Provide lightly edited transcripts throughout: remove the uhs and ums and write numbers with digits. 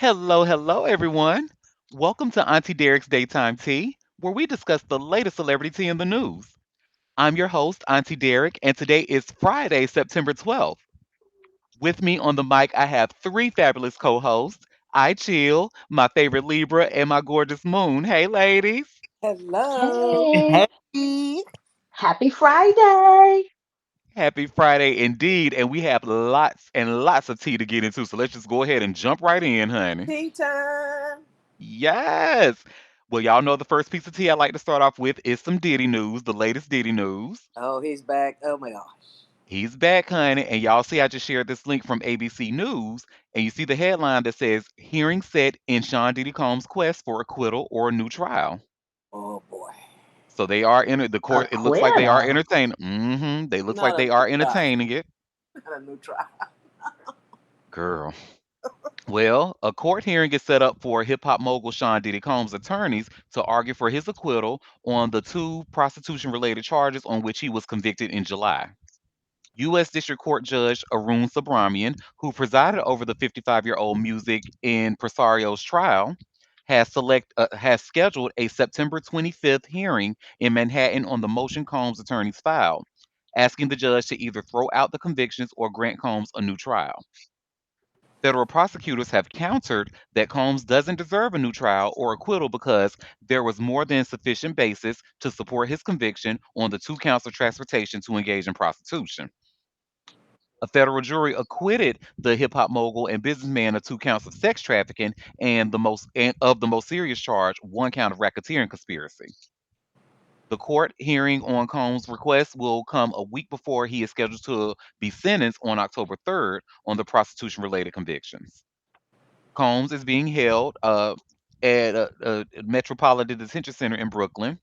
Hello, hello, everyone. Welcome to Auntie Derek's Daytime Tea, where we discuss the latest celebrity tea in the news. I'm your host, Auntie Derek, and today is Friday, September 12th. With me on the mic, I have three fabulous co hosts. I Chill, my favorite Libra, and my gorgeous Moon. Hey, ladies. Hello. Hey, Hey. happy Friday. Happy Friday indeed, and we have lots and lots of tea to get into, so let's just go ahead and jump right in, honey. Tea time. Yes. Well, y'all know the first piece of tea I like to start off with is some Diddy news, the latest Diddy news. Oh, he's back. Oh my gosh. He's back, honey. And y'all see, I just shared this link from ABC News. And you see the headline that says, Hearing set in Sean Diddy Combs' quest for acquittal or a new trial. Oh boy. So they are in the court. It looks like they are Acquittal. entertaining. They looks like Not a they new are trial. entertaining it. Not a new trial. Girl. Well, a court hearing is set up for hip hop mogul Sean Diddy Combs' attorneys to argue for his acquittal on the two prostitution related charges on which he was convicted in July. U.S. District Court Judge Arun Subramanian, who presided over the 55-year-old music impresario's trial, has scheduled a September 25th hearing in Manhattan on the motion Combs' attorneys filed, asking the judge to either throw out the convictions or grant Combs a new trial. Federal prosecutors have countered that Combs doesn't deserve a new trial or acquittal because there was more than sufficient basis to support his conviction on the two counts of transportation to engage in prostitution. A federal jury acquitted the hip hop mogul and businessman of two counts of sex trafficking and of the most serious charge, one count of racketeering conspiracy. The court hearing on Combs' request will come a week before he is scheduled to be sentenced on October 3rd on the prostitution related convictions. Combs is being held at a Metropolitan Detention Center in Brooklyn.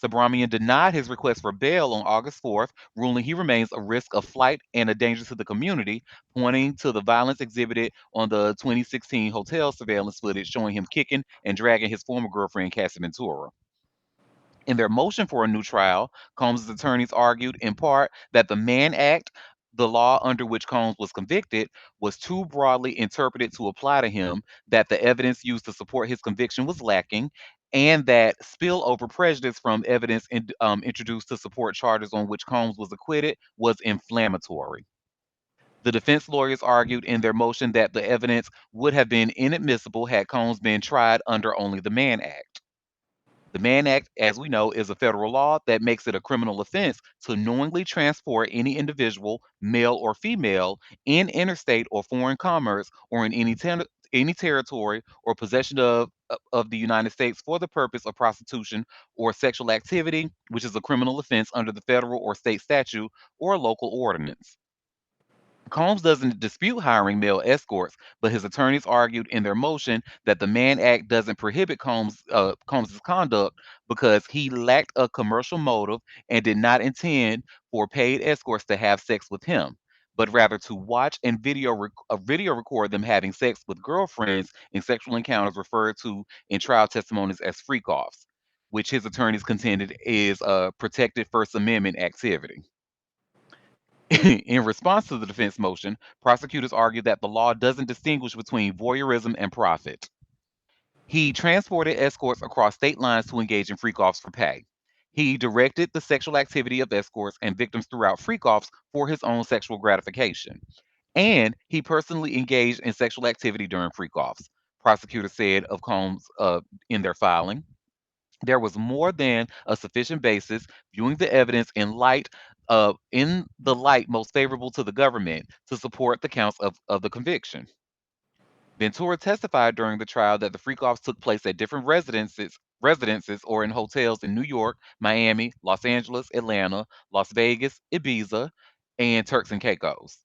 Subramanian denied his request for bail on August 4th, ruling he remains a risk of flight and a danger to the community, pointing to the violence exhibited on the 2016 hotel surveillance footage showing him kicking and dragging his former girlfriend, Cassie Ventura. In their motion for a new trial, Combs' attorneys argued in part that the Mann Act, the law under which Combs was convicted, was too broadly interpreted to apply to him, that the evidence used to support his conviction was lacking, and that spillover prejudice from evidence introduced to support charges on which Combs was acquitted was inflammatory. The defense lawyers argued in their motion that the evidence would have been inadmissible had Combs been tried under only the Mann Act. The Mann Act, as we know, is a federal law that makes it a criminal offense to knowingly transport any individual, male or female, in interstate or foreign commerce or in any territory or possession of the United States for the purpose of prostitution or sexual activity, which is a criminal offense under the federal or state statute or a local ordinance. Combs doesn't dispute hiring male escorts, but his attorneys argued in their motion that the Mann Act doesn't prohibit Combs's conduct because he lacked a commercial motive and did not intend for paid escorts to have sex with him, but rather to watch and video record them having sex with girlfriends in sexual encounters referred to in trial testimonies as freak-offs, which his attorneys contended is a protected First Amendment activity. In response to the defense motion, prosecutors argued that the law doesn't distinguish between voyeurism and profit. He transported escorts across state lines to engage in freak-offs for pay. He directed the sexual activity of escorts and victims throughout freak-offs for his own sexual gratification. And he personally engaged in sexual activity during freak-offs, prosecutors said of Combs in their filing. There was more than a sufficient basis, viewing the evidence in the light most favorable to the government, to support the counts of the conviction. Ventura testified during the trial that the freak-offs took place at different residences or in hotels in New York, Miami, Los Angeles, Atlanta, Las Vegas, Ibiza, and Turks and Caicos.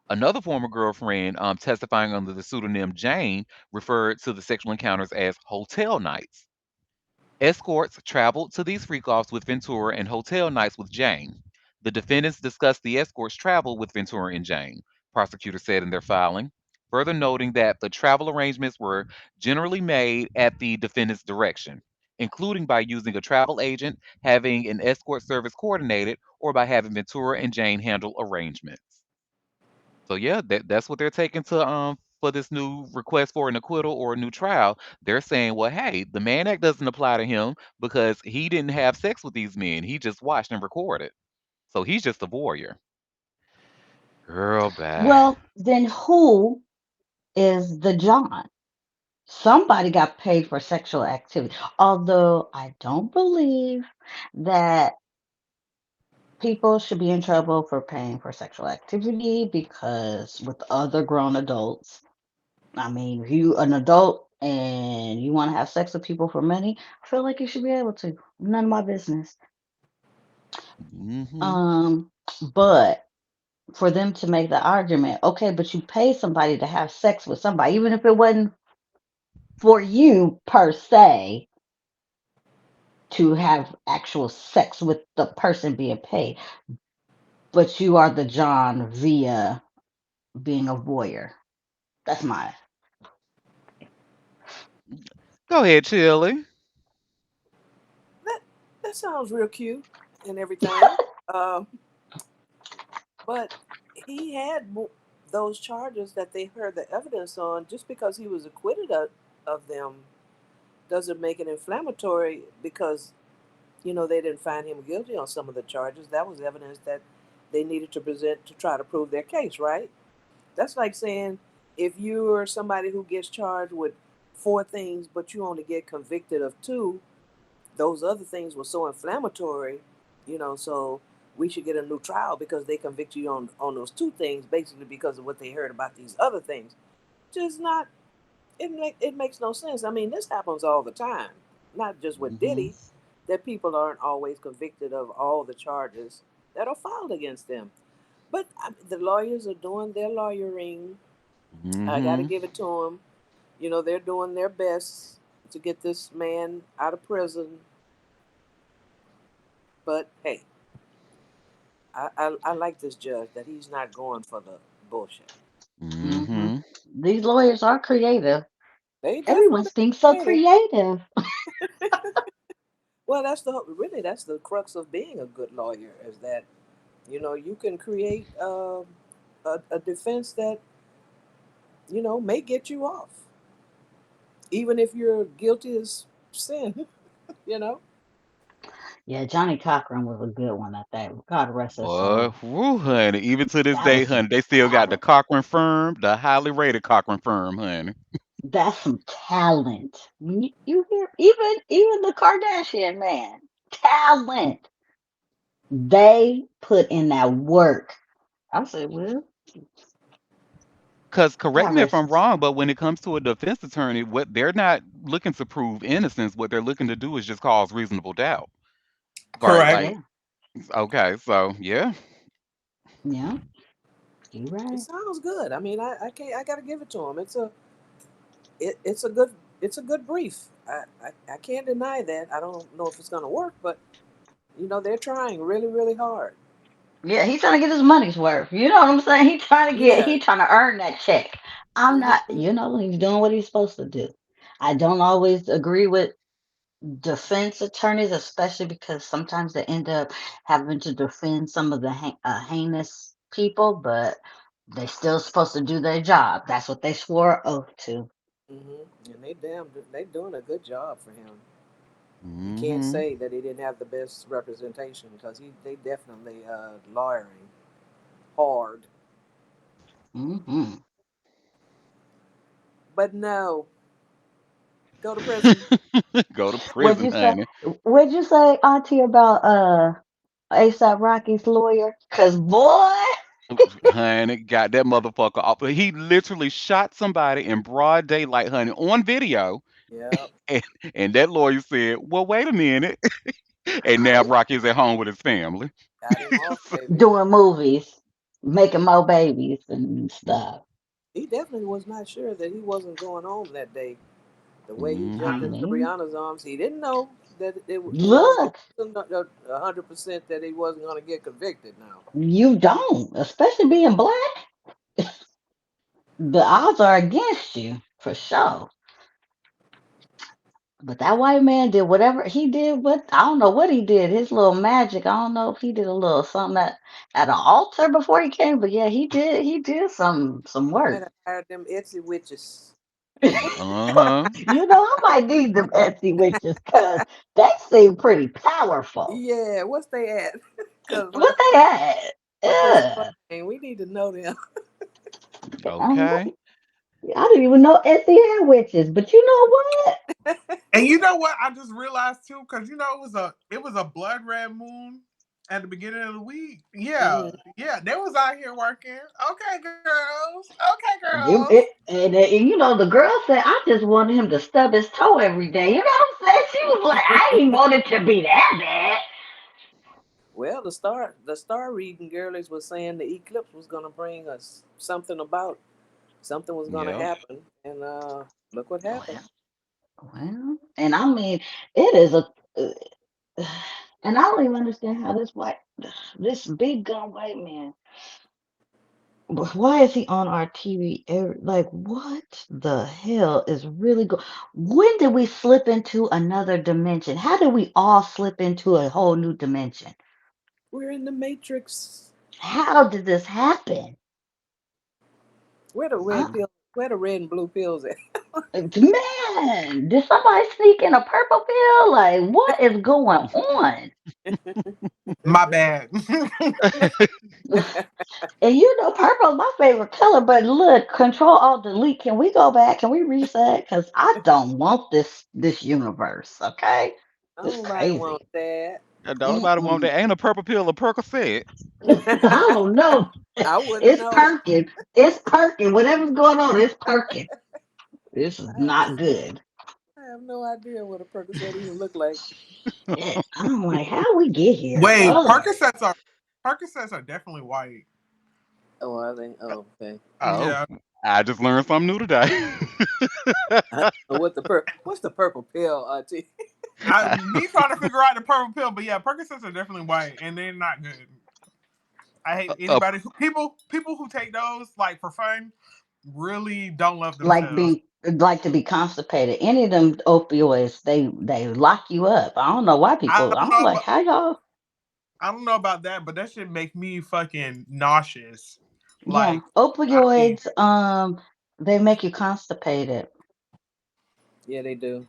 Another former girlfriend, testifying under the pseudonym Jane, referred to the sexual encounters as hotel nights. Escorts traveled to these freak-offs with Ventura and hotel nights with Jane. The defendants discussed the escorts' travel with Ventura and Jane, prosecutors said in their filing, further noting that the travel arrangements were generally made at the defendant's direction, including by using a travel agent, having an escort service coordinated, or by having Ventura and Jane handle arrangements. So yeah, that's what they're taking to for this new request for an acquittal or a new trial, they're saying, well, hey, the Mann Act doesn't apply to him because he didn't have sex with these men. He just watched and recorded. So he's just a voyeur. Girl, bye. Well, then who is the John? Somebody got paid for sexual activity. Although I don't believe that people should be in trouble for paying for sexual activity because with other grown adults, I mean, if you an adult and you want to have sex with people for money, I feel like you should be able to. None of my business. Hmm. Um, but for them to make the argument, okay, but you pay somebody to have sex with somebody, even if it wasn't for you per se to have actual sex with the person being paid, but you are the John via being a voyeur. That's my Go ahead, Chili. That that sounds real cute and everything. Um, but he had those charges that they heard the evidence on. Just because he was acquitted of them doesn't make it inflammatory because they didn't find him guilty on some of the charges. That was evidence that they needed to present to try to prove their case, right? That's like saying if you're somebody who gets charged with four things, but you only get convicted of two, those other things were so inflammatory, so we should get a new trial because they convict you on those two things, basically because of what they heard about these other things. Just not it makes no sense. I mean, this happens all the time, not just with Hmm. Diddy, that people aren't always convicted of all the charges that are filed against them. But the lawyers are doing their lawyering. I got to Hmm. give it to them. They're doing their best to get this man out of prison. But hey, I like this judge that he's not going for the bullshit. hmm Hmm. these lawyers are creative. They Everyone's definitely being so creative. creative. Well, that's the crux of being a good lawyer is that you can create a defense that may get you off, even if you're guilty as sin. you know. Yeah, Johnny Cochran was a good one at that. God rest his Boy, soul. whoo, honey. Even to this That day, was some honey, they still got the talent. Cochrane firm, the highly rated Cochrane firm, honey. That's some talent. You hear even the Kardashian man. Talent. They put in that work. I said, well, Because correct God me if rest I'm his. wrong, but when it comes to a defense attorney, what they're not looking to prove innocence. What they're looking to do is just cause reasonable doubt. Right? Correct. Like, Yeah, okay, so yeah. yeah, you It right. sounds good. I mean, I can't. I got to give it to him. It's a good brief. I can't deny that. I don't know if it's going to work, but they're trying really really hard. Yeah, he's trying to get his money's worth. You know what I'm saying? Yeah. He trying to earn that check. I'm not, Hmm. he's doing what he's supposed to do. I don't always agree with defense attorneys, especially because sometimes they end up having to defend some of the heinous people, but they still supposed to do their job. That's what they swore oath to. And they doing a good job for him. You can't Hmm. say that he didn't have the best representation because they definitely lawyering hard. Hmm But no, go to prison. Go to What'd prison, you say? honey. What'd you say, Auntie, about ASAP Rocky's lawyer? Cause boy, Honey, got that motherfucker off. He literally shot somebody in broad daylight, honey, on video. Yeah, And, and that lawyer said, well, wait a minute. And now Rocky's at home with his family. got him off, baby. doing movies, making more babies and stuff. He definitely was not sure that he wasn't going home that day. The way he I jumped Hmm. into mean, Brianna's arms, he didn't know that look, he wasn't 100% that he wasn't going to get convicted. Now, you don't, especially being black. The odds are against you for sure. But that white man did whatever he did. What I don't know what he did. His little magic. I don't know if he did a little something at an altar before he came. But yeah, he did. He did some He might work. have hired them Etsy witches. Uh-huh. I might need them Etsy witches because they seem pretty powerful. Yeah, what's they at? Cause What they at? cause Yeah. we need to know them. Okay. I didn't even know Etsy had witches. But you know what? And you know what? I just realized too, because it was a blood red moon at the beginning of the week. Yeah, Mhm. yeah, they was out here working. Okay, girls. Okay, It, girls. it, and the girl said, I just wanted him to stub his toe every day. You know what I'm saying? She was like, I ain't want it to be that bad. Well, the star reading girlies was saying the eclipse was gonna bring us something was gonna Yep. happen, and look what happened. Well, and I mean, it is a, and I don't even understand how this big gun white man, why is he on our TV? Like, what the hell is really going? When did we slip into another dimension? How did we all slip into a whole new dimension? We're in the matrix. How did this happen? Where the Uh, red pill? Where the red and blue pills at? Man, did somebody sneak in a purple pill? Like, what is going on? My bad. And purple is my favorite color, but look, Control Alt Delete. Can we go back? Can we reset? Because I don't want this universe. Okay, this Nobody crazy. wants that. Don't nobody want Mm-mm. that. Ain't a purple pill a Percocet. I don't know. I wouldn't It's know. perking. It's perking. Whatever's going on, it's perking. This is I have, not good. I have no idea what a Percocet even look like. I'm like, how we get here, Wait, Lord? Percocets are definitely white. Oh, I think. Oh, okay. Oh, Yeah, I just learned something new today. I don't know what what's the purple pill, Auntie? me trying to figure out the purple pill, but yeah, Percocets are definitely white, and they're not good. I hate Uh, anybody who people who take those like for fun really don't love Like themselves. being like to be constipated. Any of them opioids, they lock you up. I don't know why I people. don't I'm know like, about how y'all? I don't know about that, but that should make me fucking nauseous. Yeah, Like I can't. opioids. They make you constipated. Yeah, they do.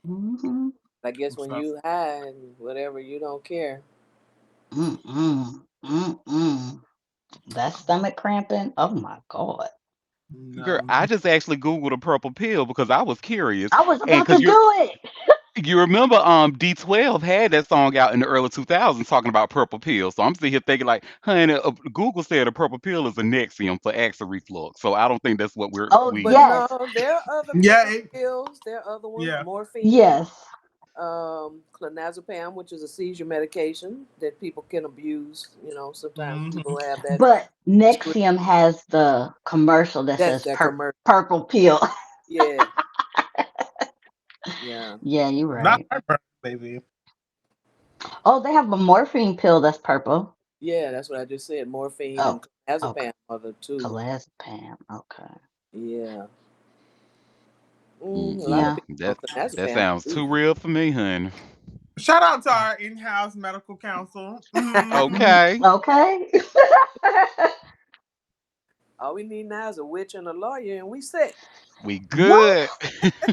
Hmm. I guess when So, you high and whatever, you don't care. Mm-mm. Mm-mm. That stomach cramping. Oh my God. Girl, no. I just actually Googled a purple pill because I was curious. I was And about to because do it. you remember D12 had that song out in the early 2000s talking about purple pill. So I'm sitting here thinking like, honey, Google said a purple pill is a Nexium for acid reflux. So I don't think that's what Oh But we no, yes, there are other Yeah, purple pills. There are other ones. yeah. Morphine, yes. clonazepam, which is a seizure medication that people can abuse. Sometimes Hmm. people have that. But Nexium has the commercial that That's says their commercial. purple pill. Yeah, yeah, Yeah, you're Not right. my brother, baby. Oh, they have a morphine pill that's purple. yeah. That's what I just said. Morphine Oh, and okay. clonazepam are the two. Clonazepam. Okay. Yeah. A lot of Yeah. Mm-mm. people on That clonazepam sounds too. too real for me, honey. Shout out to our in-house medical counsel. Okay. Okay. All we need now is a witch and a lawyer, and we set. We What? good.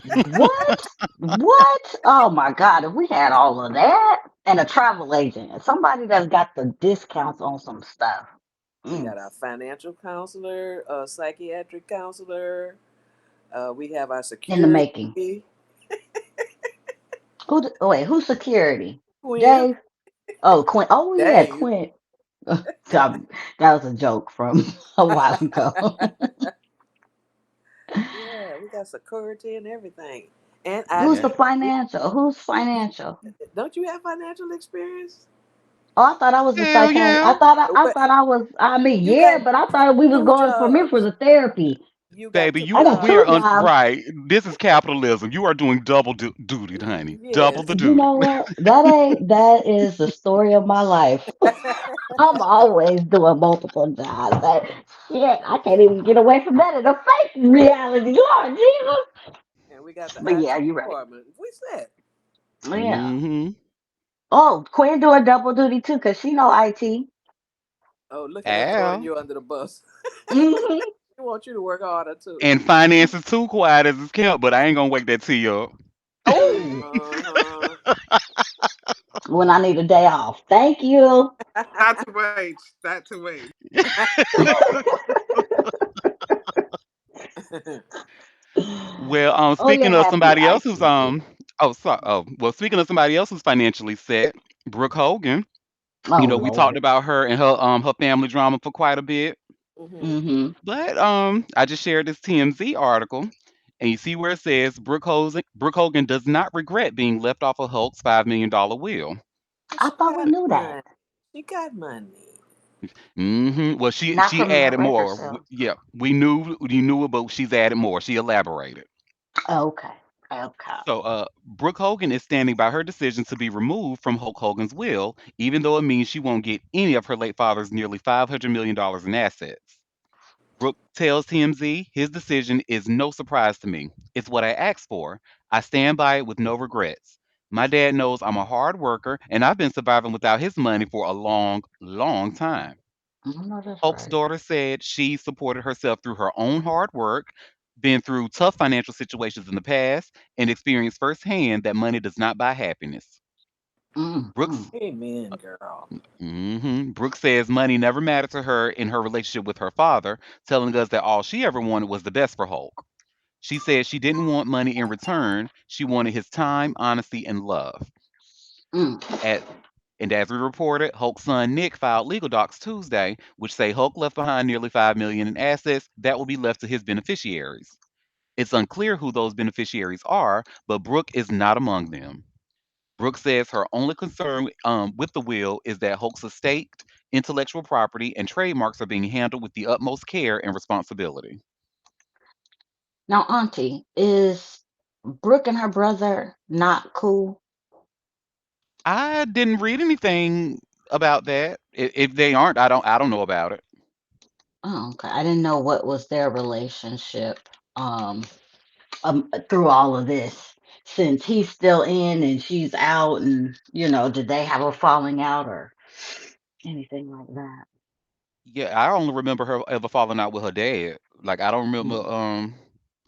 What? What? Oh my God. If we had all of that and a travel agent, somebody that's got the discounts on some stuff. We Mm. got our financial counselor, psychiatric counselor. We have our In the making. security. Oh, wait, who's security? Quinn, Dave? Oh, Quint. Oh, yeah, Dave. Quint. that was a joke from a while ago. Yeah, we got security and everything. And Who's Yeah. the IT. financial? Who's financial? Don't you have financial experience? Oh, I thought I was a Hell psychiatrist. I yeah. thought I But thought I was. I mean, you yeah, got but I thought we was two going for me for jobs. the therapy. You got Baby, two I got jobs. we are two jobs. right. This is capitalism. You are doing double duty, honey. Double the Yes. You duty. know what? That is the story of my life. I'm always doing multiple jobs. Shit, I can't even get away from that in a fake reality. Lord Jesus. we got the But yeah, IT you're right. department. We said, Yeah. Mm-hmm. Oh, Quinn doing double duty too, cause she know IT. oh, look at her throwing Al. you under the bus. Hmm. She wants you to work harder too. And finances too quiet as it's kept, but I ain't gonna wake that tea up. Oh, Uh when I need a day off. Thank you. Not to wait. Not to wait. Well, Oh, you're speaking of happy somebody else IT who's too. speaking of somebody else who's financially set, Brooke Hogan. Oh We talked Lord. about her and her family drama for quite a bit. hmm Hmm. But I just shared this TMZ article, and you see where it says Brooke Hogan does not regret being left off of Hulk's $5 million will. I She thought we got knew that. money. She got money. Well, Not she from the added record more. sales. Yeah, we knew you knew it, but she's added more. She elaborated. Okay. Okay. So, Brooke Hogan is standing by her decision to be removed from Hulk Hogan's will, even though it means she won't get any of her late father's nearly $500 million in assets. Brooke tells TMZ his decision is no surprise to me. It's what I asked for. I stand by it with no regrets. My dad knows I'm a hard worker, and I've been surviving without his money for a long, long time. I know that's Hulk's right. daughter said she supported herself through her own hard work, been through tough financial situations in the past, and experienced firsthand that money does not buy happiness. Mm, mm, Brooks Amen, girl. Brooks says money never mattered to her in her relationship with her father, telling us that all she ever wanted was the best for Hulk. She said she didn't want money in return. She wanted his time, honesty, and love. mm. At, and as we reported, Hulk's son Nick filed legal docs Tuesday, which say Hulk left behind nearly $5 million in assets that will be left to his beneficiaries. It's unclear who those beneficiaries are, but Brooke is not among them. Brooke says her only concern with the will is that Hulk's estate, intellectual property, and trademarks are being handled with the utmost care and responsibility. Now, Auntie, is Brooke and her brother not cool? I didn't read anything about that. If they aren't, I don't know about it. Oh, okay. I didn't know what was their relationship um, through all of this. Since he's still in and she's out, and did they have a falling out or anything like that? Yeah, I only remember her ever falling out with her dad. Like I don't remember. Mm,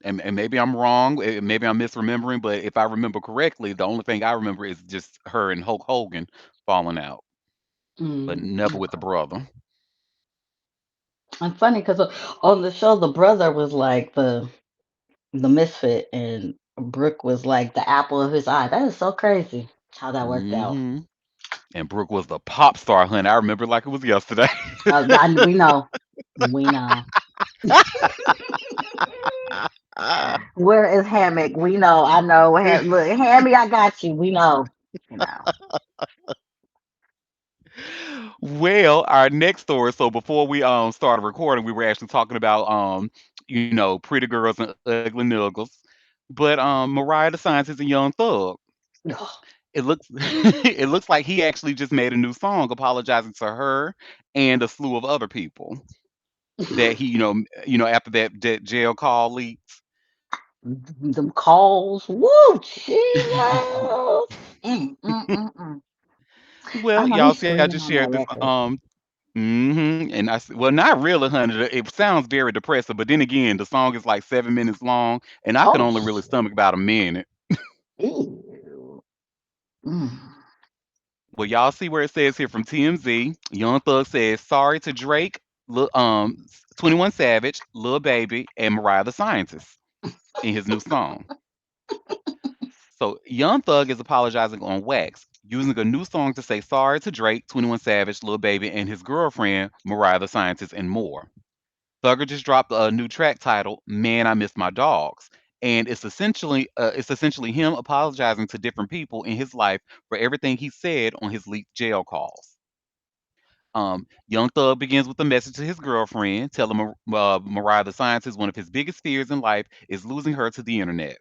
And maybe I'm wrong. Maybe I'm misremembering. But if I remember correctly, the only thing I remember is just her and Hulk Hogan falling out, but never with the okay. brother. And funny because on the show, the brother was like the misfit, and Brooke was like the apple of his eye. That is so crazy how that worked out. Hmm And Brooke was the pop star, honey. I remember like it was yesterday. We know, we know. Where is Hammock? We know. I know. Look, Hammy, I got you. We know. You know. Well, our next story. So before we started recording, we were actually talking about pretty girls and ugly niggles. But Mariah the Scientist and Young Thug. It looks it looks like he actually just made a new song apologizing to her and a slew of other people that he after that jail call leaks. Them calls. Woo, Jesus. I Well, know y'all he's see, I just screaming on shared that this. record. And well, not really, honey. It sounds very depressive, but then again, the song is like 7 minutes long, and I could Oh, only really stomach about a minute. ew. Mm. Well, y'all see where it says here from TMZ. Young Thug says sorry to Drake, 21 Savage, Lil Baby, and Mariah the Scientist in his new song. So Young Thug is apologizing on Wax, using a new song to say sorry to Drake, 21 Savage, Lil Baby, and his girlfriend, Mariah the Scientist, and more. Thugger just dropped a new track titled "Man, I Miss My Dogs," and it's essentially him apologizing to different people in his life for everything he said on his leaked jail calls. Young Thug begins with a message to his girlfriend, telling Mariah the Scientist one of his biggest fears in life is losing her to the internet.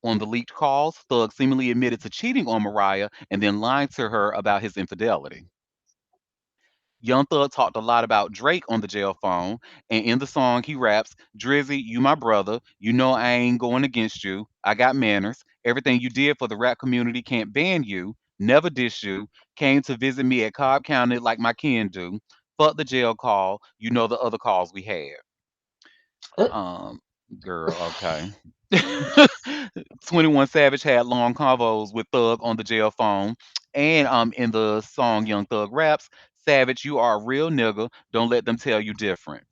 On the leaked calls, Thug seemingly admitted to cheating on Mariah and then lying to her about his infidelity. Young Thug talked a lot about Drake on the jail phone, and in the song he raps, "Drizzy, you my brother, you know I ain't going against you. I got manners. Everything you did for the rap community can't ban you. Never diss you. Came to visit me at Cobb County like my kin do. Fuck the jail call. You know the other calls we had. Uh, Um, girl, okay. 21 Savage had long convos with Thug on the jail phone. And in the song Young Thug Raps, Savage, you are a real nigga. Don't let them tell you different.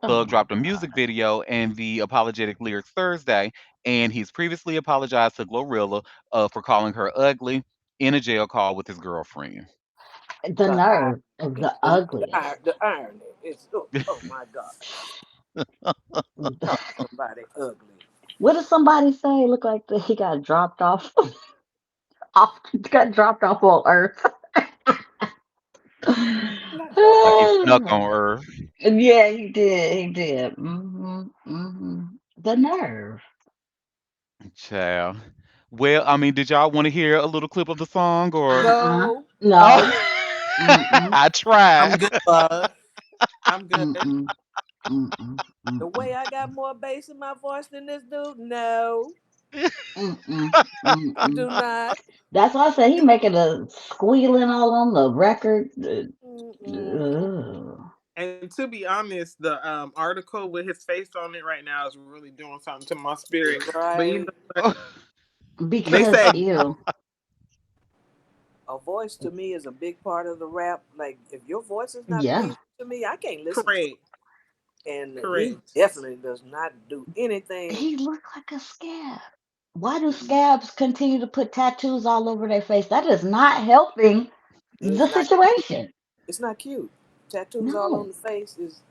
oh Thug my dropped a God. music video and the apologetic lyrics Thursday, and he's previously apologized to Glorilla for calling her ugly in a jail call with his girlfriend. The The nerve of irony, the ugliest. the irony. It's oh my gosh. Call somebody ugly. What did somebody say? Look like he got dropped off, off got dropped off on Earth. Not drop Like off. he snuck on her. Yeah, he did. He did. The nerve. Child. Well, I mean, did y'all want to hear a little clip of the song or? No, No. Oh, Mm-mm. I I'm tried. good, love. I'm good. Mm-mm. Mm-mm. the Mm-mm. way I got more bass in my voice than this dude. No, Mm-mm. I do Mm-mm. not. That's why I said he making a squealing all on the record. Mm-mm. Ugh. And to be honest, the article with his face on it right now is really doing something to my spirit. But you Right. know what? They Because said ew. A voice to me is a big part of the rap. Like if your voice is not Yeah. pleasing to me, I can't listen to correct, it. And he correct. definitely does not do anything. He looked like a scab. Why do scabs continue to put tattoos all over their face? That is not helping It is the not. situation. It's not cute. Tattoos all on No. the face is.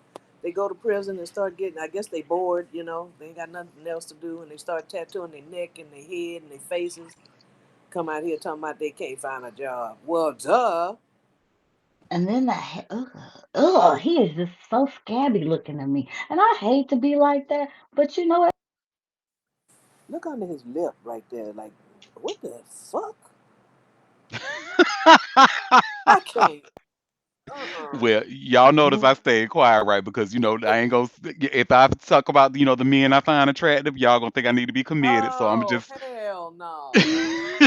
They go to prison and start getting. I guess they bored. You know, they ain't got nothing else to do, and they start tattooing their neck and their head and their faces. Come out here talking about they can't find a job. Well, duh. And then ugh, he is just so scabby looking at me. And I hate to be like that, but you know what? Look under his lip right there. Like, what the fuck? I can't. Well, y'all notice I Mm, stayed quiet, right? Because I ain't gonna. If I talk about the men I find attractive, y'all gonna think I need to be committed. So I'm Oh just. hell no.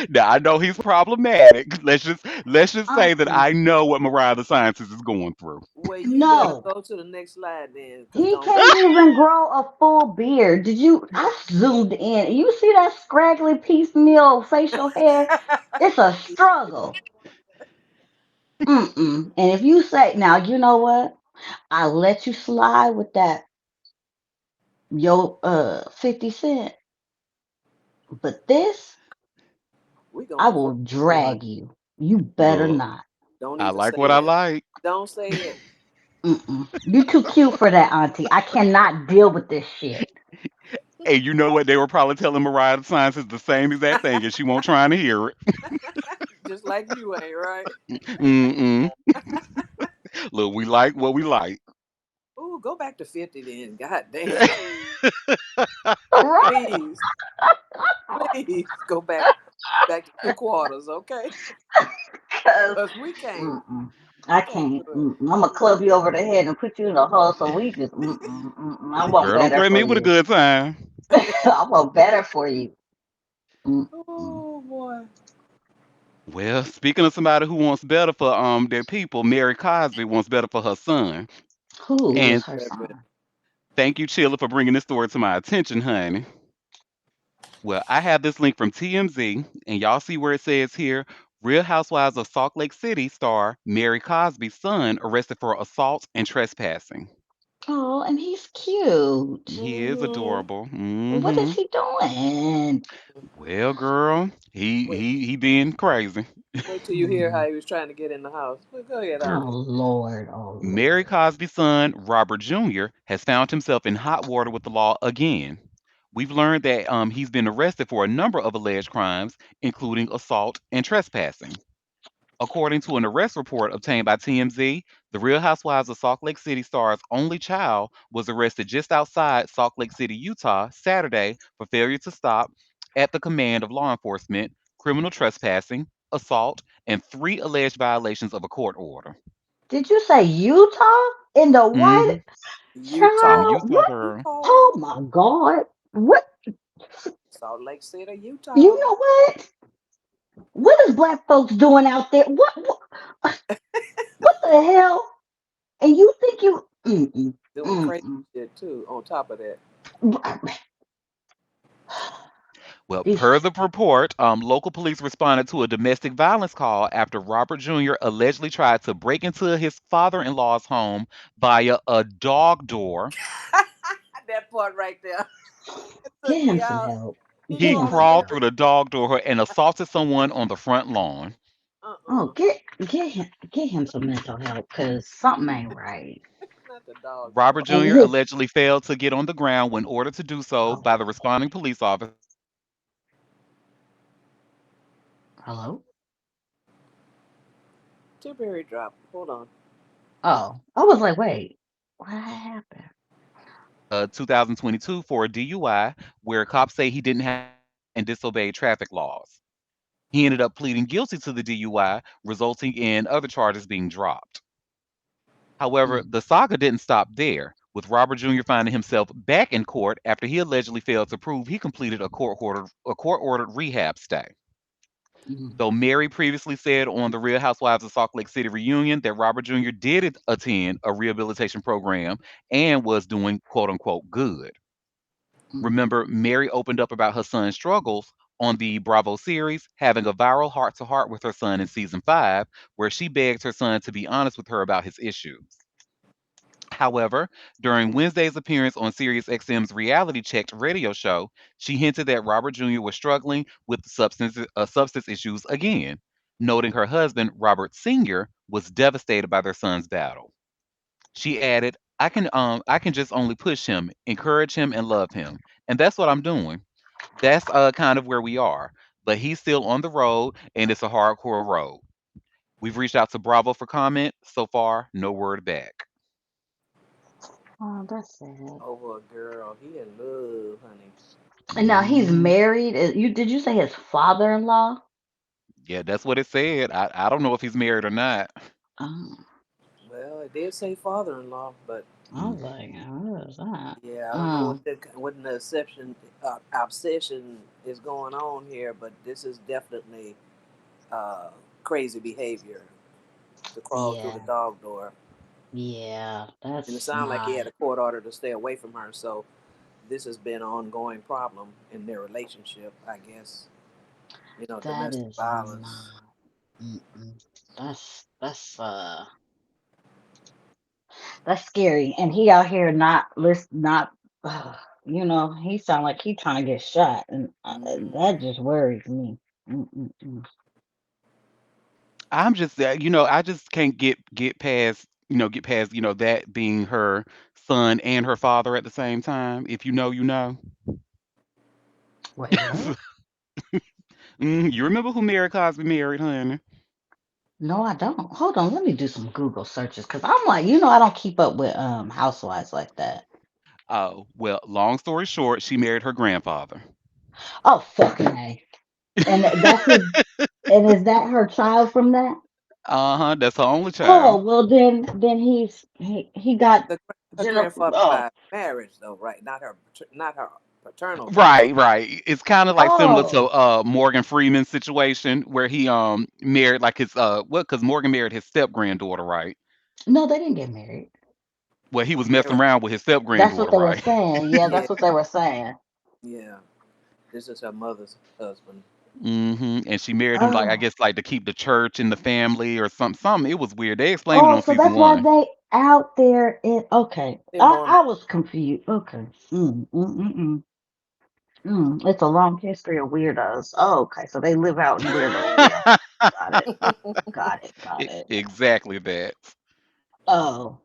Now I know he's problematic. Let's just say that uh-uh. I know what Mariah the Scientist is going through. Well, you better No. go to the next slide then, cause He don't. can't even grow a full beard. Did you? I zoomed in. You see that scraggly piecemeal facial hair? It's a struggle. Mm-mm. And if you say, now, you know what? I'll let you slide with that, yo, 50 Cent. But this, We I gonna will divorce you, honey. drag you. You better Look, not. Don't I even like say what I it. like. Don't say it. Mm-mm. You too cute for that, Auntie. I cannot deal with this shit. And you know what? They were probably telling Mariah the Scientist the same exact thing, and she won't trying to hear it. Just like you ain't right. Mm-mm. Look, we like what we like. Ooh, go back to 50 then. God damn. Right? Please, please go back to two quarters, okay? Because Cause we can't. I We can't do can't. it. I'm going to club you over the head and put you in a hole so we just, I want Girl, don't better threaten for me with a you. good time. I want better for you. Mm-mm. Oh boy. Well, speaking of somebody who wants better for their people, Mary Cosby wants better for her son. Who is And her Wait a minute. son? thank you, Chilla, for bringing this story to my attention, honey. Well, I have this link from TMZ, and y'all see where it says here Real Housewives of Salt Lake City star Mary Cosby's son arrested for assault and trespassing. Oh, and he's cute. He is Mm-hmm. adorable. What is Hmm. he doing? Well, girl, he Wait, he he being crazy. wait till you hear how Mm. he was trying to get in the house. Well, go ahead, Oh, Auntie. Lord. Oh, Mary Lord. Cosby's son, Robert Jr., has found himself in hot water with the law again. We've learned that he's been arrested for a number of alleged crimes, including assault and trespassing. According to an arrest report obtained by TMZ, the Real Housewives of Salt Lake City star's only child was arrested just outside Salt Lake City, Utah, Saturday for failure to stop at the command of law enforcement, criminal trespassing, assault, and three alleged violations of a court order. Did you say Utah? In the white Hmm. In Utah. child? Utah, What? girl. Utah. Oh, my God. What? Salt Lake City, You Utah. know what? What is black folks doing out there? What the hell? And you think you Doing crazy mm-mm. shit too. On top of that, Well, These per the report, local police responded to a domestic violence call after Robert Jr. allegedly tried to break into his father in law's home via a dog door. that part right there, it took get me him some out. help. He He Get him crawling some through crawled help. through the dog door and assaulted someone on the front lawn. Oh, uh-uh, get him some mental help because something ain't right. not the dog Robert door. And Jr. his allegedly failed to get on the ground when ordered to do so oh by the responding police officer. hello. Temporary drop. Hold on. Oh, I was like, wait, what happened? 2022 for a DUI, where cops say he didn't have and disobeyed traffic laws. He ended up pleading guilty to the DUI, resulting in other charges being dropped. However, Mm, the saga didn't stop there, with Robert Jr. finding himself back in court after he allegedly failed to prove he completed a court ordered rehab stay. mm, Though Mary previously said on the Real Housewives of Salt Lake City reunion that Robert Jr. did attend a rehabilitation program and was doing quote unquote good. mm, Remember, Mary opened up about her son's struggles on the Bravo series, having a viral heart to heart with her son in season 5, where she begged her son to be honest with her about his issues. However, during Wednesday's appearance on SiriusXM's reality checked radio show, she hinted that Robert Jr. was struggling with substance issues again, noting her husband, Robert Sr., was devastated by their son's battle. She added, I can just only push him, encourage him, and love him. And that's what I'm doing. That's kind of where we are. But he's still on the road and it's a hardcore road. We've reached out to Bravo for comment. So far, no word back. oh, that's sad. Over a girl. He in love, honey. And now he's Mhm. married. You say his father-in-law? Yeah, that's what it said. I don't know if he's married or not. Oh, Well, it did say father-in-law, but I was like, what is that? yeah, I don't know Um, what the exception obsession is going on here, but this is definitely uh, crazy behavior to crawl through the yeah, dog door, yeah, and it that's sounded like he not. had a court order to stay away from her. So this has been an ongoing problem in their relationship, I guess. You know, That domestic is violence. not. Mm-mm. That's that's scary. And he out here not list not. He sound like he trying to get shot, and Hmm. that just worries me. Mm-mm-mm. I'm just I just can't get past that being her son and her father at the same time. If you know, you know. Wait, what? You remember who Mary Cosby married, honey? No, I don't. Hold on, let me do some Google searches because I'm like, I don't keep up with housewives like that. Oh, well, long story short, she married her grandfather. Oh, fucking A. And that's his. And is that her child from that? Uh-huh, that's her only child. Oh well, then he got The her Jennifer. grandfather Oh by marriage, though, right? Not her paternal grandfather. Right, right. It's kind of like similar to oh Morgan Freeman's situation where he married like his cuz Morgan married his step granddaughter, right? no, they didn't get married. Well, he was They messing around with his step That's what granddaughter, they were right? saying. Yeah, yeah, that's what they were saying. yeah. This is her mother's husband. And she married him like I Oh guess like to keep the church in the family or something. It was weird. They explained it oh, on so season that's why 1. they out there in. Okay, They're I more. I was confused. Okay, it's a long history of weirdos. Oh, okay, so they live out in Weirdoville. Got it. Got it. Got it. Exactly that. Oh,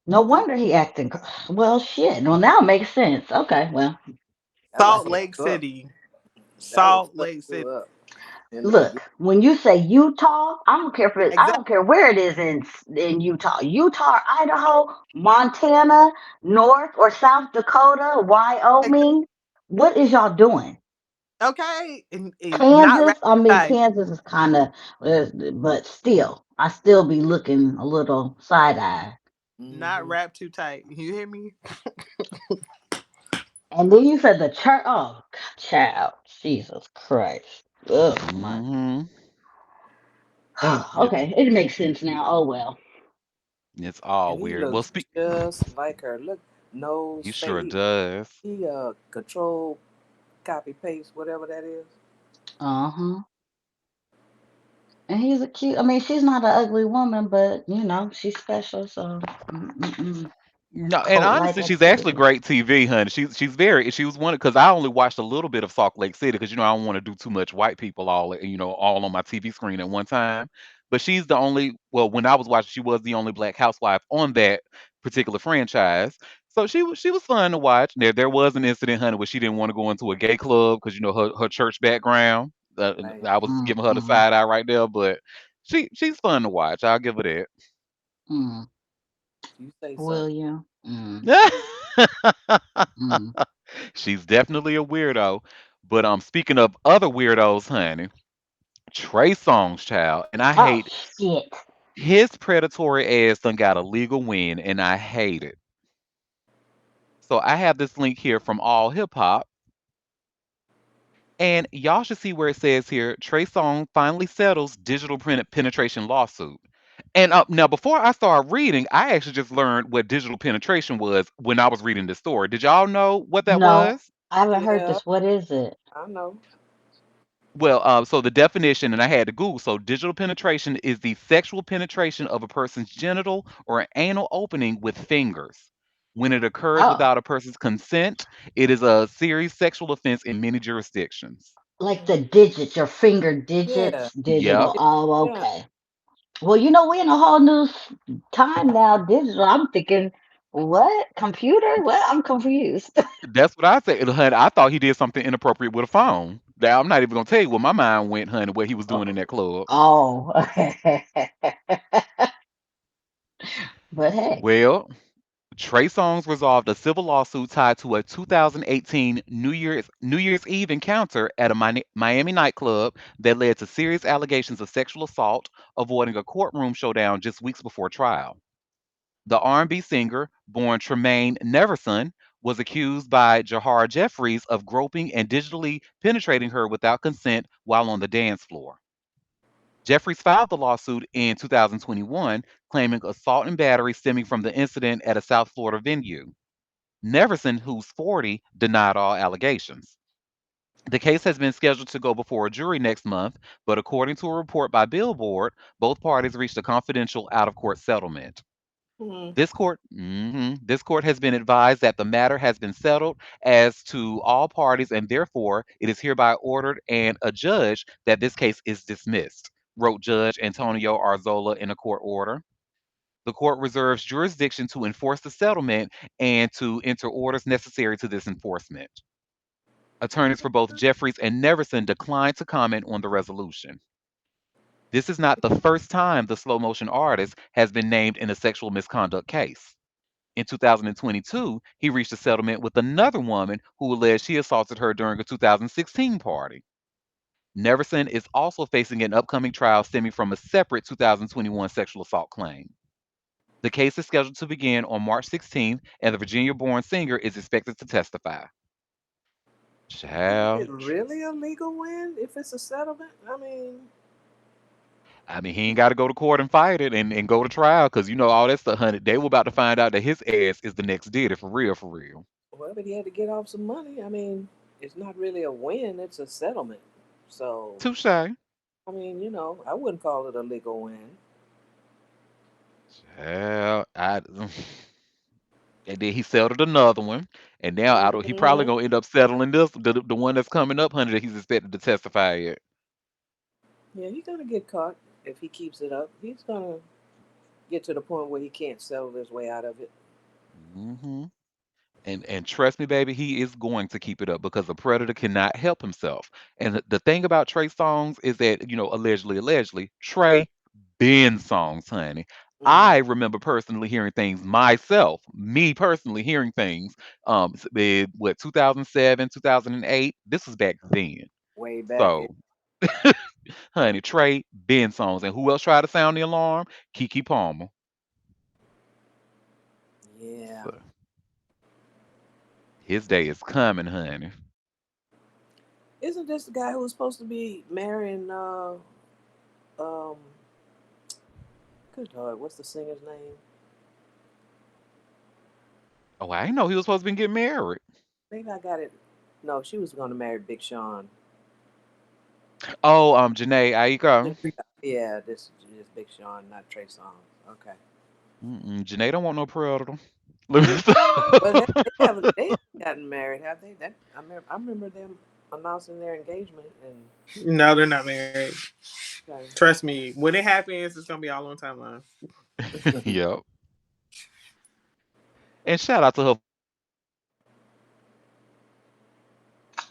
no wonder he acting. Well, shit. Well, now it makes sense. Okay, well, That like Salt a Lake truck. City. That would Salt fuck Lake you City. up. And look, when you say Utah, I Exactly. don't care where it is in Utah. Utah, Idaho, Montana, North or South Dakota, Wyoming. What is y'all doing? Okay. And not Kansas, rap I mean type. Kansas is kind of, but still, I still be looking a little side eye. Not hmm wrapped too tight. You hear me? And then you said the church. Oh, child, Jesus Christ. Oh my. Hmm. It, Okay, it makes sense now. Oh well. it's all And he weird. Well, looks just like her. Look, he nose, sure face. does. He control, copy, paste, whatever that is. Uh huh. And he's a cute. I mean, she's not an ugly woman, but she's special. So, No, and cult like honestly, she's actually activity. great TV, honey. She's very she was one because I only watched a little bit of Salt Lake City because I don't want to do too much white people all on my TV screen at one time. But she's the only when I was watching, she was the only black housewife on that particular franchise. So she was fun to watch. There was an incident, honey, where she didn't want to go into a gay club because her church background. Right. I was giving her the Mm-mm. side eye right there, but she's fun to watch. I'll give her Mm. You say so. Will you? Mm. that. Mm. She's definitely a weirdo. But speaking of other weirdos, honey, Trey Songz child, and I Oh hate shit. his predatory ass done got a legal win, and I hate it. So I have this link here from All Hip Hop, and y'all should see where it says here Trey Songz finally settles digital penetration lawsuit. And now, before I started reading, I actually just learned what digital penetration was when I was reading this story. Did y'all know what that No, was? I haven't heard Yeah, this. What is it? I know. Well, so the definition, and I had to Google. So, digital penetration is the sexual penetration of a person's genital or anal opening with fingers. When it occurs Oh, without a person's consent, it is a serious sexual offense in many jurisdictions. like the digits, your finger Yeah, digits, Yep, digital. Oh, yeah. okay. Well, we're in a whole new time now, digital. I'm thinking, what? Computer? What? I'm confused. that's what I said, honey. I thought he did something inappropriate with a phone. Now, I'm not even gonna tell you where my mind went, honey. What he was doing in that club. Oh. But hey. Well, Trey Songz resolved a civil lawsuit tied to a 2018 New Year's Eve encounter at a Miami nightclub that led to serious allegations of sexual assault, avoiding a courtroom showdown just weeks before trial. The R&B singer, born Tremaine Neverson, was accused by Jahar Jeffries of groping and digitally penetrating her without consent while on the dance floor. Jeffries filed the lawsuit in 2021, claiming assault and battery stemming from the incident at a South Florida venue. Neverson, who's 40, denied all allegations. The case has been scheduled to go before a jury next month, but according to a report by Billboard, both parties reached a confidential out of court settlement. Hmm. This court has been advised that the matter has been settled as to all parties, and therefore it is hereby ordered and adjudged that this case is dismissed, wrote Judge Antonio Arzola in a court order. The court reserves jurisdiction to enforce the settlement and to enter orders necessary to this enforcement. Attorneys for both Jeffries and Neverson declined to comment on the resolution. This is not the first time the slow motion artist has been named in a sexual misconduct case. In 2022, he reached a settlement with another woman who alleged he assaulted her during a 2016 party. Neverson is also facing an upcoming trial stemming from a separate 2021 sexual assault claim. The case is scheduled to begin on March 16th, and the Virginia born singer is expected to testify. Is it Child. really a legal win if it's a settlement? I mean, I mean, he ain't got to go to court and fight it and go to trial because all that stuff, honey. They were about to find out that his ass is the next did it for real, for real. well, but he had to get off some money. I mean, it's not really a win; it's a settlement. So, Touche. I mean, I wouldn't call it a legal win. Child, and then he settled another one, and now I don't. He probably Hmm. gonna end up settling the one that's coming up, honey, that he's expected to testify at. Yeah, he's gonna get caught if he keeps it up. He's gonna get to the point where he can't settle his way out of it. hmm And trust me, baby, he is going to keep it up because the predator cannot help himself. And the thing about Trey Songz is that allegedly, Trey been songs, honey. Hmm. I remember personally hearing things myself, me personally hearing things. What 2007, 2008. This was back then. Way back. So, honey, Trey been songs, and who else tried to sound the alarm? Kiki Palmer. Yeah. So, His day is coming, honey. Isn't this the guy who was supposed to be marrying? Um, good Lord, what's the singer's name? Oh, I didn't know he was supposed to be getting married. Maybe I got it. No, she was going to marry Big Sean. Oh, Janae Aiko. Yeah, this Big Sean, not Trey Songz. Okay. Mm-mm, Janae don't want no predator. Let me But stop. they haven't gotten married, have they? I remember them announcing their engagement and No, they're not married. okay. Trust me. When it happens, it's gonna be all on timeline. Yep. And shout out to her for being so honest and transparent with him.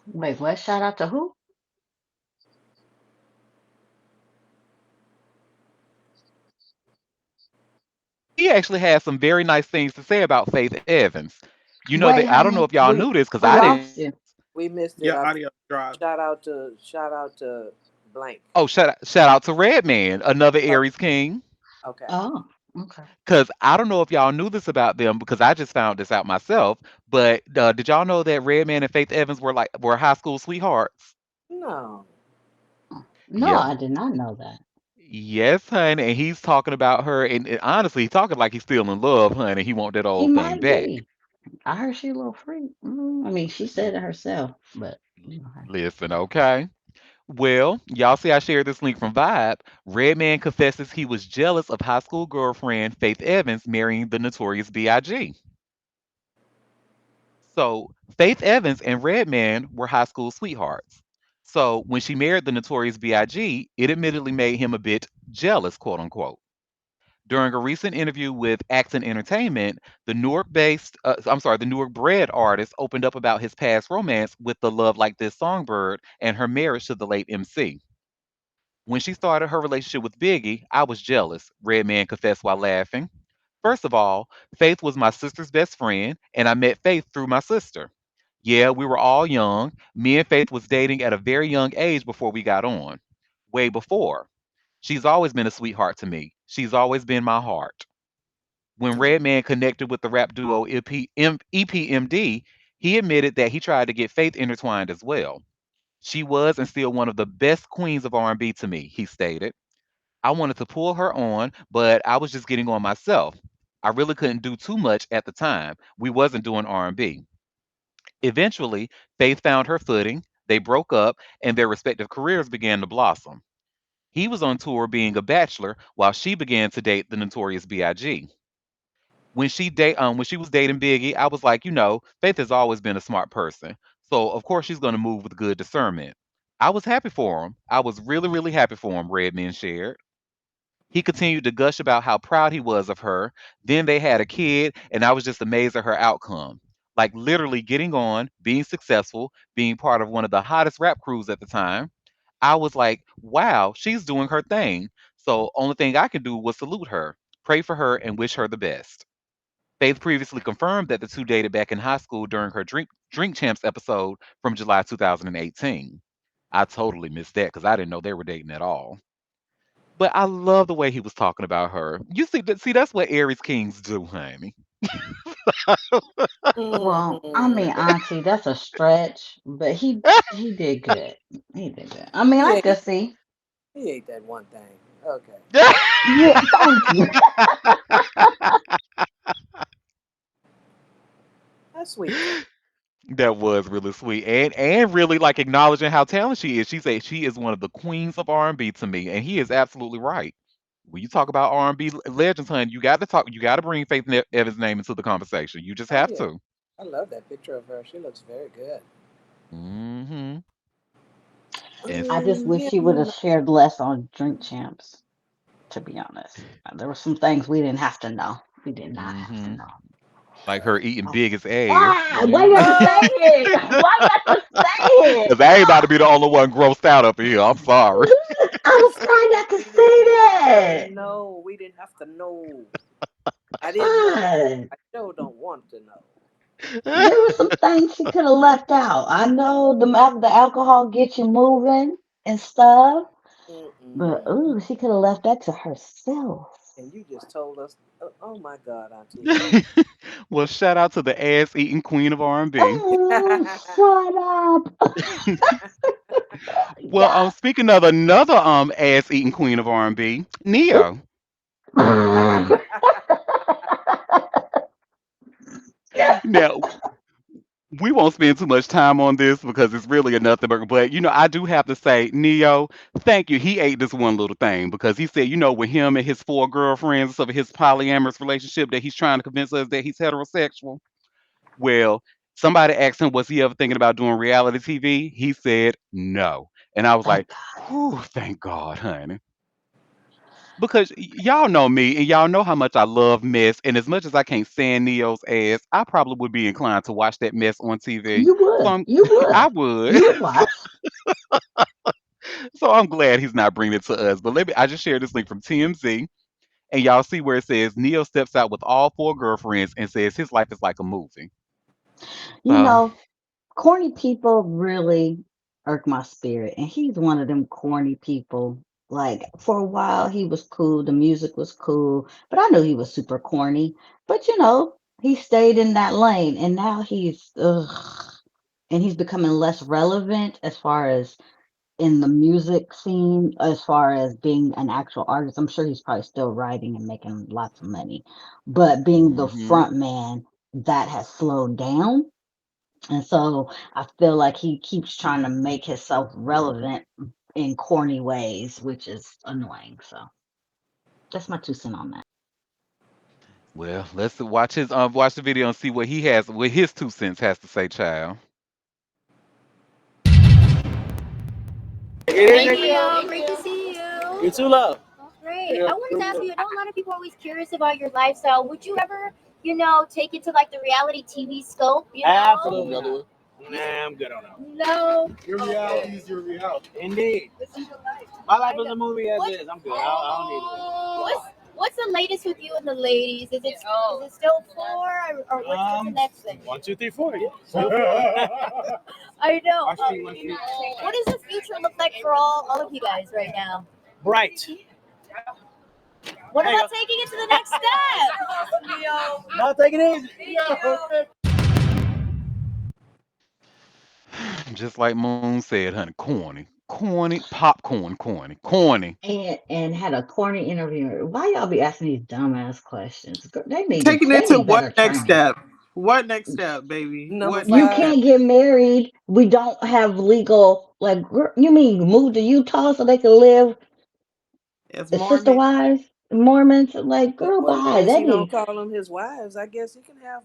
Wait, what? Shout out to who? He actually has some very nice things to say about Faith Evans. You know Wait, that I don't know honey, if y'all knew this because we I lost didn't. you. We missed it. Your audio dropped. Shout out to blank. Oh, shout out to Redman, another Oh, Aries King. okay. Oh, okay. Because I don't know if y'all knew this about them because I just found this out myself. But did y'all know that Redman and Faith Evans were high school sweethearts? No. No, Yep. I did not know that. Yes, honey. And he's talking about her, and honestly, he's talking like he's still in love, honey. He want that He old thing might back. be. I heard she a little freak. I mean, she said it herself, but you know, hey. Listen, okay. Well, y'all see I shared this link from Vibe. Redman confesses he was jealous of high school girlfriend Faith Evans marrying the notorious B.I.G. So, Faith Evans and Redman were high school sweethearts. So, when she married the notorious B.I.G., it admittedly made him a bit jealous, quote unquote. During a recent interview with Accent Entertainment, the Newark bred artist opened up about his past romance with the Love Like This songbird and her marriage to the late MC. When she started her relationship with Biggie, I was jealous, Redman confessed while laughing. First of all, Faith was my sister's best friend, and I met Faith through my sister. Yeah, we were all young. Me and Faith was dating at a very young age before we got on. Way before. She's always been a sweetheart to me. She's always been my heart. When Oh, Redman connected with the rap duo EPMD, he admitted that he tried to get Faith intertwined as well. She was and still one of the best queens of R&B to me, he stated. I wanted to pull her on, but I was just getting on myself. I really couldn't do too much at the time. We wasn't doing R&B. Eventually, Faith found her footing, they broke up, and their respective careers began to blossom. He was on tour being a bachelor while she began to date the notorious B.I.G. When she was dating Biggie, I was like, Faith has always been a smart person. So of course she's gonna move with good discernment. I was happy for him. I was really, really happy for him, Redman shared. He continued to gush about how proud he was of her. Then they had a kid, and I was just amazed at her outcome. Like literally getting on, being successful, being part of one of the hottest rap crews at the time. I was like, wow, she's doing her thing. So only thing I could do was salute her, pray for her, and wish her the best. Faith previously confirmed that the two dated back in high school during her Drink Champs episode from July 2018. I totally missed that because I didn't know they were dating at all. But I love the way he was talking about her. You see, that's what Aries Kings do, honey. Well, I mean, mm. Auntie, that's a stretch, but he did good. He did good. I mean, He I ate, could see. he ate that one thing. Okay. Yeah, thank you. That's sweet though. That was really sweet, and really like acknowledging how talented she is. She said she is one of the queens of R&B to me, and he is absolutely right. When you talk about R&B legends, honey, you got to bring Evans' name into the conversation. You just Oh have yeah. to. I love that picture of her. She looks very good. Hmm. And I just wish Yeah. she would have shared less on Drink Champs, to be honest. There were some things we didn't have to know. We did not have to hmm know. like her eating Oh. big as ass, Ah, why you have to say it? Why you have to say it? because I ain't about to be the only one grossed out up in here. I'm sorry. Look, I was trying not to We say didn't have to that. know. We didn't have to know. I didn't know. God. I still don't want to know. There were some things she could have left out. I know the alcohol gets you moving and stuff, but Mm-mm. ooh, she could have left that to herself. And you just told us, oh my God, Auntie. Well, shout out to the ass eating queen of R&B. Oh, shut up. Well, Yeah. speaking of another ass eating queen of R&B, Neo. Now, we won't spend too much time on this because it's really a nothing but I do have to say, Neo, thank you. He ate this one little thing because he said, with him and his four girlfriends of his polyamorous relationship that he's trying to convince us that he's heterosexual. Well, somebody asked him, was he ever thinking about doing reality TV? He said no. And I was like, Thank God. whew, thank God, honey. Because y'all know me and y'all know how much I love mess. And as much as I can't stand Neo's ass, I probably would be inclined to watch that mess on TV. You So would. I'm, You I would. would. You would watch. So I'm glad he's not bringing it to us. But I just shared this link from TMZ, and y'all see where it says Neo steps out with all four girlfriends and says his life is like a movie. You So, know, corny people really irk my spirit. And he's one of them corny people. Like, for a while, he was cool. The music was cool. But I knew he was super corny. But, he stayed in that lane. And now ugh. And he's becoming less relevant as far as in the music scene, as far as being an actual artist. I'm sure he's probably still writing and making lots of money. But being the hmm front man, that has slowed down. And so I feel like he keeps trying to make himself relevant in corny ways, which is annoying. So that's my 2 cents on that. well, let's watch the video and see what his 2 cents has to say, child. Thank you. Great to see you. You too, love. Great. I wanted to ask you, I know a lot of people are always curious about your lifestyle. Would you ever, take it to like the reality TV scope? Absolutely not. Nah, I'm good on that. No. Your reality is your reality. Indeed. My life is a movie as is. I'm good. I don't need it. What's the latest with you and the ladies? Is it still four or what's the next thing? 1, 2, 3, 4. Yeah. Still 4. I know. What does the future look like for all of you guys right now? Bright. What about taking it to the next step? Not taking it easy. Just like Moon said, honey, corny, corny, popcorn, corny, corny. And had a corny interview. Why y'all be asking these dumbass questions? They need Taking it they to need what better next training. step? What next step, baby? Number What You next five. step? can't get married. We don't have legal you mean move to Utah so they can live It's as sister Mormon. wives, Mormons? Like, girl, Well, bye. since That he don't need call them his wives, I guess he can have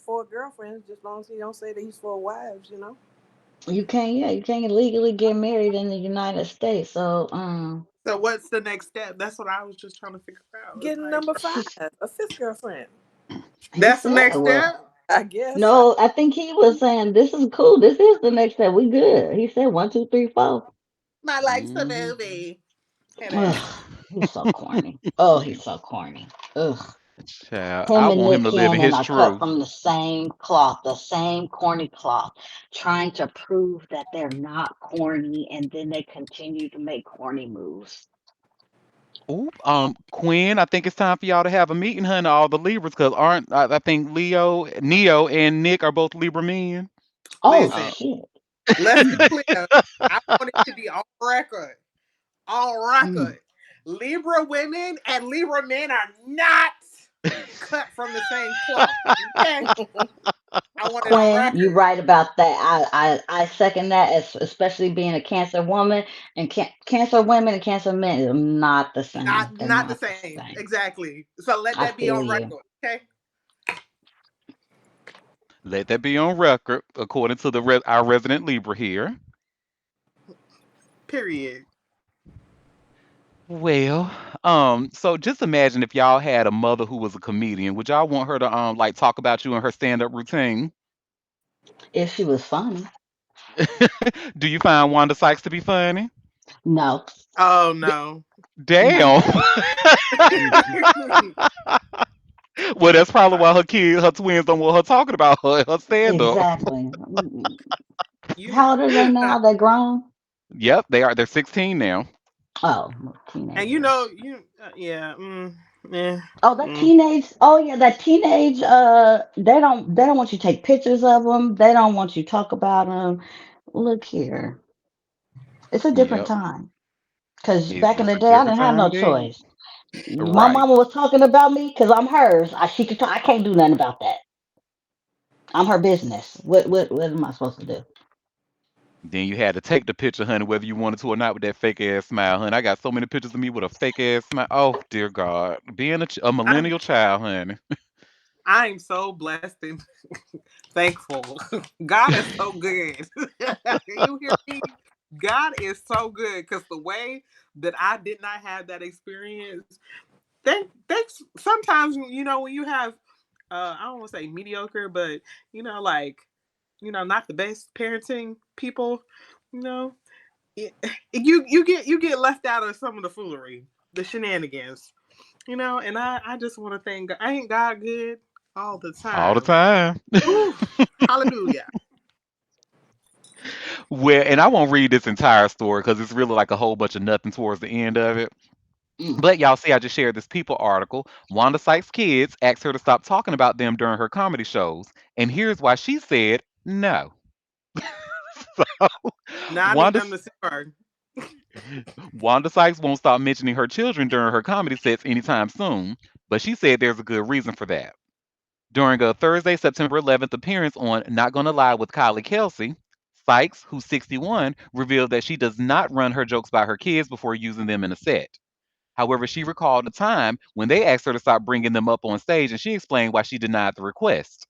four girlfriends just as long as he don't say that he's four wives. You can't, yeah, you can't legally get married in the United States. So, So what's the next step? That's what I was just trying to figure out. It's Getting like number five, she's, a fifth girlfriend. he that's the said, next well, step. I guess. no, I think he was saying this is cool. This is the next step. We good. He said one, two, three, four. My life's a hmm movie. Head ass. Ugh, he's so corny. Oh, he's so corny. Ugh. Child, I Him and want him Nick to live in Cannon his are cut truth. from the same cloth, the same corny cloth, trying to prove that they're not corny, and then they continue to make corny moves. Oop, Quinn, I think it's time for y'all to have a meeting, honey. All the Libras, because aren't I think Neo, and Nick are both Libra men. Oh Listen, Uh, shit. let's be clear. I want it to be on record. On Mm. record. Libra women and Libra men are not cut from the same cloth. Okay? I want it on Quinn, you record. right about that. I second that, especially being a Cancer woman and Cancer women and Cancer men are not the same. They're Not the not the same. same. Exactly. So let I that be feel on you. record. Okay? Let that be on record, according to our resident Libra here. Period. Well, so just imagine if y'all had a mother who was a comedian. Would y'all want her to like talk about you in her stand up routine? If she was funny, Do you find Wanda Sykes to be funny? no, Oh no. no. Damn. Mm-mm. Well, that's probably why her twins don't want her talking about her stand up. Exactly. Mm-mm. You How old are they now? They grown? Yep, they are. They're 16 now. Oh, and you teenagers. know you yeah. Eh, Oh, that mm. teenage. Oh yeah, that teenage. They don't want you to take pictures of them. They don't want you to talk about them. Look here, it's a different Yep. time. Cause back in It's the a day, I different didn't have time no indeed. choice. My Right. mama was talking about me because I'm hers. She could talk. I can't do nothing about that. I'm her business. What am I supposed to do? Then you had to take the picture, honey, whether you wanted to or not, with that fake ass smile, honey. I got so many pictures of me with a fake ass smile. Oh dear God, being a I, millennial child, honey. I'm so blessed and thankful. God is so good. You hear me? God is so good because the way that I did not have that experience, thanks. Sometimes when you have, I don't want to say mediocre, but like not the best parenting people, you know, it, you get left out of some of the foolery, the shenanigans, and I just want to thank God. Ain't God good all the All the time? time. Ooh, hallelujah. Well, and I won't read this entire story because it's really like a whole bunch of nothing towards the end of it. Mm. But y'all see, I just shared this People article. Wanda Sykes' kids asked her to stop talking about them during her comedy shows, and here's why she said no. So, Now I need Wanda them to see her. Wanda Sykes won't stop mentioning her children during her comedy sets anytime soon, but she said there's a good reason for that. During a Thursday, September 11th appearance on Not Gonna Lie with Kylie Kelsey, Sykes, who's 61, revealed that she does not run her jokes by her kids before using them in a set. However, she recalled a time when they asked her to stop bringing them up on stage, and she explained why she denied the request.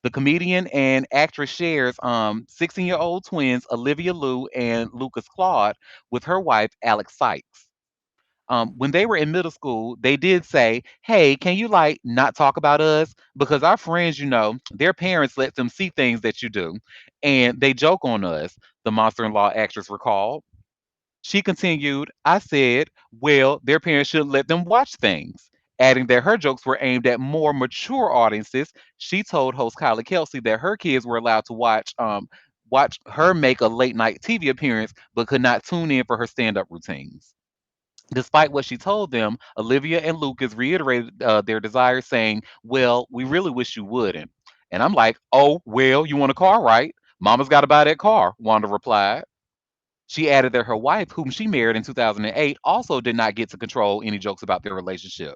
The comedian and actress shares 16-year-old twins Olivia Liu and Lucas Claude with her wife Alex Sykes. When they were in middle school, they did say, "Hey, can you like not talk about us? Because our friends, their parents let them see things that you do, and they joke on us." The monster-in-law actress recalled. She continued, "I said, well, their parents should let them watch things." Adding that her jokes were aimed at more mature audiences, she told host Kylie Kelsey that her kids were allowed to watch her make a late night TV appearance, but could not tune in for her stand up routines. Despite what she told them, Olivia and Lucas reiterated their desire, saying, "Well, we really wish you wouldn't." And I'm like, "Oh, well, you want a car, right? Mama's got to buy that car," Wanda replied. She added that her wife, whom she married in 2008, also did not get to control any jokes about their relationship.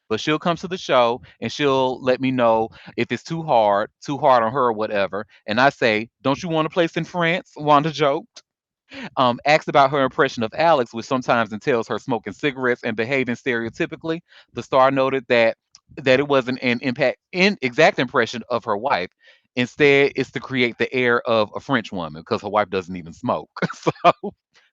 But she'll come to the show and she'll let me know if it's too hard on her or whatever. And I say, "Don't you want a place in France?" Wanda joked. Asked about her impression of Alex, which sometimes entails her smoking cigarettes and behaving stereotypically, the star noted that it wasn't an exact impression of her wife. Instead, it's to create the air of a French woman because her wife doesn't even smoke. So,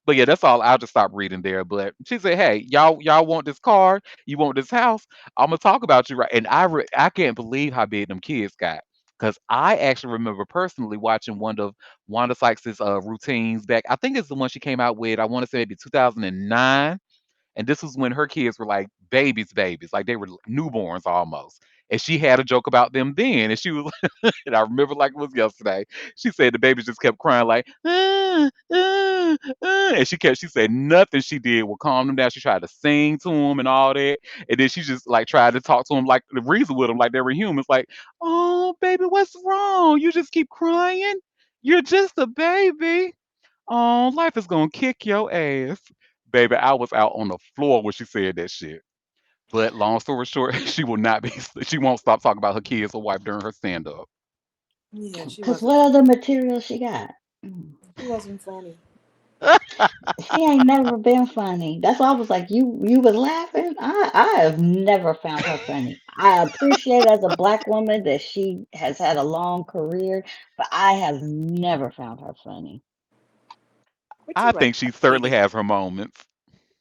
but yeah, that's all. I'll just stop reading there. But she said, "Hey, y'all want this car? You want this house? I'm gonna talk about you, right?" And I can't believe how big them kids got. Because I actually remember personally watching one of Wanda Sykes' routines back. I think it's the one she came out with. I want to say maybe 2009, and this was when her kids were like babies, like they were newborns almost. And she had a joke about them then, and she was, and I remember like it was yesterday. She said the babies just kept crying like, and she said nothing she did would calm them down. She tried to sing to them and all that, and then she just like tried to talk to them like reason with them like they were humans. Like, "Oh baby, what's wrong? You just keep crying. You're just a baby. Oh, life is gonna kick your ass." Baby, I was out on the floor when she said that shit. But long story short, she won't stop talking about her kids or wife during her stand up. Yeah, she Cause wasn't. what other material she got? Mm. She wasn't funny. She ain't never been funny. That's why I was like, you was laughing. I have never found her funny. I appreciate as a black woman that she has had a long career, but I have never found her funny. But I you're right. think she certainly has her moments.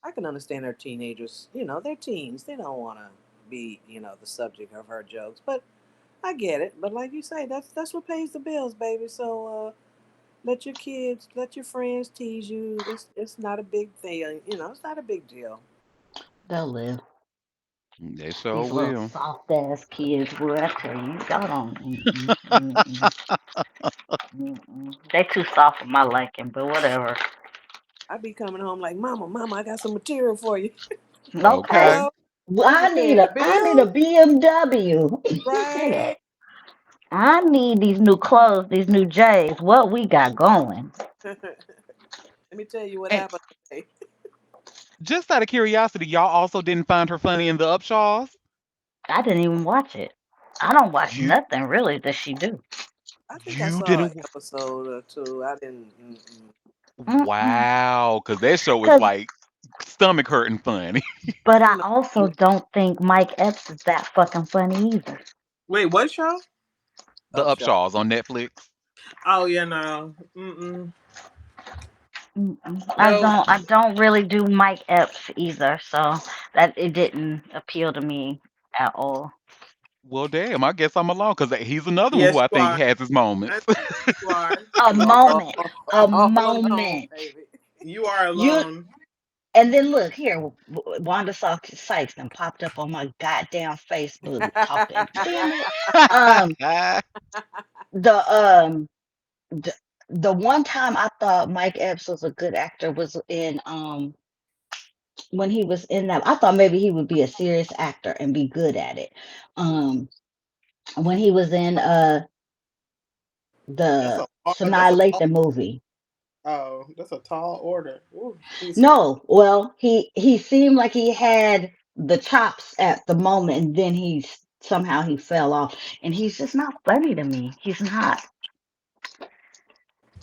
I can understand her teenagers. They're teens. They don't want to be, the subject of her jokes. But I get it. But like you say, that's what pays the bills, baby. So let your kids, let your friends tease you. It's not a big thing. It's not a big deal. They'll live. They sure These little will. soft ass kids, boy, I tell you, y'all don't. They too soft for my liking, but whatever. I be coming home like, Mama, I got some material for you. Okay. Okay. Hello. Well, Oh yeah, I need a Bill. BMW. Right. Shit. I need these new clothes, these new J's. What we got going? Let me tell you what And happened today. just out of curiosity, y'all also didn't find her funny in the Upshaws? I didn't even watch it. I don't watch You nothing really that she do. I think I you saw an didn't episode or two. I didn't. Mm-mm. Mm-mm. Wow, because that show was Cause, like stomach hurting funny. but I You know, also don't think Mike Epps is that fucking funny either. Wait, what show? The Upshot. Upshaws on Netflix. Oh yeah, no. Mm-mm. Mm-mm. No. I don't really do Mike Epps either, so that it didn't appeal to me at all. Well, damn, I guess I'm alone because he's another one who Yes, I you think are. has his I moments. you are. A Oh, moment, a all alone, moment. baby. You are You alone. and then look here, Wanda Sykes then popped up on my goddamn Facebook talking. Damn it. Um, the um, the, the one time I thought Mike Epps was a good actor was in when he was in that. I thought maybe he would be a serious actor and be good at it. Um, when he was in That's the a that's Sanaa a tall. Lathan movie. That's a tall order. Ooh, Jesus. No, well, he seemed like he had the chops at the moment, and then somehow he fell off, and he's just not funny to me. He's not.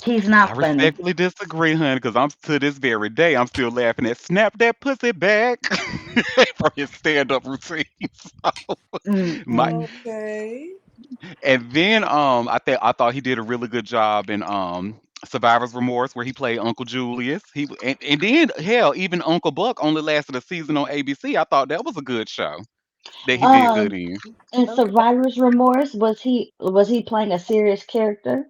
He's I not funny. respectfully disagree, honey, because I'm to this very day I'm still laughing at "Snap That Pussy Back" from his stand-up routine. So, my Mm-mm. Okay. and then I thought he did a really good job in Survivor's Remorse where he played Uncle Julius. And then hell, even Uncle Buck only lasted a season on ABC. I thought that was a good show that he did good Um, in. in Okay. Survivor's Remorse, was he playing a serious character?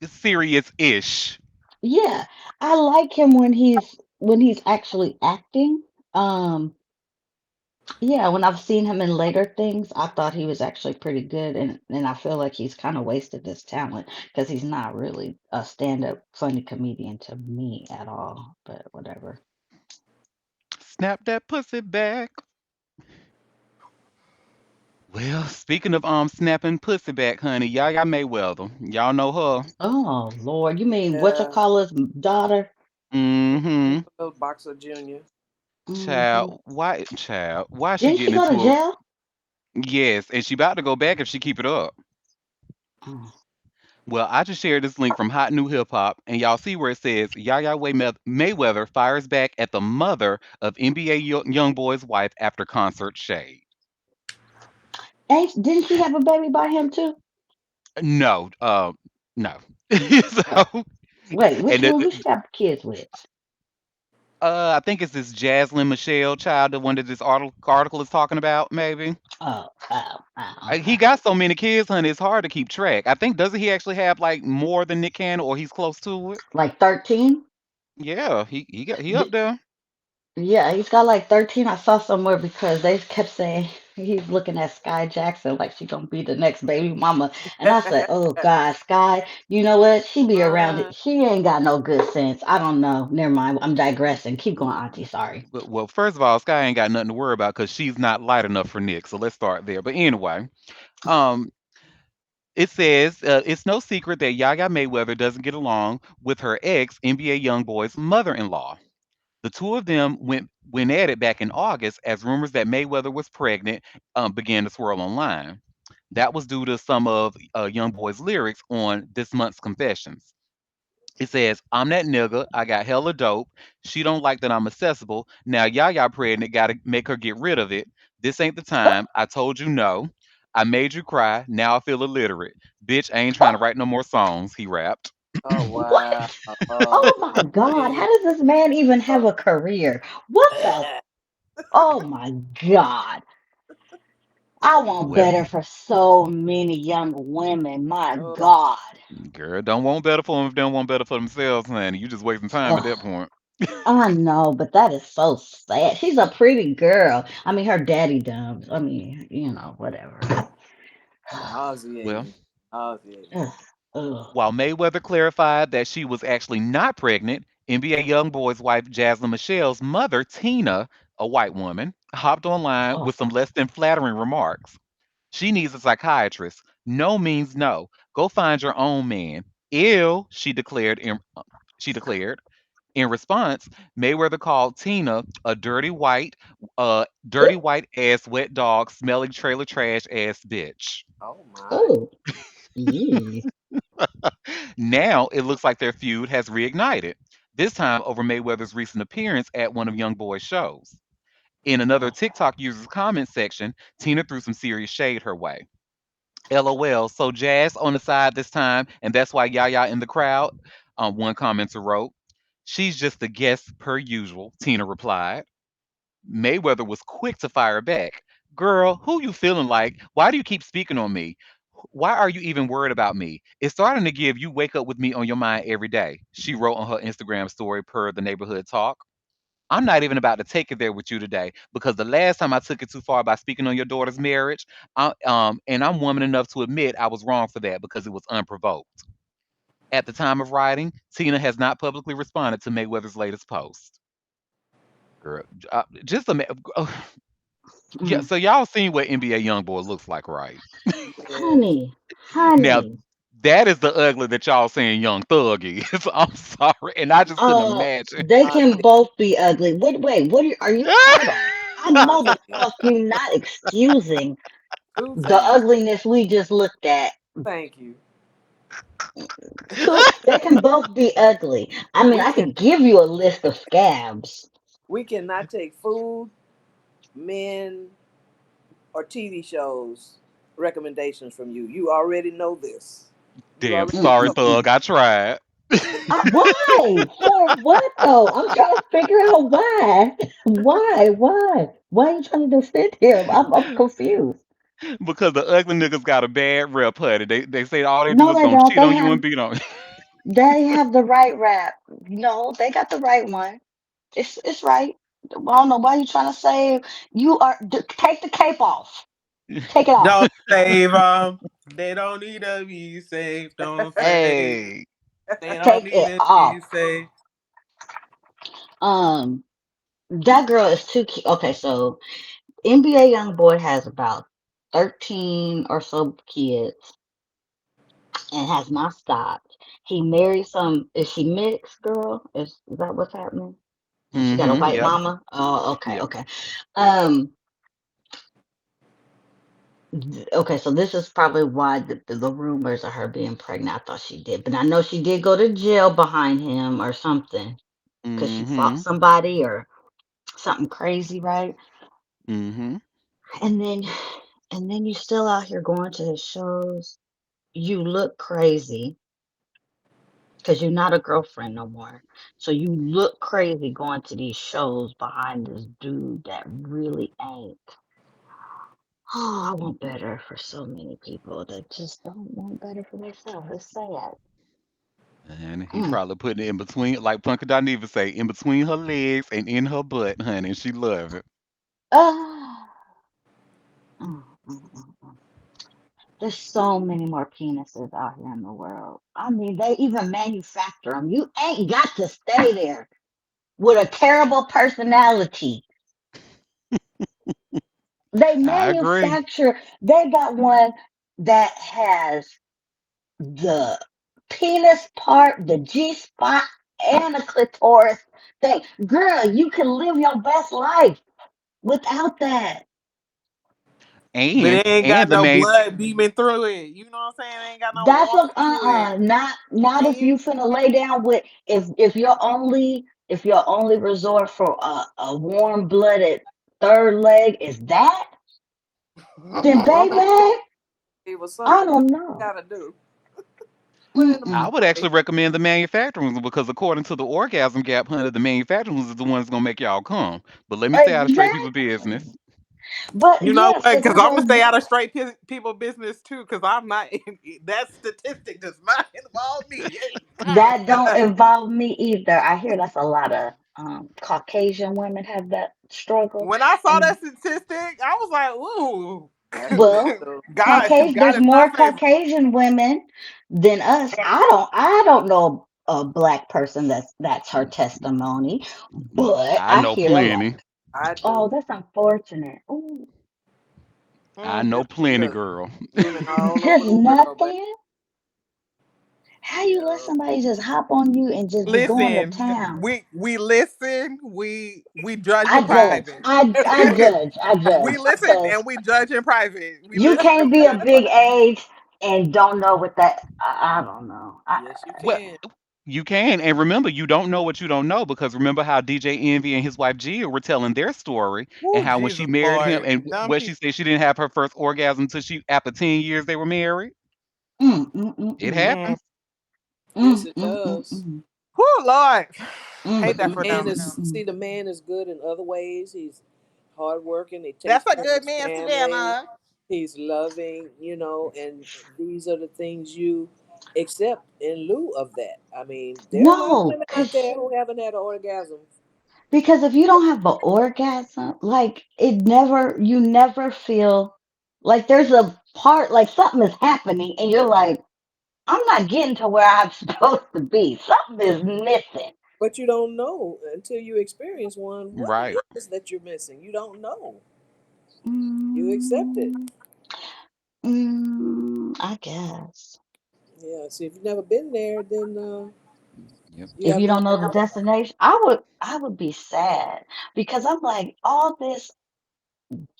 Serious-ish. Yeah, I like him when he's actually acting. Um, Yeah, when I've seen him in later things, I thought he was actually pretty good, and I feel like he's kind of wasted his talent because he's not really a stand-up funny comedian to me at all. But whatever. Snap that pussy back. Well, speaking of snapping pussy back, honey, Yaya Mayweather. Y'all know her. Oh Lord, you mean what you Yeah. call his daughter? Mm-hmm. Little Boxer Junior. Hmm. Child, why is she Didn't she getting go to into a jail? yes, and she about to go back if she keep it up. Oh, Well, I just shared this link from Hot New Hip Hop, and y'all see where it says Mayweather fires back at the mother of NBA Youngboy's wife after concert shade. didn't she have a baby by him too? No, no. So, Wait, which and one? Who she got kids with? I think it's this Jaslyn Michelle child, the one that this article is talking about, maybe. He Okay. got so many kids, honey, it's hard to keep track. I think doesn't he actually have like more than Nick Cannon, or he's close to it? Like 13? Yeah, he up there. Yeah, he's got like 13. I saw somewhere because they kept saying he's looking at Sky Jackson like she gonna be the next baby mama. And I said, oh God, Sky, you know what? She be around it. Uh, She ain't got no good sense. I don't know. Never mind. I'm digressing. Keep going, Auntie. Sorry. Well, first of all, Sky ain't got nothing to worry about because she's not light enough for Nick. So let's start there. But anyway, um, it says it's no secret that Yaya Mayweather doesn't get along with her ex NBA YoungBoy's mother-in-law. The two of them went at it back in August as rumors that Mayweather was pregnant began to swirl online. That was due to some of Young Boy's lyrics on this month's Confessions. It says, "I'm that nigga. I got hella dope. She don't like that I'm accessible. Now Yaya pregnant. Got to make her get rid of it. This ain't the time. I told you no. I made you cry. Now I feel illiterate. Bitch, I ain't trying to write no more songs." He rapped. oh What? wow. Oh my God. How Gee. does this man even have a career? What the? Oh my God. I want Well, better for so many young women. My Oh, God. girl, don't want better for them if they don't want better for themselves, honey. You just wasting time at that Ugh. point. I know, but that is so sad. She's a pretty girl. I mean, her daddy dumb. I mean, whatever. Well, nauseating. Nauseating. Ugh, ugh. while Mayweather clarified that she was actually not pregnant, NBA YoungBoy's wife Jaslyn Michelle's mother, Tina, a white woman, hopped online with some Okay. less than flattering remarks. She needs a psychiatrist. No means no. Go find your own man. Ew, she declared. In response, Mayweather called Tina a dirty white ass wet dog, smelling trailer trash ass bitch. Oh my. Oh, yeah. Now it looks like their feud has reignited. This time over Mayweather's recent appearance at one of Young Boy's shows. In another TikTok user's comment section, Tina threw some serious shade her way. LOL. So Jazz on the side this time, and that's why Yaya in the crowd. One commenter wrote, "She's just a guest per usual." Tina replied. Mayweather was quick to fire back. "Girl, who you feeling like? Why do you keep speaking on me? Why are you even worried about me? It's starting to give you wake up with me on your mind every day." She wrote on her Instagram story per the neighborhood talk. "I'm not even about to take it there with you today because the last time I took it too far by speaking on your daughter's marriage, and I'm woman enough to admit I was wrong for that because it was unprovoked." At the time of writing, Tina has not publicly responded to Mayweather's latest post. Girl, just a yeah. Mm. So y'all seen what NBA YoungBoy looks like, right? Yes. Honey, Now honey. that is the ugly that y'all saying Young Thug is. I'm sorry, and I just couldn't imagine. They can Auntie. both be ugly. Wait, what are you, hold on. I know the Auntie. fuck you not excusing Two the things. ugliness we just looked at. Thank you. They can both be ugly. I mean, We I can could give you a list of scabs. we cannot take food, men, or TV shows recommendations from you. You already know this. You Damn already sorry, know. Thug. Mm-mm-mm. I tried. Why? For what though? I'm trying to figure out why. Why are you trying to defend him? I'm confused. Because the ugly niggas got a bad rep, honey. They say all they do No, is they gonna don't. cheat on you and beat on you. They have the right rap. No, they got the right one. It's right. I don't know why you trying to say you are. Take the cape off. Take it off. Don't save them. They don't need to be saved. Don't save. Hey. They don't Take need it to off. be saved. Um, that girl is too cute. Okay, so NBA YoungBoy has about 13 or so kids and has not stopped. He married some. Is she mixed, girl? Is that what's happening? And she got a Mm-hmm. white Yep. mama. Oh, okay, Yep. okay. Um, okay, so this is probably why the rumors of her being pregnant. I thought she did, but I know she did go to jail behind him or something because she fought Mm-hmm. somebody or something crazy, right? Mm-hmm. And then, and then you still out here going to his shows. You look crazy because you're not a girlfriend no more. So you look crazy going to these shows behind this dude that really ain't. Oh, I want better for so many people that just don't want better for themselves. It's sad. And he Mm. probably put it in between, like Punka Dineva say, in between her legs and in her butt, honey. And she love it. Ah. Mm. There's so many more penises out here in the world. I mean, they even manufacture them. You ain't got to stay there with a terrible personality. They I agree. manufacture, they got one that has the penis part, the G spot, and the clitoris thing. Girl, you can live your best life without that. But And it ain't got and the no main blood beaming through it. You know what I'm saying? It ain't got no That's water what through it. not if Can you finna lay down with if your only resort for a warm blooded third leg is that, then Well, baby, it was I something you don't know. gotta do. Put in the I Mm-mm. would actually microwave. recommend the manufacturing ones because according to the orgasm gap, honey, the manufacturing ones is the ones gonna make y'all come. But let me stay out of straight people business. Exactly. But You know yes, what? because Because I I'm gonna don't stay out of want straight people business too. Because I'm not. That statistic does not involve me. that don't involve me either. I hear that's a lot of Caucasian women have that struggle. When I saw And that statistic, I was like, "Ooh, That's true well, too. God, because Caucasian, God there's is not more favorable." Caucasian women than us. I don't know a black person that's her testimony, but I I know hear a lot. plenty. I Oh, do. that's unfortunate. Ooh, I Mm. know plenty, Look, girl. women all over just the world, but nothing. How you let no. somebody just hop on you and just be going to Listen, town? we listen, we judge I in judge. private. I judge. I We judge listen because and we judge in private. We you listen and can't we be a judge in big private. age and don't know what that. I don't know. Yes, you Well, can. you can, and remember, you don't know what you don't know because remember how DJ Envy and his wife Gia were telling their story, and Oh how when she Jesus married him, Lord, and dumb what she people. said she didn't have her first orgasm until she after 10 years they were married. Mm, mm, mm, It mm, Mm. happens. Yes, mm, it mm, mm, does. mm, Whoo Lord, mm, hate But the that mm, for mm, man them. mm, is mm. see the man is good in other ways. He's hardworking. He takes That's a care of good his man, family. Savannah. He's loving, and these are the things you accept in lieu of that. I mean, there are a lot of No, women out cause there who haven't had an orgasm. because if you don't have an orgasm, like you never feel like there's a part like something is happening, and you're like, I'm not getting to where I'm supposed to be. Something is missing. But you don't know until you experience one. What Right. is that you're missing? You don't know. You accept it. Mm, I guess. Yeah. So if you've never been there, then Yep. you If have you no don't know the idea. destination, I would be sad because I'm like all this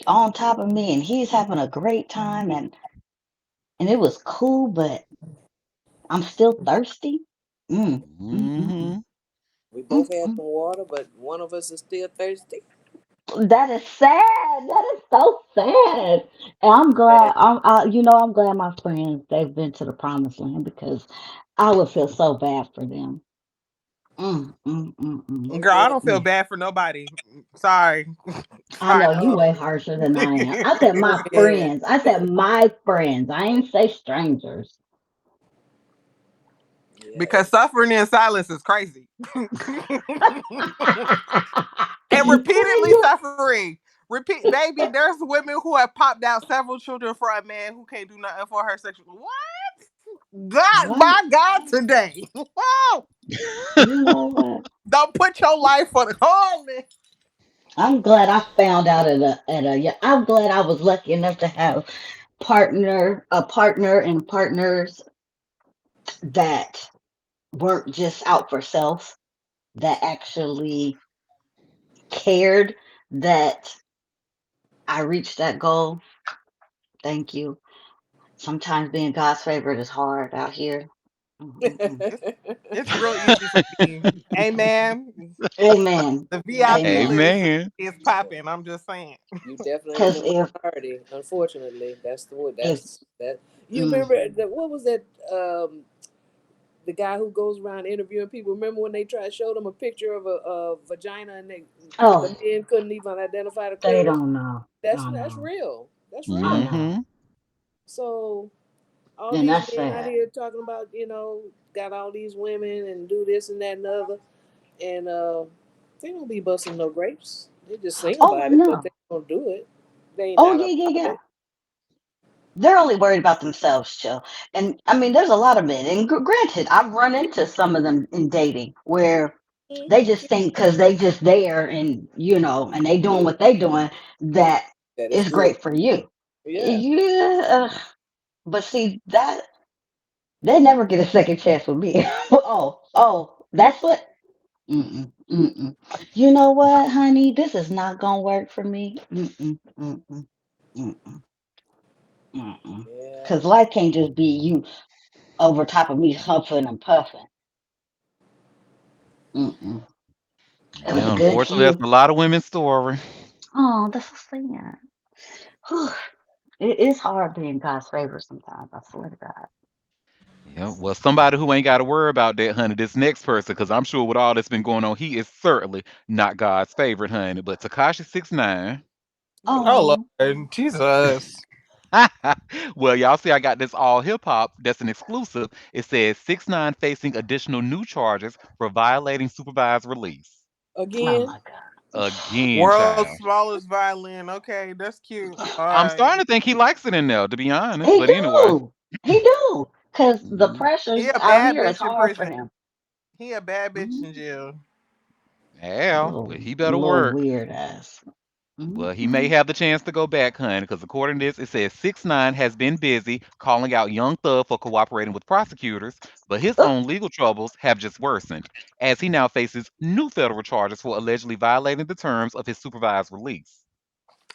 on top of me and he's having a great time and it was cool, but I'm still thirsty. Mm, mm, mm, mm, Hmm. We mm, both had mm. some water, but one of us is still thirsty. That is sad. That is so sad. And I'm glad. Sad. I'm glad my friends they've been to the promised land because I would feel so bad for them. Both Girl, I had don't feel Mm. bad for nobody. Sorry, I sorry, know you no. way Lola. harsher than I am. I said my Yeah. friends. I said my friends. I ain't say strangers. Yeah. Because suffering in silence is crazy. And When repeatedly you suffering. Repeat, baby. There's women who have popped out several children for a man who can't do nothing for her sexual. What? God, what? my God, today. Whoa. You know what? Don't put your life for the holy. I'm glad I found out I'm glad I was lucky enough to have a partner and partners that weren't just out for self, that actually cared that I reached that goal. Thank you. Sometimes being God's favorite is hard out here. Mm-mm-mm. It's, it's real easy for me. Amen. Amen. The VIP Amen. list Amen. is popping. I'm just saying. You definitely in Because the minority. Unfortunately, that's the word. if That's that. You mm, remember what was that? The guy who goes around interviewing people. Remember when they tried to show them a picture of a vagina and the oh, men couldn't even identify the they clitoris? don't know. That's I that's know. real. That's I real. know. Hmm. So all And these that's men out sad. here talking about got all these women and do this and that and the other, and they don't be busting no grapes. They just sing Oh about it, but no. they don't do it. They ain't Oh not yeah, yeah, about yeah. it. They're only worried about themselves, chill. And I mean, there's a lot of men. And granted, I've run into some of them in dating where Mhm. they just think because they just there and and they doing what they doing that That is it's good. great for you. Yeah. Yeah, but see that they never get a second chance with me. Oh, that's what. Mm-mm, mm-mm. You know what, honey? This is not gonna work for me. Mm-mm, mm-mm, mm-mm, mm-mm. Yeah. Cause life can't just be you over top of me huffing and puffing. Mm-mm. It was Yeah, good to unfortunately, that's you. a lot of women's story. Oh, that's so sad. Whew. It is hard being God's favor sometimes. I swear to God. Yeah, well, somebody who ain't got to worry about that, honey, this next person, because I'm sure with all that's been going on, he is certainly not God's favorite, honey. But Takashi 6ix9ine. Oh Oh, Lord, Jesus. Well, y'all see, I got this all hip hop. That's an exclusive. It says 6ix9ine facing additional new charges for violating supervised release. oh Again. my God. Again, World's child. smallest violin. Okay, that's cute. All I'm right. starting to think he likes it in there, to be honest. He But anyway. do. He do. Cause the Mhm. pressure He a out bad here is bitch in hard for prison. him. He a bad bitch Mhm. in jail. Well, he better Little work. weird ass. Well, he may Mhm. have the chance to go back, honey, because according to this, it says 6ix9ine has been busy calling out Young Thug for cooperating with prosecutors, but his Uh, own legal troubles have just worsened, as he now faces new federal charges for allegedly violating the terms of his supervised release.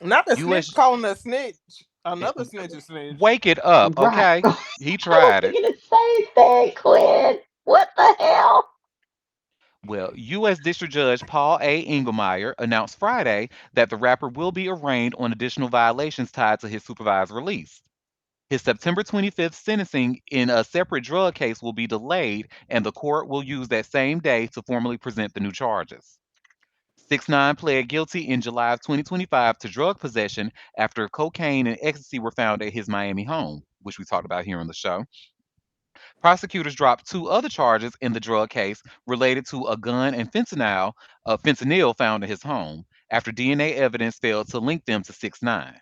Not the snitch U.S. calling a snitch. Another snitch is snitch. Wake it up, right. okay? I He was tried it. thinking the same thing, Quinn. What the hell? Well, U.S. District Judge Paul A. Engelmeyer announced Friday that the rapper will be arraigned on additional violations tied to his supervised release. His September 25th sentencing in a separate drug case will be delayed, and the court will use that same day to formally present the new charges. 6ix9ine pled guilty in July of 2025 to drug possession after cocaine and ecstasy were found at his Miami home, which we talked about here on the show. Prosecutors dropped two other charges in the drug case related to a gun and fentanyl found in his home after DNA evidence failed to link them to 6ix9ine.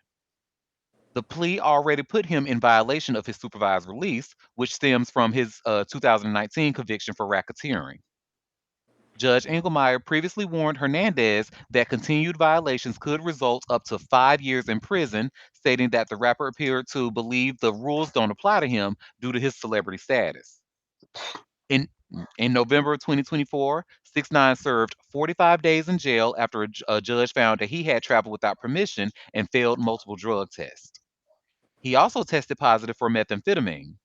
The plea already put him in violation of his supervised release, which stems from his 2019 conviction for racketeering. Judge Engelmeyer previously warned Hernandez that continued violations could result up to 5 years in prison, stating that the rapper appeared to believe the rules don't apply to him due to his celebrity status. In in November of 2024, 6ix9ine served 45 days in jail after a judge found that he had traveled without permission and failed multiple drug tests. He also tested positive for methamphetamine.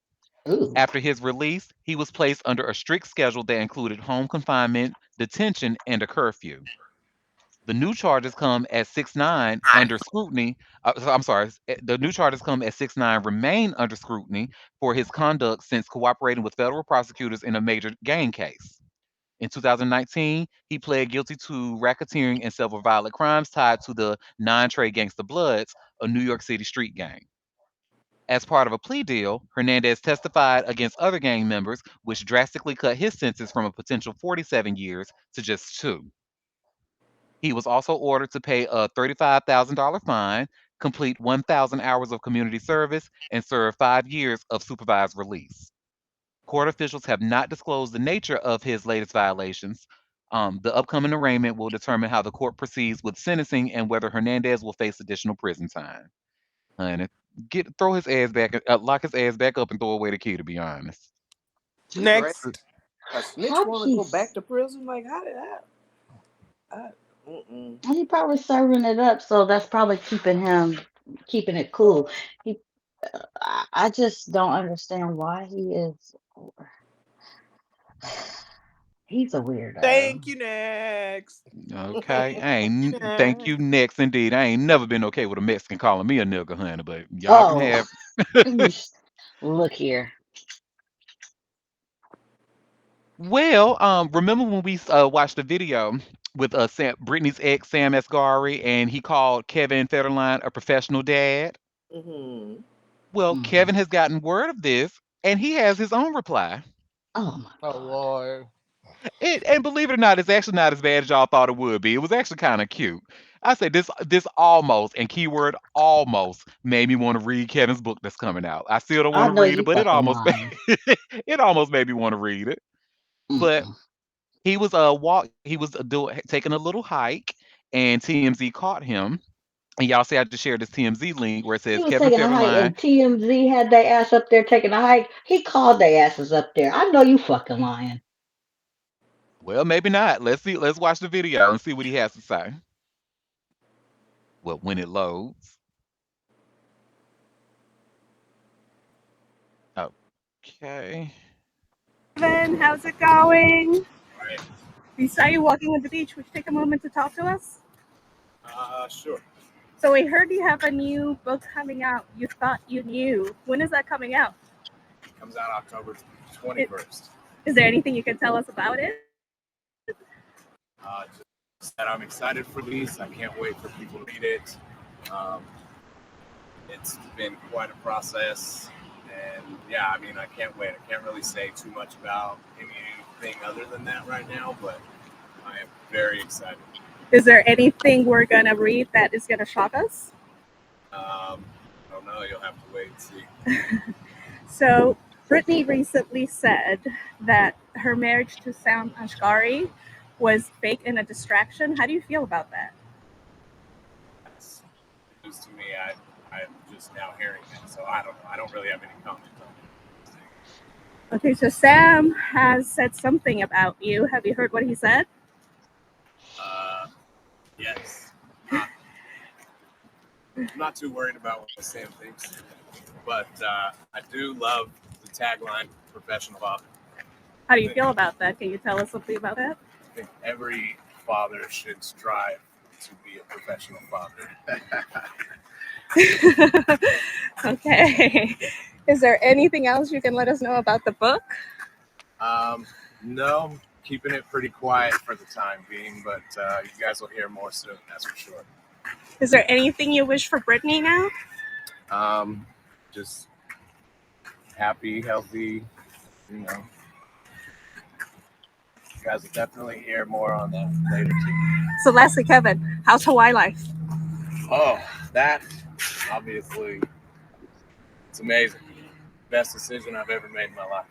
Ooh. After his release, he was placed under a strict schedule that included home confinement, detention, and a curfew. The new charges come as 6ix9ine under scrutiny. I'm sorry. The new charges come as 6ix9ine remain under scrutiny for his conduct since cooperating with federal prosecutors in a major gang case. In 2019, he pled guilty to racketeering and several violent crimes tied to the Nine Trey Gangsta Bloods, a New York City street gang. As part of a plea deal, Hernandez testified against other gang members, which drastically cut his sentence from a potential 47 years to just two. He was also ordered to pay a $35,000 fine, complete 1,000 hours of community service, and serve 5 years of supervised release. Court officials have not disclosed the nature of his latest violations. The upcoming arraignment will determine how the court proceeds with sentencing and whether Hernandez will face additional prison time. Honey, throw his ass back, lock his ass back up, and throw away the key. To be honest, He crazy. Next. A snitch How want to go back he's to prison? Like how did that? I, mm-mm. he probably serving it up, so that's probably keeping it cool. He, I just don't understand why he is. He's a weirdo. Thank you. Next. okay. Thank you. Thank Next. you. Next, indeed. I ain't never been okay with a Mexican calling me a nigga, honey, but y'all can Oh, have. look here. Well, remember when we watched the video with Brittany's ex Sam Asghari, and he called Kevin Federline a professional dad? Hmm. Well, Mhm. Kevin has gotten word of this, and he has his own reply. Oh my Oh God. Lord. And believe it or not, it's actually not as bad as y'all thought it would be. It was actually kind of cute. I say this almost, and keyword almost, made me want to read Kevin's book that's coming out. I still don't I want to know read it, you but it fucking almost lying. it almost made me want to read it. But Mm-mm. he was taking a little hike, and TMZ caught him. And y'all see I just shared this TMZ link where it says He was Kevin taking a hike, Federline. and TMZ had their ass up there taking a hike. He called their asses up there. I know you fucking lying. Well, maybe not. Let's see. Let's watch the video and see what he has to say. Well, when it loads. Okay. Evan, how's it going? We saw you walking on the beach. Would you take a moment to talk to us? Sure. So we heard you have a new book coming out. You thought you knew. When is that coming out? Comes out October 21st. Is there anything you can tell us about it? Just that I'm excited for release. I can't wait for people to read it. Um, it's been quite a process. And yeah, I mean, I can't wait. I can't really say too much about anything other than that right now, but I am very excited. Is there anything we're going to read that is going to shock us? I don't know. You'll have to wait and see. So Brittany recently said that her marriage to Sam Ashgari was fake and a distraction. How do you feel about that? That's news to me. I'm just now hearing that, so I don't know. I don't really have any comment on it. Okay, so Sam has said something about you. Have you heard what he said? Uh, yes. I'm not too worried about what Sam thinks, but I do love the tagline "professional father." How do you feel about that? Can you tell us something about that? I think every father should strive to be a professional father. Okay. Is there anything else you can let us know about the book? Um, no, I'm keeping it pretty quiet for the time being, but you guys will hear more soon, that's for sure. Is there anything you wish for Brittany now? Um, just happy, healthy, you know. You guys will definitely hear more on that later too. So, lastly, Kevin, how's Hawaii life? Oh, that obviously it's amazing. Best decision I've ever made in my life.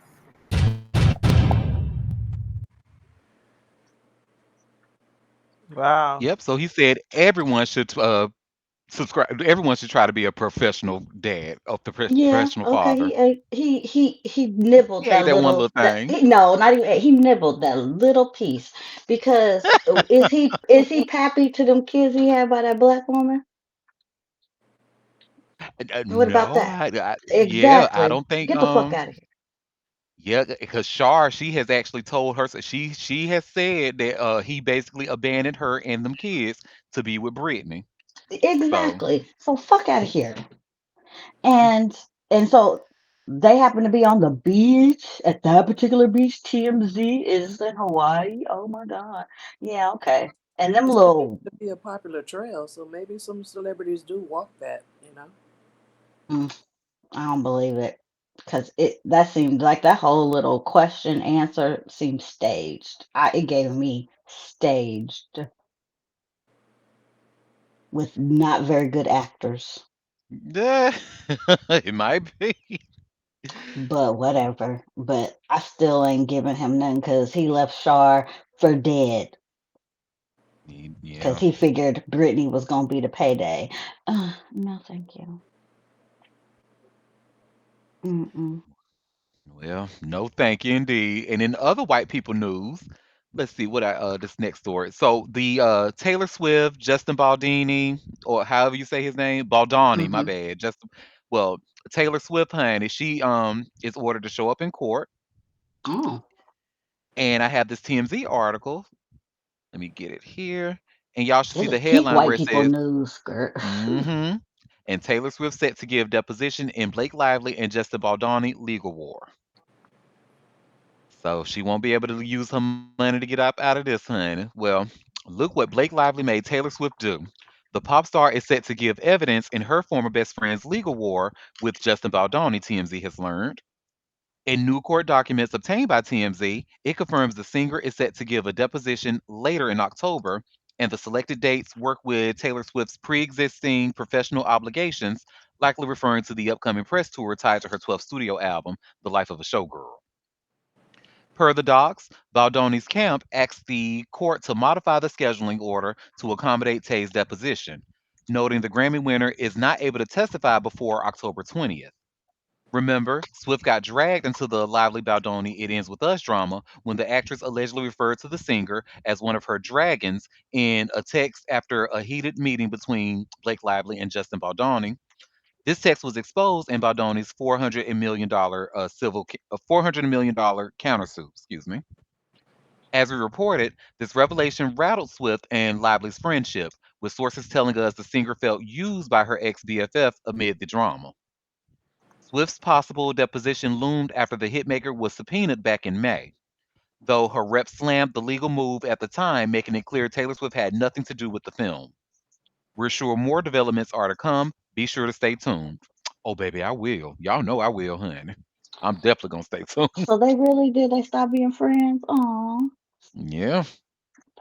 Wow. Yep. So he said everyone should subscribe. Everyone should try to be a professional dad, a Yeah, professional okay. father. He nibbled He that ate that one little little that thing. he, no, not even he nibbled that little piece because is he pappy to them kids he had by that black woman? What about No, that? yeah, I Exactly. don't think Get the fuck out of here. yeah, because Shar, she has actually told her, so she has said that he basically abandoned her and them kids to be with Brittany. So Exactly. So fuck out of here. And and so they happen to be on the beach at that particular beach. TMZ is in Hawaii. Oh my god. Yeah, okay. And them It seems little to be a popular trail, so maybe some celebrities do walk that, you know. mm, I don't believe it. Because that seemed like that whole little question answer seemed staged. It gave me staged with not very good actors. yeah, it might be. But whatever. But I still ain't giving him none because he left Shar for dead. Because Yeah. he figured Brittany was gonna be the payday. No, thank you. Mm-mm. Well, no, thank you indeed. And in other white people news, let's see what I this next story. So the Taylor Swift, Justin Baldini, or however you say his name, Baldani, my Mm-hmm. bad. Just well, Taylor Swift, honey, she is ordered to show up in court. Oh, And I have this TMZ article. Let me get it here. And y'all should see this is the peak headline white where it people says, news, skirt. mm-hmm. And Taylor Swift set to give deposition in Blake Lively and Justin Baldoni legal war. So she won't be able to use her money to get out of this, honey. Well, look what Blake Lively made Taylor Swift do. The pop star is set to give evidence in her former best friend's legal war with Justin Baldoni, TMZ has learned. In new court documents obtained by TMZ, it confirms the singer is set to give a deposition later in October, and the selected dates work with Taylor Swift's pre existing professional obligations, likely referring to the upcoming press tour tied to her 12th studio album, The Life of a Showgirl. Per the docs, Baldoni's camp asked the court to modify the scheduling order to accommodate Tay's deposition, noting the Grammy winner is not able to testify before October 20th. Remember, Swift got dragged into the Lively Baldoni It Ends With Us drama when the actress allegedly referred to the singer as one of her dragons in a text after a heated meeting between Blake Lively and Justin Baldoni. This text was exposed in Baldoni's $400 million $400 million countersuit. Excuse me. As we reported, this revelation rattled Swift and Lively's friendship, with sources telling us the singer felt used by her ex BFF amid the drama. Swift's possible deposition loomed after the hitmaker was subpoenaed back in May, though her rep slammed the legal move at the time, making it clear Taylor Swift had nothing to do with the film. We're sure more developments are to come. Be sure to stay tuned. Oh, baby, I will. Y'all know I will, honey. I'm definitely going to stay tuned. So they really did. They stop being friends. Oh, Yeah.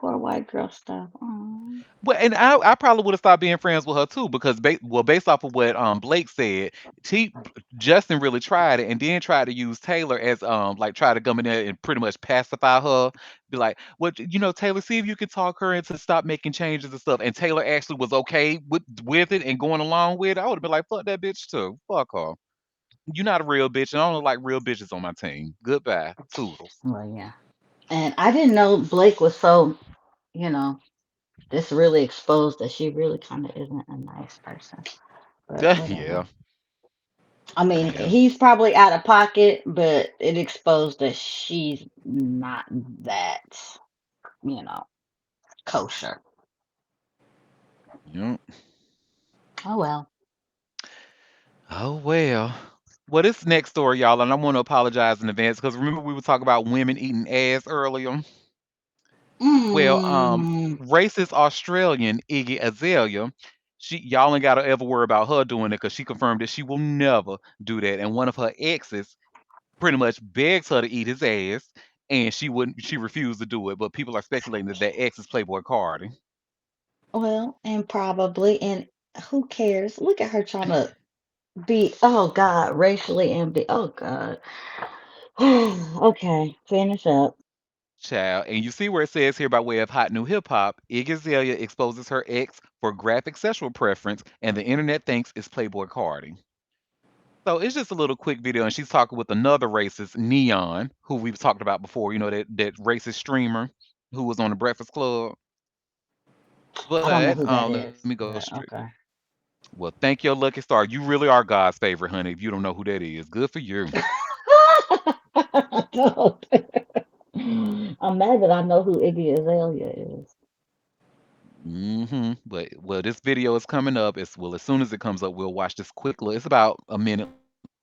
Poor white girl stuff. Aw. Well, and I probably would have stopped being friends with her too because based off of what Blake said, he Justin really tried it and then tried to use Taylor as like try to come in there and pretty much pacify her, be like, "What Taylor, see if you can talk her into stop making changes and stuff." And Taylor actually was okay with it and going along with it. I would have been like, "Fuck that bitch too, fuck her. You're not a real bitch, and I don't like real bitches on my team. Goodbye, toodles." Well, yeah. And I didn't know Blake was so, you know, this really exposed that she really kind of isn't a nice person. But Yeah, whatever. I mean, yeah, he's probably out of pocket, but it exposed that she's not that, you know, kosher. yeah. Oh well. Oh well. Well, this next story, y'all, and I want to apologize in advance because remember we were talking about women eating ass earlier. Well, Mm. racist Australian Iggy Azalea, y'all ain't gotta ever worry about her doing it because she confirmed that she will never do that. And one of her exes pretty much begs her to eat his ass, and she refused to do it. But people are speculating that that ex is Playboy Cardi. Well, and probably, and who cares? Look at her trying to be, oh God, racially oh God. Okay, finish up. Child, and you see where it says here by way of hot new hip hop, Iggy Azalea exposes her ex for graphic sexual preference, and the internet thinks it's Playboy Cardi. So it's just a little quick video, and she's talking with another racist, Neon, who we've talked about before. You know that racist streamer who was on the Breakfast Club. I don't know But who that let me is, go straight. but okay. Well, thank your lucky star. You really are God's favorite, honey. If you don't know who that is, good for you. Don't. I'm mad that I know who Iggy Azalea is. But well, this video is coming up. As soon as it comes up, we'll watch this quick. It's about a minute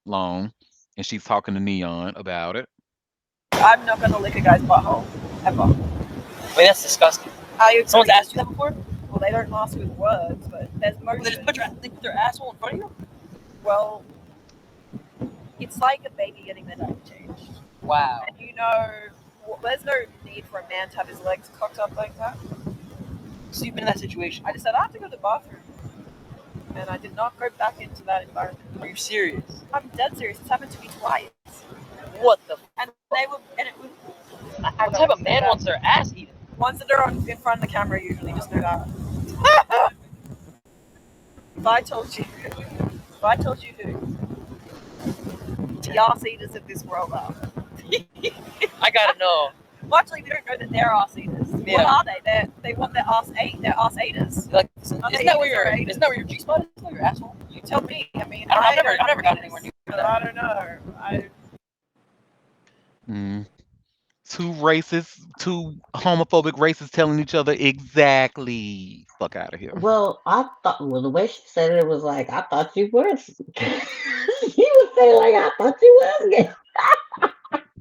long, and she's talking to Neon about it. I'm not gonna lick a guy's butthole ever. Wait, that's disgusting. Are you? Someone's asked you that before? Well, they don't ask with words, but there's motion. They put their asshole in front of you? Well, it's like a baby getting their diaper changed. Wow. And there's no need for a man to have his legs cocked up like that. So you've been in that situation. I just said I have to go to the bathroom, and I did not go back into that environment. Are you serious? I'm dead serious. It's happened to me twice. What the? And they were, and it was. What type of man wants their ass eaten? Ones that are in front of the camera usually just know that. if I told you who the arse eaters of this world are. I gotta know. Well, actually, we don't know that they're arse eaters. Yeah. What are they? They want their arse ate. They're arse eaters. Like, isn't that where your G spot is? Isn't that your asshole? You tell me. I mean, I've never gotten anywhere near that. I don't know. Mm. Two racists, two homophobic racists telling each other exactly. Fuck out of here. Well, I thought, well, the way she said it was like, I thought you was. She was saying, like, I thought you was gay.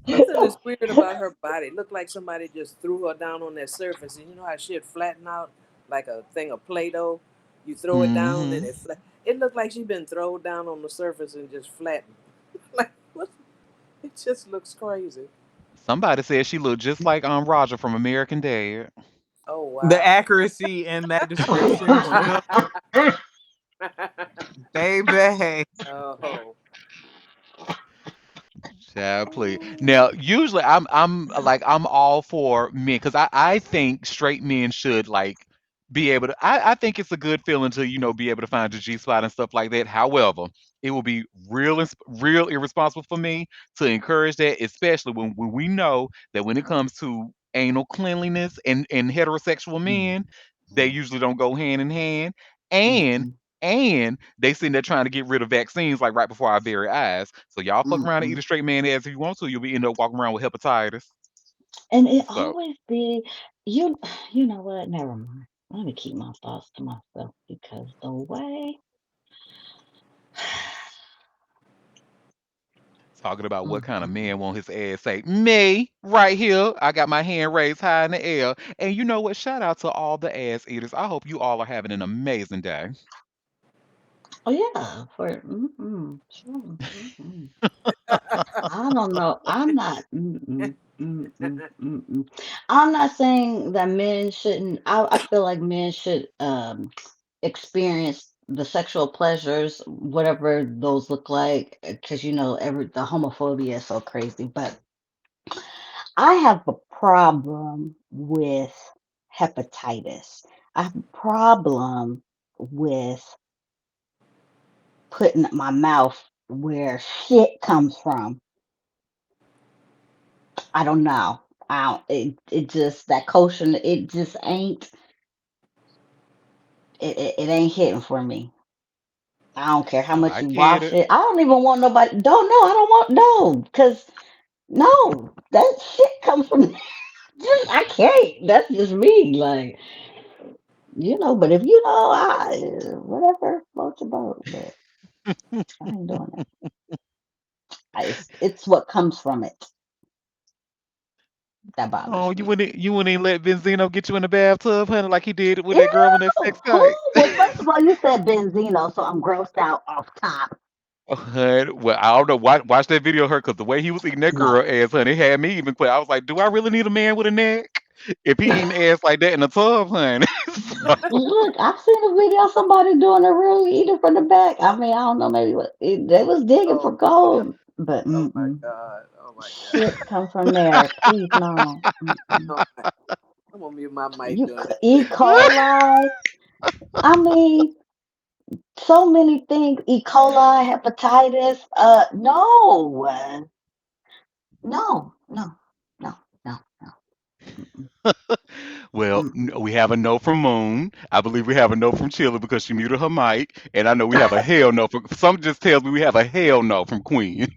Something is weird about her body. It looked like somebody just threw her down on that surface. And you know how shit flatten out like a thing of Play-Doh? You throw it down and it looked like she'd been thrown down on the surface and just flattened. Like, what? It just looks crazy. Somebody said she looked just like Roger from American Dad. Oh, wow. The accuracy in that description, baby. Oh. Child, please. Now, usually I'm all for men because I think straight men should like be able to. I think it's a good feeling to be able to find your G spot and stuff like that. However, it will be real irresponsible for me to encourage that, especially when we know that when it comes to anal cleanliness and heterosexual men, they usually don't go hand in hand. And Mm-mm, and they sitting there trying to get rid of vaccines like right before our very eyes. So y'all fuck around and eat mm-mm. a straight man ass if you want to. You'll be end up walking around with hepatitis. And it So always be, you, you know what? Never mind. Let me keep my thoughts to myself because the way. talking about what kind of Mm-mm. man want his ass say, me, right here. I got my hand raised high in the air. And you know what? Shout out to all the ass eaters. I hope you all are having an amazing day. Oh yeah, sure. Mm-mm. I don't know. I'm not. Mm-mm. Mm. I'm not saying that men shouldn't. I feel like men should experience the sexual pleasures, whatever those look like, because every the homophobia is so crazy. But I have a problem with hepatitis. I have a problem with putting my mouth where shit comes from. I don't know. I don't, it just that kosher. It just ain't. It ain't hitting for me. I don't care how much I you get wash it. it. I don't even want nobody. Don't know. I don't want no. Because no, that shit comes from. Just I can't. That's just me. Like But if whatever floats your boat. But I ain't doing it. It's what comes from it that Oh, bothers you me. wouldn't you wouldn't even let Benzino get you in the bathtub, honey, like he did with Ew! that girl in that sex Who? tape. Well, first of all, you said Benzino, so I'm grossed out off top. Oh, honey, well, I don't know. Watch that video of her because the way he was eating that No. girl ass, honey, it had me even quit. I was like, do I really need a man with a neck? If he eating ass like that in the tub, honey. Look, I've seen a video of somebody doing a real eater from the back. I mean, I don't know, maybe they was digging Oh for yeah. gold, but Oh my God. Oh my God. shit come from there. Please, no. Oh my. I'm gonna mute my mic You during that. E. coli. I mean, so many things. E. coli, hepatitis. No, no, no, no, no. Mm-mm, Well, mm-mm. we have a no from Moon. I believe we have a no from Chilla because she muted her mic, and I know we have a hell no from. Some just tells me we have a hell no from Queen.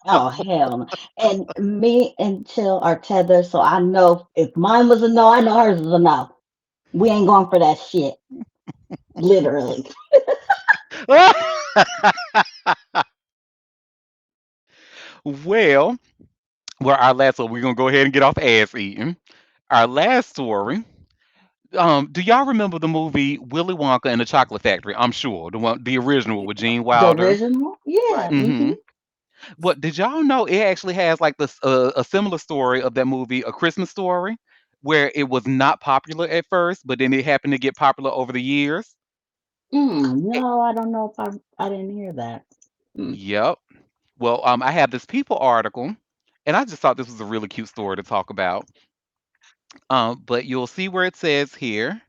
Oh hell no. And me and Chill are tethered, so I know if mine was a no, I know hers is a no. We ain't going for that shit. Literally. well, well, our last. So we're gonna go ahead and get off ass eating. Our last story. Do y'all remember the movie Willy Wonka and the Chocolate Factory? I'm sure the original with Gene The Wilder. original? Yeah. Right. Mm-hmm. hmm What did y'all know? It actually has like this a similar story of that movie, A Christmas Story, where it was not popular at first, but then it happened to get popular over the years. Eh, No, I don't know if I didn't hear that. Mm. Yep. Well, I have this People article, and I just thought this was a really cute story to talk about. But you'll see where it says here.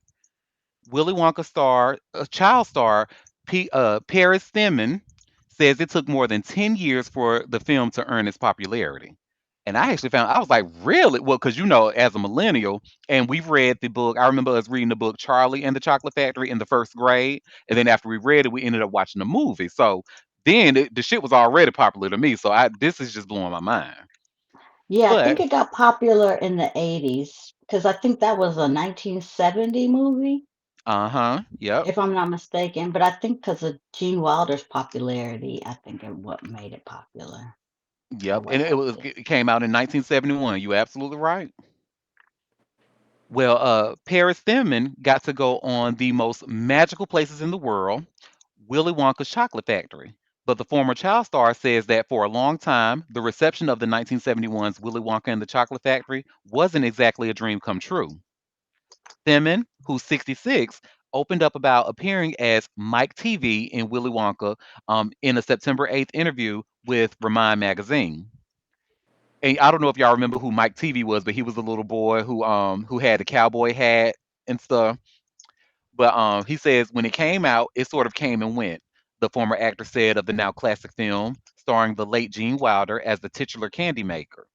Willy Wonka star, child star, Paris Stemmen, says it took more than 10 years for the film to earn its popularity. And I actually found, I was like, really? Well, because as a millennial, and we've read the book, I remember us reading the book Charlie and the Chocolate Factory in the first grade. And then after we read it, we ended up watching the movie. So then the shit was already popular to me. So this is just blowing my mind. Yeah, I But, think it got popular in the 80s because I think that was a 1970 movie, yep. if I'm not mistaken. But I think because of Gene Wilder's popularity, I think it what made it popular the Yep, way and that it did. it came out in 1971. You absolutely right. Well, Paris Thenman got to go on the most magical places in the world, Willy Wonka's Chocolate Factory. But the former child star says that for a long time, the reception of the 1971's Willy Wonka and the Chocolate Factory wasn't exactly a dream come true. Thenman, who's 66, opened up about appearing as Mike TV in Willy Wonka in a September 8th interview with Remind magazine. And I don't know if y'all remember who Mike TV was, but he was a little boy who had the cowboy hat and stuff. But he says when it came out, it sort of came and went. The former actor said of the now classic film, starring the late Gene Wilder as the titular candy maker.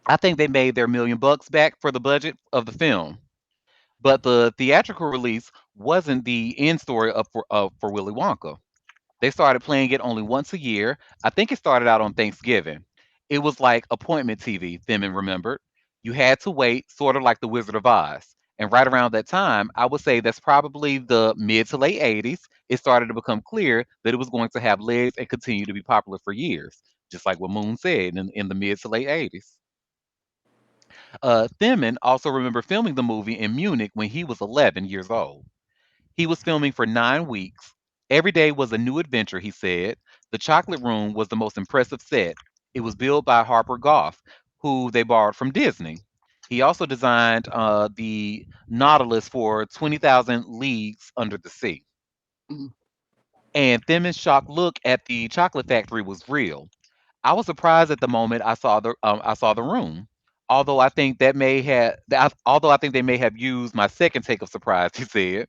I think they made their $1 million back for the budget of the film. But the theatrical release wasn't the end story for Willy Wonka. They started playing it only once a year. I think it started out on Thanksgiving. It was like appointment TV, Themin remembered. You had to wait, sort of like The Wizard of Oz. And right around that time, I would say that's probably the mid to late 80s, it started to become clear that it was going to have legs and continue to be popular for years, just like what Moon said in the mid to late 80s. Themin also remembered filming the movie in Munich when he was 11 years old. He was filming for 9 weeks. Every day was a new adventure, he said. The chocolate room was the most impressive set. It was built by Harper Goff. who they borrowed from Disney. He also designed the Nautilus for 20,000 Leagues Under the Sea. Mm. And Themen's shocked look at the chocolate factory was real. I was surprised at the moment I saw the room. Although I think they may have used my second take of surprise, he said.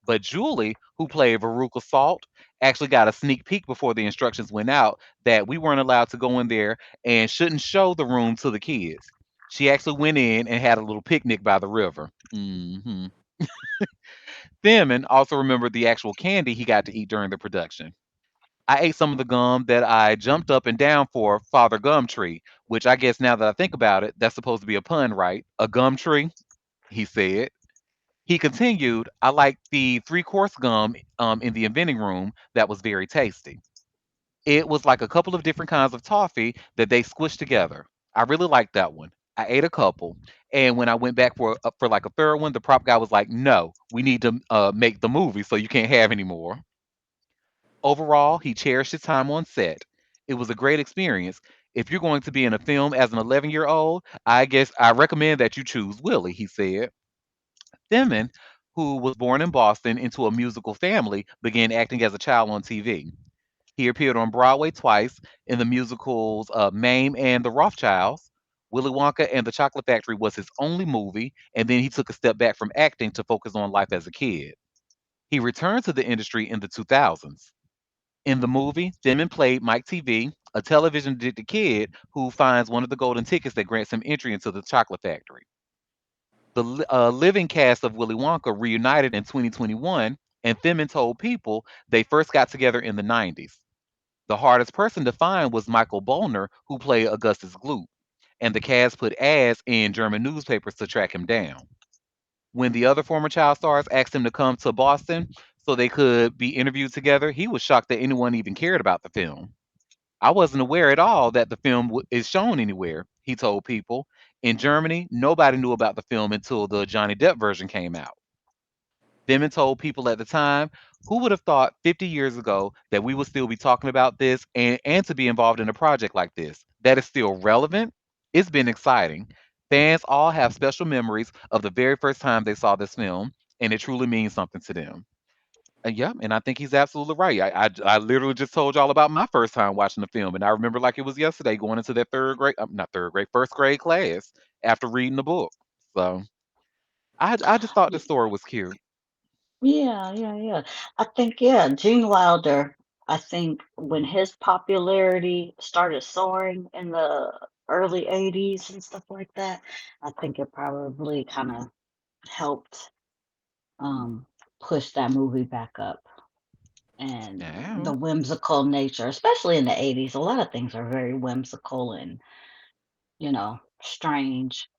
But Julie, who played Veruca Salt, actually got a sneak peek before the instructions went out that we weren't allowed to go in there and shouldn't show the room to the kids. She actually went in and had a little picnic by the river. Themen also remembered the actual candy he got to eat during the production. I ate some of the gum that I jumped up and down for Father Gumtree, which I guess now that I think about it, that's supposed to be a pun, right? A gum tree, he said. He continued, I liked the three-course gum in the inventing room that was very tasty. It was like a couple of different kinds of toffee that they squished together. I really liked that one. I ate a couple, and when I went back for like a third one, the prop guy was like, "No, we need to make the movie, so you can't have any more." Overall, he cherished his time on set. It was a great experience. If you're going to be in a film as an 11-year-old, I guess I recommend that you choose Willie, he said. Themen, who was born in Boston into a musical family, began acting as a child on TV. He appeared on Broadway twice in the musicals Mame and the Rothschilds. Willy Wonka and the Chocolate Factory was his only movie, and then he took a step back from acting to focus on life as a kid. He returned to the industry in the 2000s. In the movie, Themen played Mike TV, a television addicted kid who finds one of the golden tickets that grants him entry into the chocolate factory. The living cast of Willy Wonka reunited in 2021, and Themen told people they first got together in the 90s. The hardest person to find was Michael Bollner, who played Augustus Gloop, and the cast put ads in German newspapers to track him down. When the other former child stars asked him to come to Boston so they could be interviewed together, he was shocked that anyone even cared about the film. I wasn't aware at all that the film is shown anywhere, he told people. In Germany, nobody knew about the film until the Johnny Depp version came out. Demon told people at the time, who would have thought 50 years ago that we would still be talking about this and to be involved in a project like this? That is still relevant? It's been exciting. Fans all have special memories of the very first time they saw this film, and it truly means something to them. Yeah, and I think he's absolutely right. I literally just told y'all about my first time watching the film, and I remember like it was yesterday going into that third grade, not third grade, first grade class after reading the book. So I just thought the story was cute. Yeah, yeah, yeah. I think, yeah, Gene Wilder, I think when his popularity started soaring in the early 80s and stuff like that, I think it probably kind of helped um push that movie back up. And Yeah. the whimsical nature, especially in the 80s, a lot of things are very whimsical and, strange.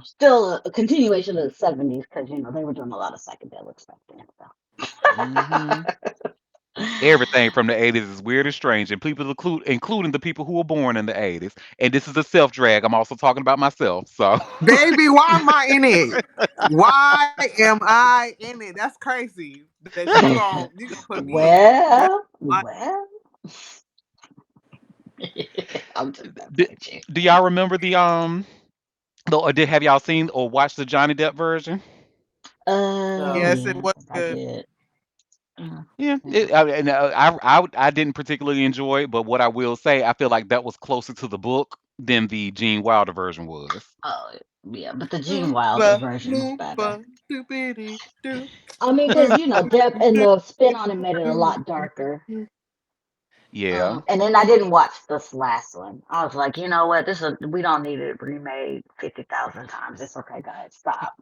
Still a continuation of the 70s because, they were doing a lot of psychedelics back then. Hmm. So. Everything from the 80s is weird and strange, and people including the people who were born in the 80s. And this is a self drag. I'm also talking about myself. So Baby, why am I in it? Why am I in it? That's crazy that you gonna put me in it. That's Well, like, well, I'm just do, messing with you. do y'all remember or did have y'all seen or watched the Johnny Depp version? No. yes, it Yeah, I was think I good. did. Uh, Yeah, yeah. I didn't particularly enjoy it, but what I will say, I feel like that was closer to the book than the Gene Wilder version was. Oh, yeah, but the Gene Wilder Oompa, version was better. loompa, doopity doo. I mean, because Depp and the spin on it made it a lot darker. Yeah. And then I didn't watch this last one. I was like, you know what? We don't need it remade 50,000 times. It's okay, guys. Stop.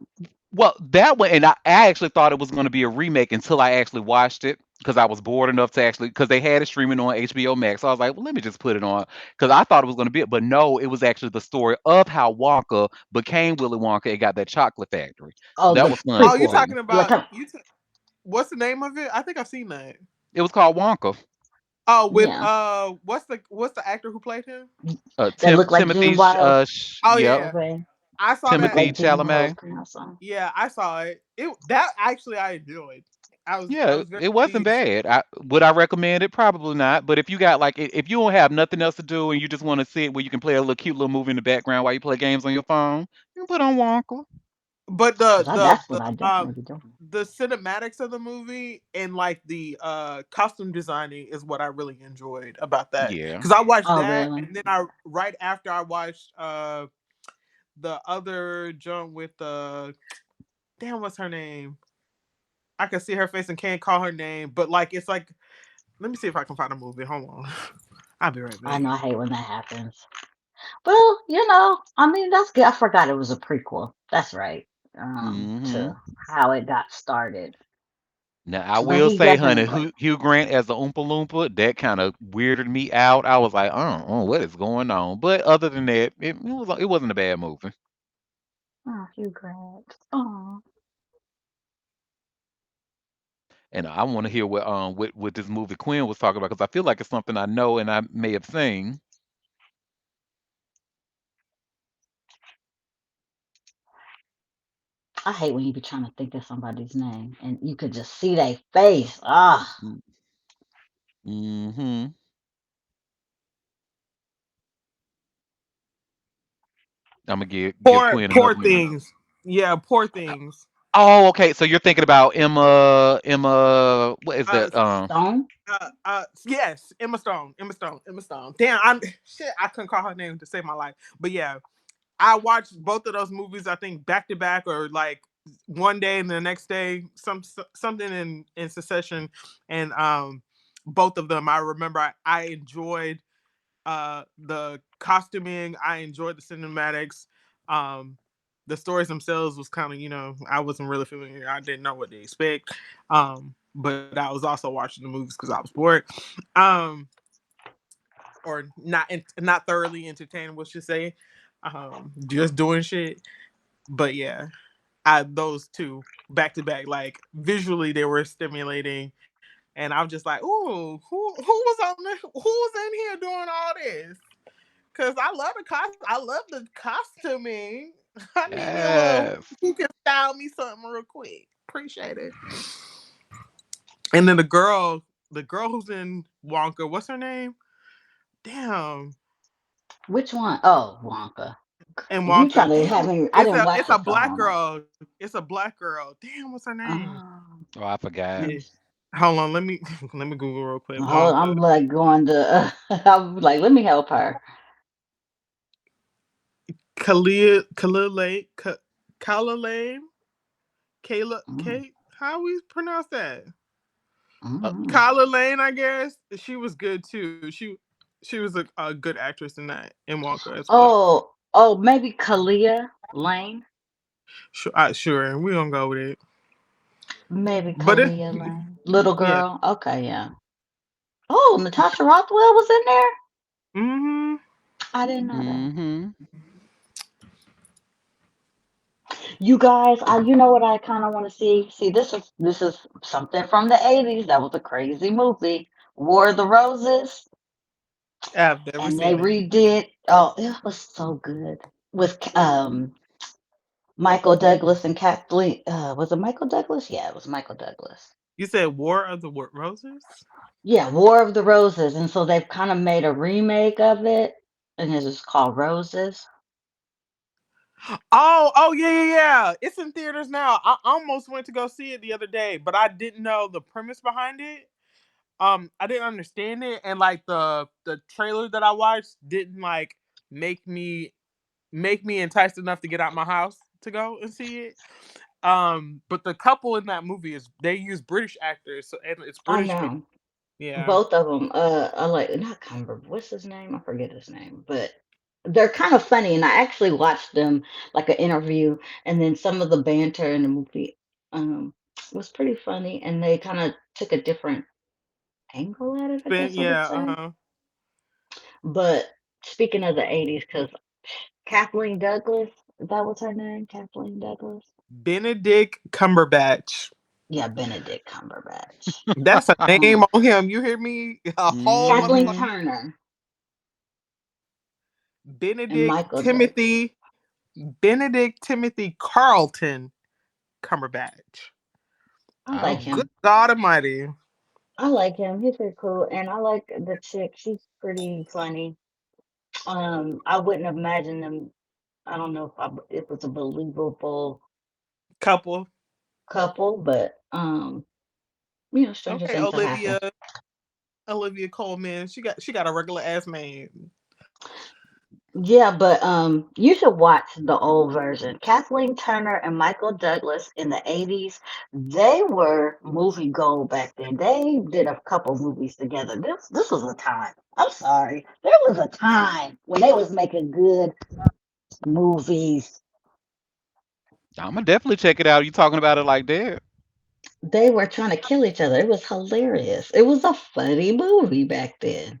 Well, that one, and I actually thought it was going to be a remake until I actually watched it because I was bored enough to actually because they had it streaming on HBO Max. So I was like, well, let me just put it on because I thought it was going to be it, but no, it was actually the story of how Wonka became Willy Wonka and got that chocolate factory. So Oh, that the was fun Oh, you too. prequel. talking You're about talking, what's the name of it? I think I've seen that. It was called Wonka. Oh, with yeah, what's the actor who played him? that looked like Timothy, Gene Wild. Oh yep, yeah, Okay. I saw Looked that. Timothy like Gene Chalamet. Wilder. Also. Yeah, I saw it. That actually I enjoyed. I Yeah, was very it wasn't pleased. bad. Would I recommend it? Probably not. But if you got like, if you don't have nothing else to do and you just want to sit where you can play a little cute little movie in the background while you play games on your phone, you can put on Wonka. But Cause that's what I definitely be doing. the cinematics of the movie and like the costume designing is what I really enjoyed about that. Yeah. Because I watched Oh, that, really? and then I right after I watched the other joint with damn, what's her name? I can see her face and can't call her name, but like it's like, let me see if I can find a movie. Hold on, I'll be right I back. know I hate when that happens. Well, I mean, that's good. I forgot it was a prequel. That's right. Hmm. To how it got started. Now I But will he say, definitely honey, was like, Hugh Grant as the Oompa Loompa, that kind of weirded me out. I was like, what is going on? But other than that, it wasn't a bad movie. oh, Hugh Grant. Oh, And I want to hear what this movie Quinn was talking about because I feel like it's something I know and I may have seen. I hate when you be trying to think of somebody's name and you could just see their face. Ah, Mm-hmm. I'm gonna give Quinn Poor another minute. things. Yeah, poor things. Oh, okay. So you're thinking about Emma. What is Uh, that? Stone. yes, Emma Stone. Emma Stone. Emma Stone. Damn, I'm shit. I couldn't call her name to save my life. But yeah, I watched both of those movies. I think back to back, or like one day and the next day, something in succession, and both of them. I remember I enjoyed the costuming. I enjoyed the cinematics. Um, the stories themselves was kind of, I wasn't really familiar. I didn't know what to expect. But I was also watching the movies because I was bored. Um, or not thoroughly entertained, what you say. Just doing shit. But yeah, I those two back to back, like visually they were stimulating, and I'm just like, ooh, who was on the who was in here doing all this? Cause I love the costuming. I need me a little Yes. who can style me something real quick. Appreciate it. And then the girl who's in Wonka, what's her name? Damn. Which one? Oh, Wonka. And You try Wonka. to Damn. have me. I didn't It's watch a it, so I black don't know. girl. It's a black girl. Damn, what's her name? Oh, Oh, I let forgot. me Yeah. see. Hold on, let me let me Google real quick. Hold, Wonka. I'm like going to. I'm like, let me help her. Khalil Khalil Kayla Mm, Kate. How we pronounce that? mm. Kyla Lane, I guess she was good too. She was a good actress in that in Wonka as well. Oh, maybe Kalia Lane. Sure, we gonna go with it. Maybe But it, Kalia Lane. Little yeah. girl. Okay, yeah. Oh, Natasha Rothwell was in there. Hmm. I didn't know that. Mm-hmm. You guys, you know what I kind of want to see? See, this is something from the 80s. That was a crazy movie. War of the Roses. I've never And they seen it. redid. Oh, it was so good with Michael Douglas and Kathleen. Was it Michael Douglas? Yeah, it was Michael Douglas. You said War of the Roses? Yeah, War of the Roses, and so they've kind of made a remake of it, and it's just called Roses. Oh, yeah, yeah, yeah. It's in theaters now. I almost went to go see it the other day, but I didn't know the premise behind it. I didn't understand it, and like the trailer that I watched didn't like make me enticed enough to get out my house to go and see it. But the couple in that movie is they use British actors, so and it's I British. know Yeah, both of them. I like not Cumber. What's his name? I forget his name, but they're kind of funny, and I actually watched them like an interview, and then some of the banter in the movie was pretty funny, and they kind of took a different angle at it, I but guess I would yeah, say. But speaking of the 80s, because Kathleen Douglas, that was her name? Kathleen Douglas? Benedict Cumberbatch. Yeah, Benedict Cumberbatch. That's a name Um, on him. You hear me? A whole Kathleen motherfucker. Mm-hmm. Turner and Benedict Michael Douglas. Timothy Benedict Timothy Carlton Cumberbatch. I like Oh, Good him. God Almighty. I like him. He's pretty cool, and I like the chick. She's pretty funny. I wouldn't imagine them. I don't know if it was a believable Couple. couple, but stranger Okay, things have happened. Olivia Coleman. She got a regular ass man. Yeah, but you should watch the old version. Kathleen Turner and Michael Douglas in the 80s, they were movie gold back then. They did a couple movies together. This was a time. I'm sorry. There was a time when they was making good movies. I'm gonna definitely check it out. You talking about it like that? They were trying to kill each other. It was hilarious. It was a funny movie back then.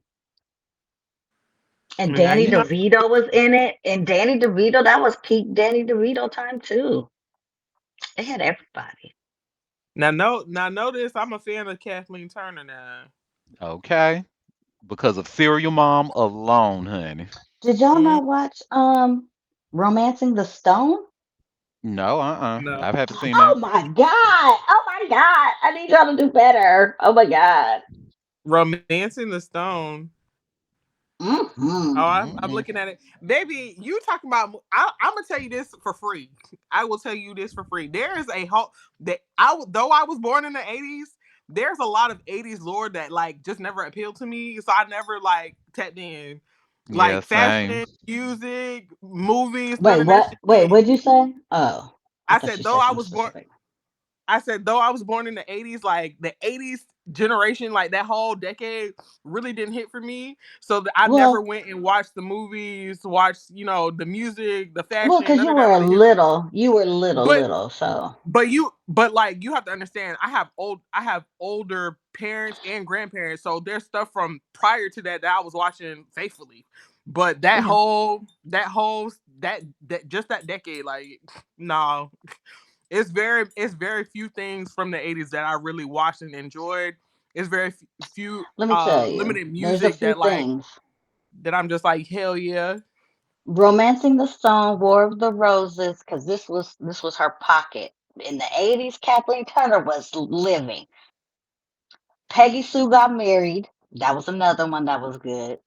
And Now Danny you know. DeVito was in it. And Danny DeVito, that was peak Danny DeVito time too. They had everybody. Now notice I'm a fan of Kathleen Turner now. Okay, because of Serial Mom alone, honey. Did y'all Mm, not watch Romancing the Stone? No, no. I haven't seen Oh that. my god. Oh my god. I need y'all to do better. Oh my god. Romancing the Stone. Oh, Hmm. I'm Mm-mm. looking at it, baby. You talking about? I'm gonna tell you this for free. I will tell you this for free. There is a whole that though I was born in the '80s. There's a lot of '80s lore that like just never appealed to me, so I never like tapped in. Yeah, Like same. fashion, music, movies, none Wait, of that what? shit Wait, did. what'd you say? Oh, I I thought said you though said I something was born specific. I said though I was born in the '80s, like the '80s generation, like that whole decade really didn't hit for me. So I never Well, went and watched the movies, watched the music, the well, fashion. because None of that really hit for me. you were But little, so but like you have to understand, I have older parents and grandparents, so there's stuff from prior to that I was watching faithfully. But yeah. that just that decade, like no, it's very few things from the '80s that I really watched and enjoyed. It's very few Let me tell you, limited there's a music few that like things. that I'm just like hell yeah. Romancing the Stone, War of the Roses, because this was her pocket. In the 80s, Kathleen Turner was living. Peggy Sue got married. That was another one that was good.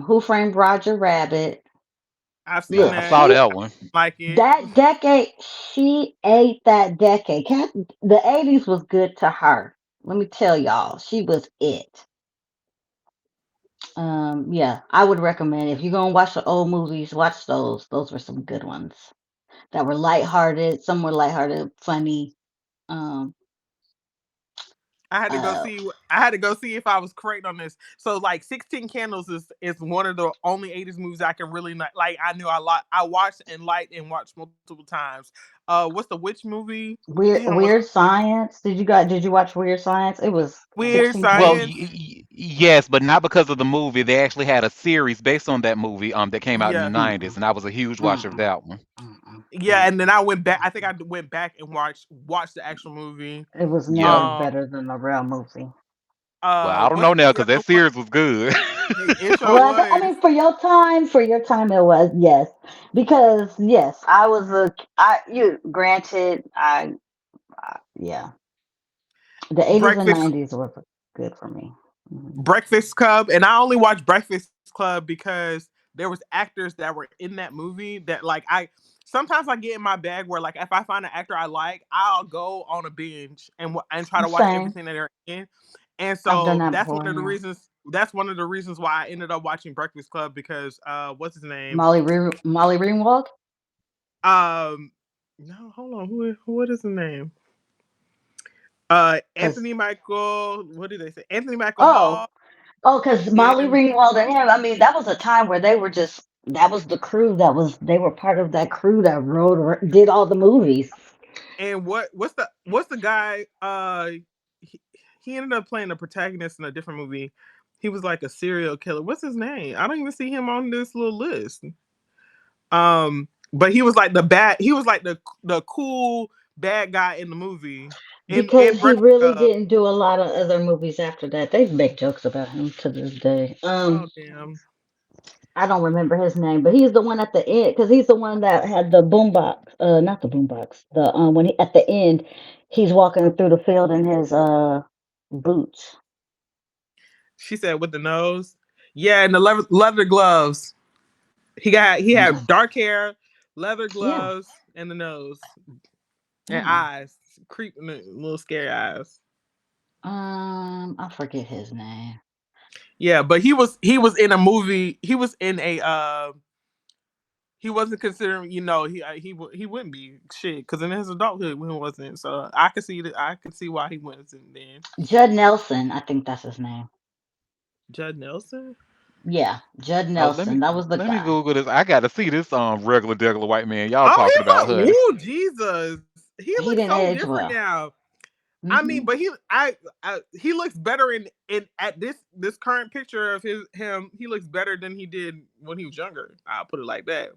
Who Framed Roger Rabbit? I've seen Yeah, I Look, that. saw she that one. Like it. that decade, she ate that decade. The 80s was good to her. Let me tell y'all, she was it. Yeah, I would recommend if you're gonna watch the old movies, watch those. Those were some good ones that were lighthearted. Some were lighthearted, funny. Um, I had to go uh, see. I had to go see if I was correct on this. So like 16 Candles is one of the only '80s movies I can really not like. I knew I watched and liked and watched multiple times. What's the witch movie? Damn, what's Weird Science. Did you watch Weird Science? It was Weird 16 Well, Candles. Science? yes, but not because of the movie. They actually had a series based on that movie that came out in the Yeah, '90s, Mm-mm, and I was a huge watcher of mm-mm, that one. mm-mm, yeah. And mm-mm. then I went back. I think I went back and watched the actual movie. It was never Yeah. Um, better than the real movie. Well, I don't what's know now the because that other one? series was good. It sure Well, I was. mean, for your time, it was yes, because yes, I was a I you granted yeah, the 80s and Breakfast 90s were good for me. Mhm. Breakfast Club, and I only watched Breakfast Club because there was actors that were in that movie that like I sometimes I get in my bag where like if I find an actor I like, I'll go on a binge and try to watch Same. everything that they're in. And I've done so that that's one before. of the Yeah. reasons. That's one of the reasons why I ended up watching Breakfast Club because what's his name? Molly Ringwald. Um, no, hold on, what is his name? Cause Anthony Michael. What did they say? Anthony Michael oh Hall cause Molly and Ringwald and him. I mean, that was a time where they were just that was the crew they were part of that crew that did all the movies. what's the guy he, he ended up playing a protagonist in a different movie. He was like a serial killer. What's his name? I don't even see him on this little list. But he was like the cool bad guy in the movie in Because he Breakfast really Club. didn't do a lot of other movies after that. They make jokes about him to this day. Oh damn. I don't remember his name, but he's the one at the end because he's the one that had the boombox. Not the boombox. The when he at the end He's walking through the field in his boots. She said with the nose. Yeah, and the leather gloves. He Mm, had dark hair, leather yeah. gloves, and the nose and Hmm. eyes, creeping little scary eyes. I forget his name. Yeah, but he was in a movie. He was in a he wasn't considering, he wouldn't be shit because in his adulthood he wasn't. So I could see that. I could see why he wasn't then. Judd Nelson, I think that's his name. Judd Nelson. Yeah, Judd Oh, let Nelson. me That was the let me guy. Google this. I got to see this regular degular white man y'all Oh, talking about, he honey. look. Ooh, Jesus. He He looks didn't so age different well. now. I Hmm. mean, but he looks better in at this current picture of him. He looks better than he did when he was younger. I'll put it like that.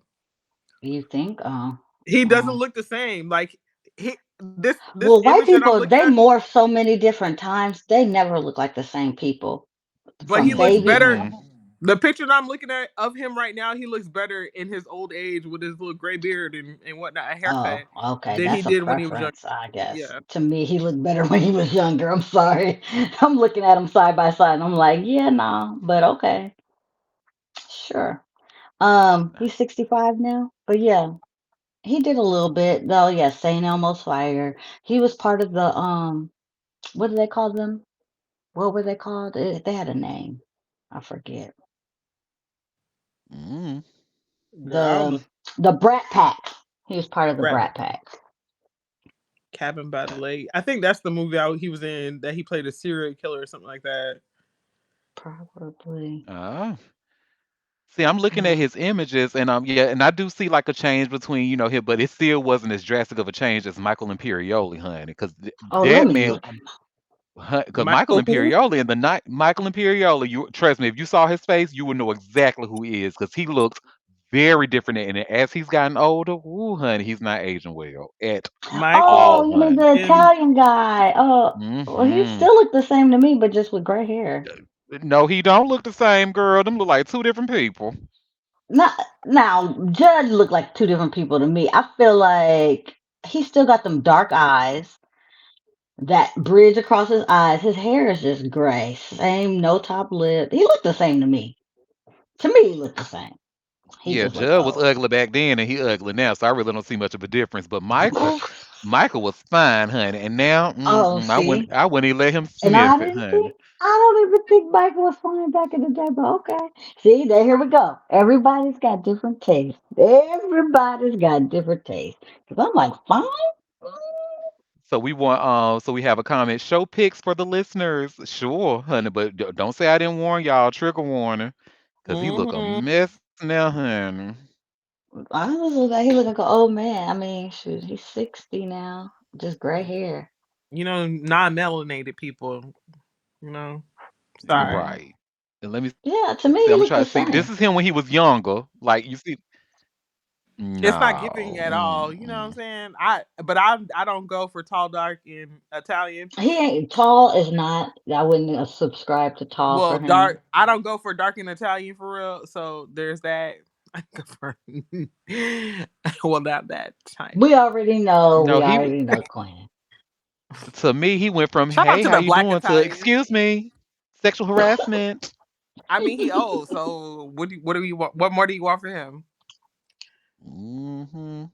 You think? Oh, He doesn't oh. look the same. Like this Well, white image that I'm people, looking they at, morph so many different times. They never look like the same people. but he From looks baby. better. Mm-hmm. The picture that I'm looking at of him right now, he looks better in his old age with his little gray beard and whatnot, a Oh, haircut, okay. than he That's a did when he was younger. preference, I guess. Yeah. To me, he looked better when he was younger. I'm sorry. I'm looking at him side by side and I'm like, yeah, nah, but okay. Sure. He's 65 now. But yeah, he did a little bit. Though, yeah, St. Elmo's Fire. He was part of the what do they call them? What were they called? They had a name. I forget. Mm-hmm. Girl, I don't know. The Brat Pack. He was part of the Rat Brat Pack. Cabin by the Lake. I think that's the movie he was in that he played a serial killer or something like that. Probably. Ah. See, I'm looking at Yeah. his images, and yeah, and I do see like a change between him, but it still wasn't as drastic of a change as Michael Imperioli, honey, because Oh, let that me man, look him. because Michael Michael who? Imperioli in the night, Michael Imperioli, you trust me, if you saw his face, you would know exactly who he is, because he looks very different, and as he's gotten older, ooh, honey, he's not aging well at Oh, Michael all, you mean honey. the in Italian guy? Oh, well, he Hmm. still looked the same to me, but just with gray hair. No, he don't look the same, girl. Them look like two different people. Not now, Judd looked like two different people to me. I feel like he still got them dark eyes, that bridge across his eyes. His hair is just gray, same, no top lip. He looked the same to me. To me, he looked the same. He Yeah, just looked Judd was old. ugly back then, and he ugly now, so I really don't see much of a difference. But Michael was fine, honey, and now Oh, I wouldn't, see, I wouldn't even let him and I sniff it, didn't honey. think. I don't even think Michael was fine back in the day, but okay. See, there, here we go. Everybody's got different tastes. Everybody's got different tastes. Cause I'm like, fine. Mm, So we have a comment. Show pics for the listeners, sure, honey, but don't say I didn't warn y'all. Trigger warning, cause he look a hmm mess now, honey. I was look like he look like an old man. I mean, shoot, he's 60 now, just gray hair. non-melanated people. You know, sorry. Yeah, Right. And let me see. I'm yeah. gonna To me, try to he see. looked the This is him same. when he was younger. Like you see. It's not No. giving at all. You know what I'm saying? I don't go for tall, dark, and Italian. He ain't tall. Is not. I wouldn't subscribe to tall for Well, him. dark. I don't go for dark and Italian for real. So there's that. I go for well, not that type. We already know. No, We he already know, Queen. to me he went from Shout out hey, to how the you black doing to Italians. excuse me, sexual harassment. I mean, he old. So what do you want? What more do you want for him? Hmm.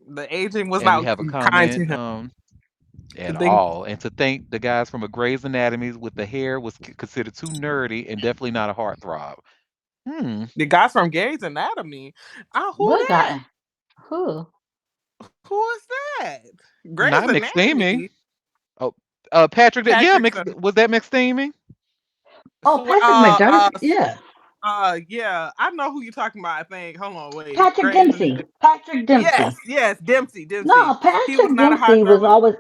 The aging was And we not have a kind to comment him. The at thing, all. And to think the guys from a Grey's Anatomy with the hair was considered too nerdy and definitely not a heartthrob. Hmm. the guys from Grey's Anatomy. Who What that? guy? Who? Who is that? Grey's Not McSteamy. Anatomy. Oh, Patrick. Yeah, Patrick's mix. Was that McSteamy? Oh, Patrick McDermott. Yeah, Yeah, I know who you're talking about. I think. Hold on, wait. Patrick Grey's Dempsey. Anatomy. Patrick Yes, Dempsey. yes, Dempsey, Dempsey. No, He was Patrick not a Dempsey was heartthrob. always.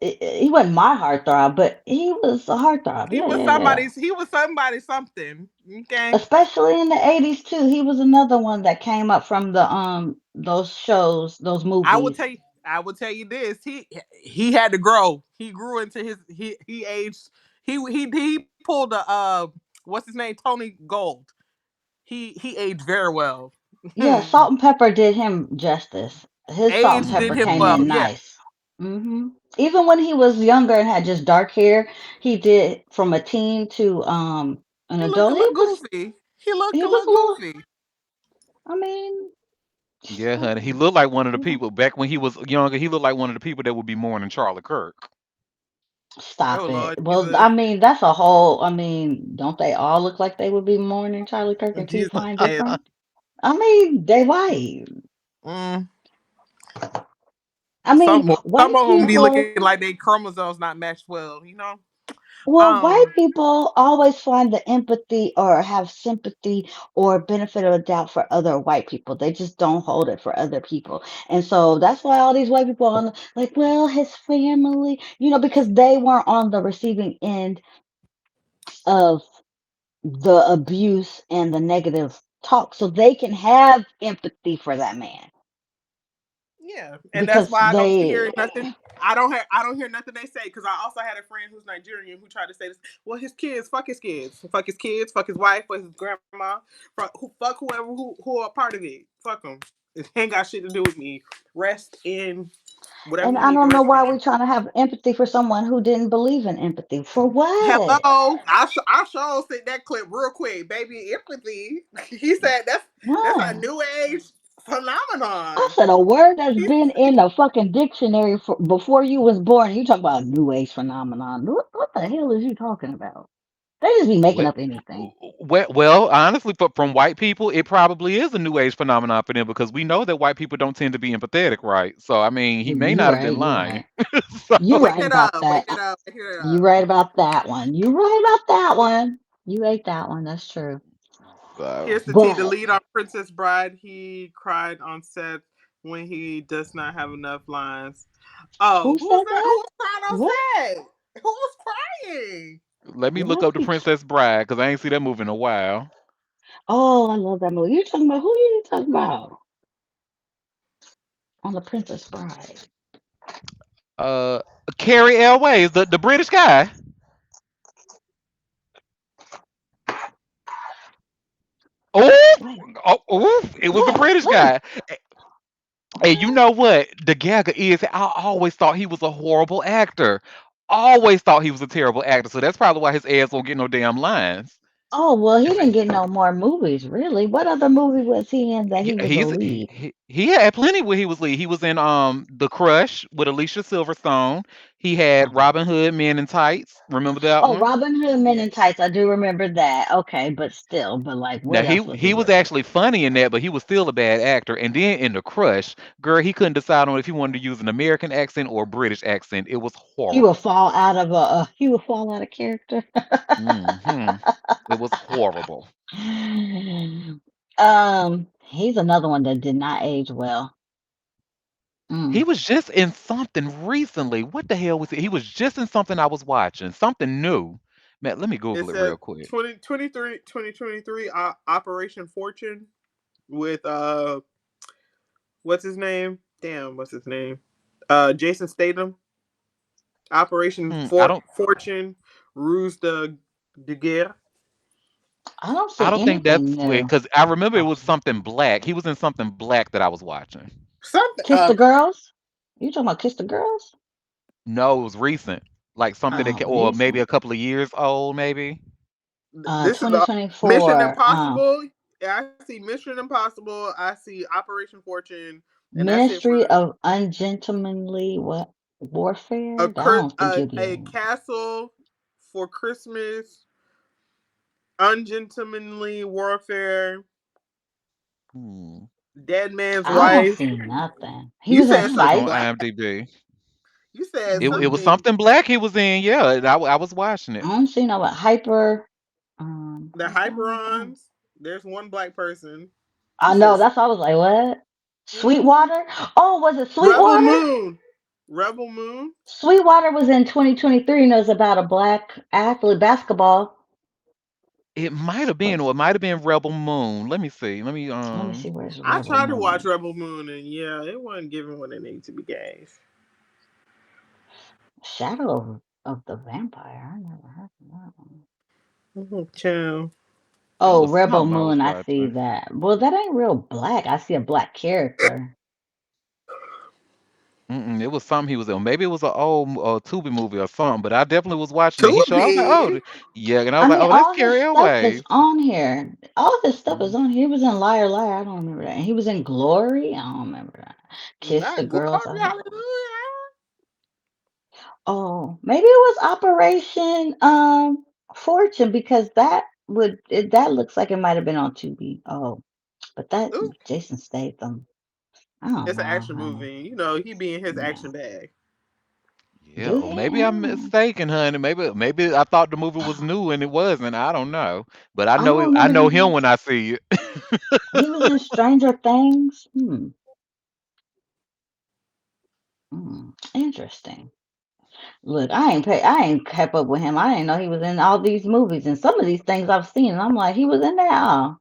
He wasn't my heartthrob, but he was a heartthrob. He Yeah, was yeah, yeah. somebody's. He was somebody something. Okay. Especially in the 80s too. He was another one that came up from the those shows, those I will movies. tell you. I will tell you this. He had to grow. He grew into his. He aged. He pulled a what's his name, Tony Gold. He aged very well. Yeah, Salt and Pepper did him justice. His Salt and Age did Pepper him came well. in Yeah. nice. Hmm. Even when he was younger and had just dark hair, he did from a teen to an He looked a adult. little goofy. He looked He a was little a little. goofy. I mean, Yeah, honey. He mm, looked like one of the you know, people back when he was younger. He looked like one of the people that would be mourning Charlie Kirk. Oh stop it. Lord Well, Jesus. I mean, that's a whole. I mean, don't they all look like they would be mourning Charlie Kirk until you Jesus find Christ. different? I mean, they white. Mm. I mean, Some white of them be looking people. like they chromosomes not matched well, you know? Well, white Um, people always find the empathy or have sympathy or benefit of a doubt for other white people. They just don't hold it for other people. And so that's why all these white people are like, well, his family, because they weren't on the receiving end of the abuse and the negative talk. So they can have empathy for that man yeah, and that's because why I don't they, hear nothing. I don't hear nothing they say because I also had a friend who's Nigerian who tried to say this. Well, his kids, fuck his kids, fuck his wife, fuck his grandma, fuck whoever who are part of it. Fuck them. It ain't got shit to do with me. Rest in whatever and you I need to don't know rest why in. we're trying to have empathy for someone who didn't believe in empathy. For what? Hello, I sure sent that clip real quick, baby. Empathy. He said that's a No. new age I phenomenon. said a word that's He's, been in the fucking dictionary before you was born. You talk about a new age phenomenon. What the hell is you talking about? They just be making Well, up anything. honestly, from white people, it probably is a new age phenomenon for them because we know that white people don't tend to be empathetic, right? So, I mean, he may You not have been right. You lying. right. So, You wake right it about up, wake that. it up, wake it You up. right about that one. You right about that one. You ate that one. That's true. so Here's the tea. The But lead on Princess Bride, he cried on set when he does not have enough lines. Oh, who who's said that? Who that? was crying on What? set? Who was crying? let me look What up are the we? Princess Bride because I ain't see that movie in a while. Oh, I love that movie. You talking about who are you talking about on the Princess Bride? Uh, Carrie Elways, the British guy. Oh, Wait. it was the What? British What? guy. Hey, you What? know what? The gagger is. I always thought he was a horrible actor. Always thought he was a terrible actor. So that's probably why his ass won't get no damn lines. Oh, well, he didn't get no more movies, really. What other movie was he in that Yeah, he was a lead? he had plenty where he was lead. He was in The Crush with Alicia Silverstone. He had Oh, Robin Hood Men in Tights. Remember that oh, one? Robin Hood Men in Yes. Tights. I do remember that. Okay, but still, but like, Now what else was he he was in? actually funny in that, but he was still a bad actor. And then in The Crush, girl, he couldn't decide on if he wanted to use an American accent or a British accent. It was He would horrible. fall out of he would fall out of character. Hmm. It was horrible. He's another one that did not age well. He Mm. was just in something recently. What the hell was it? He was just in something I was watching, something new. Man, let me It Google it says real quick. 2023 Operation Fortune with what's his name? Damn, what's his name? Jason Statham. Operation I don't Fortune, Ruse de Guerre. I don't I see don't think anything that's new. because I remember it was Okay. something black. He was in something black that I was watching. Something. Kiss the Girls? You talking about Kiss the Girls? No, it was recent. Like something that Oh, or maybe recent. a couple of years old, maybe. This is Mission 2024. Impossible. Yeah, I see Mission Impossible. I see Operation Fortune, and that's it Ministry for of Ungentlemanly what warfare? I don't think you'll be a able. castle for Christmas. Ungentlemanly warfare. Hmm. Dead man's I don't wife. see nothing. He You was in Let said me look something on Psych. black. IMDb. You said It was Mm, something. something black he was in. Yeah, and I was watching I it. don't see no hyper. The What's that one called? Hyperons. There's one black person. I You know. says That's why I was like, what? mm-hmm. Sweetwater? Oh, was it Rebel Sweetwater? Moon. Rebel Moon. Sweetwater was in 2023 and it was about a black athlete basketball. It might have been, Was or it might have been Rebel Moon. Let me see. Let me let me see where's I Rebel tried to watch Moon. Rebel Moon, and yeah, it wasn't giving what it needed to be gave. Shadow of the Vampire. I never heard of that one. Chill. it Oh, was Rebel something I was Moon. I see watching. that. Well, that ain't real black. I see a black character. Mm-mm, It was something he was in. Maybe it was an old Tubi movie or something. But I definitely was watching it. He showed. I was like, oh, Tubi. yeah, and I I was like, mean, oh, that's all his Carrie stuff is Elways. on here. All his stuff is Mhm. on here. He was in Liar Liar. I don't remember that. And he was in Glory. I don't remember that. Kiss the Not glory, Girls. I don't. hallelujah. Oh, maybe it was Operation Fortune because that looks like it might have been on Tubi. Oh, but that Ooh, Jason Statham. I don't it's an know, action honey. movie. You know, he be in his Yeah. action bag. Yeah, Do or he? maybe I'm mistaken, honey. Maybe I thought the movie was new and it wasn't. I don't know, but I I know don't I remember know him him being. when I see it. He was in Stranger Things. Interesting. Look, I ain't kept up with him. I didn't know he was in all these movies and some of these things I've seen. And I'm like, he was in there. Oh,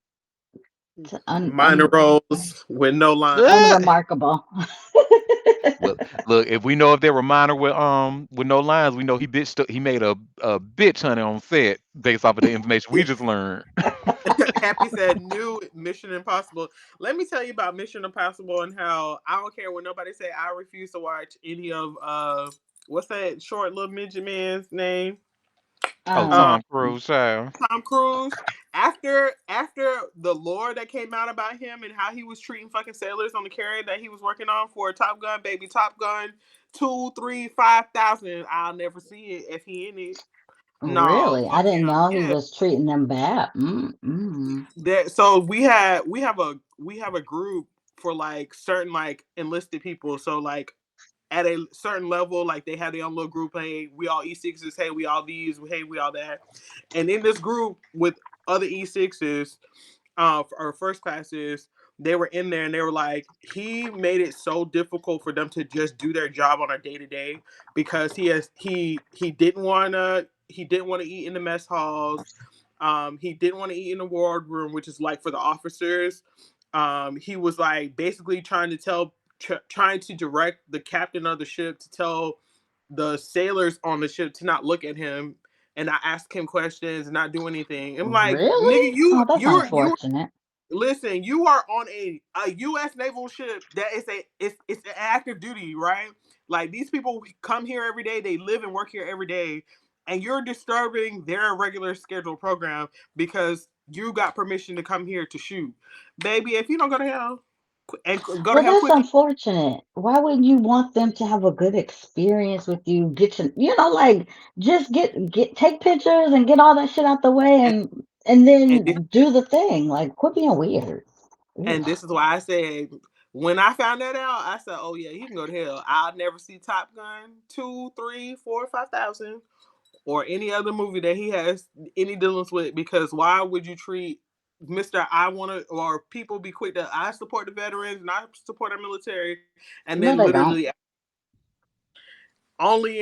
Minor roles with no lines. Ah! unremarkable. Look, if we know if they were minor with no lines, we know he made a bitch honey on set based off of the information we just learned. Happy said new Mission Impossible. Let me tell you about Mission Impossible and how I don't care what nobody say. I refuse to watch any of what's that short little midget man's name? Oh, um, Uh Tom Cruise, child. Tom Cruise. After the lore that came out about him and how he was treating fucking sailors on the carrier that he was working on for Top Gun, baby Top Gun, 2, 3, 5,000. I'll never see it if he in it. No, really, I fuck didn't him. know he Yeah, was treating them bad. that so we have a group for like certain like enlisted people. So like at a certain level, like they have their own little group. Hey, we all E6s. Hey, we all these. Hey, we all that. And in this group with other E6s, or first classes, they were in there and they were like, he made it so difficult for them to just do their job on a day to day because he didn't want to eat in the mess halls. He didn't want to eat in the wardroom, which is like for the officers. He was like basically trying to direct the captain of the ship to tell the sailors on the ship to not look at him and not ask him questions and not do anything. I'm like, nigga, Really? Oh, that's you unfortunate. listen, you are on a U.S. naval ship that is it's an active duty, right? Like these people come here every day, they live and work here every day, and you're disturbing their regular scheduled program because you got permission to come here to shoot, baby. If you don't go to hell and go to Well, hell that's quickly, unfortunate. Why wouldn't you want them to have a good experience with you? Get to, like just get take pictures and get all that shit out the way and and and this, then do the thing. Like quit being weird. Ugh. and this is why I said when I found that out, I said, oh yeah, he can go to hell. I'll never see Top Gun 2, 3, 4, 5,000. Or any other movie that he has any dealings with, because why would you treat Mr. I want to, or people be quick to I support the veterans and I support our military, and No, then they don't. literally only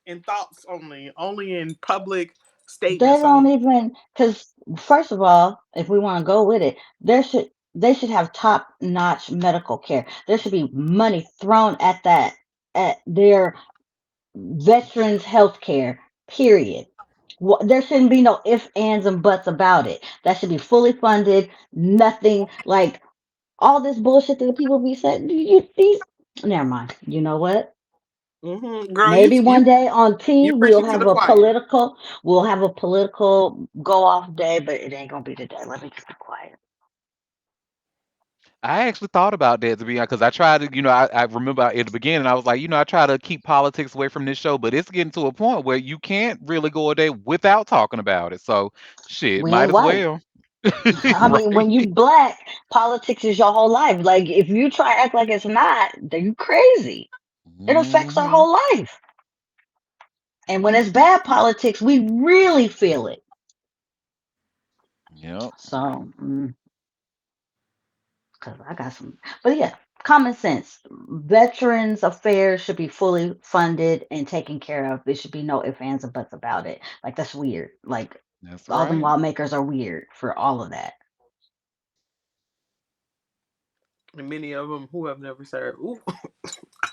in thoughts, only in public They statements don't only. even because first of all, if we want to go with it, they should have top notch medical care. There should be money thrown at at their veterans health care, period. There shouldn't be no ifs, ands, and buts about it. That should be fully funded. Nothing like all this bullshit that the people be saying. These, never mind. You know what? Girl, you Maybe you one day on you T preaching to the choir. we'll have a political go off day, but it ain't gonna be today. Let me just be quiet. I actually thought about that to be honest, because I tried to, I remember at the beginning, I was like, I try to keep politics away from this show, but it's getting to a point where you can't really go a day without talking about it. So, shit, We might ain't as white. well. I mean, Right. when you black, politics is your whole life. Like if you try to act like it's not, then you crazy. It affects our Hmm. whole life. And when it's bad politics, we really feel it. Yep, So, 'cause I got some, but yeah, common sense. Veterans affairs should be fully funded and taken care of. There should be no ifs, ands, and buts about it. Like that's weird. Like that's all them right. lawmakers are weird for all of that. And many of them who have never served. Ooh,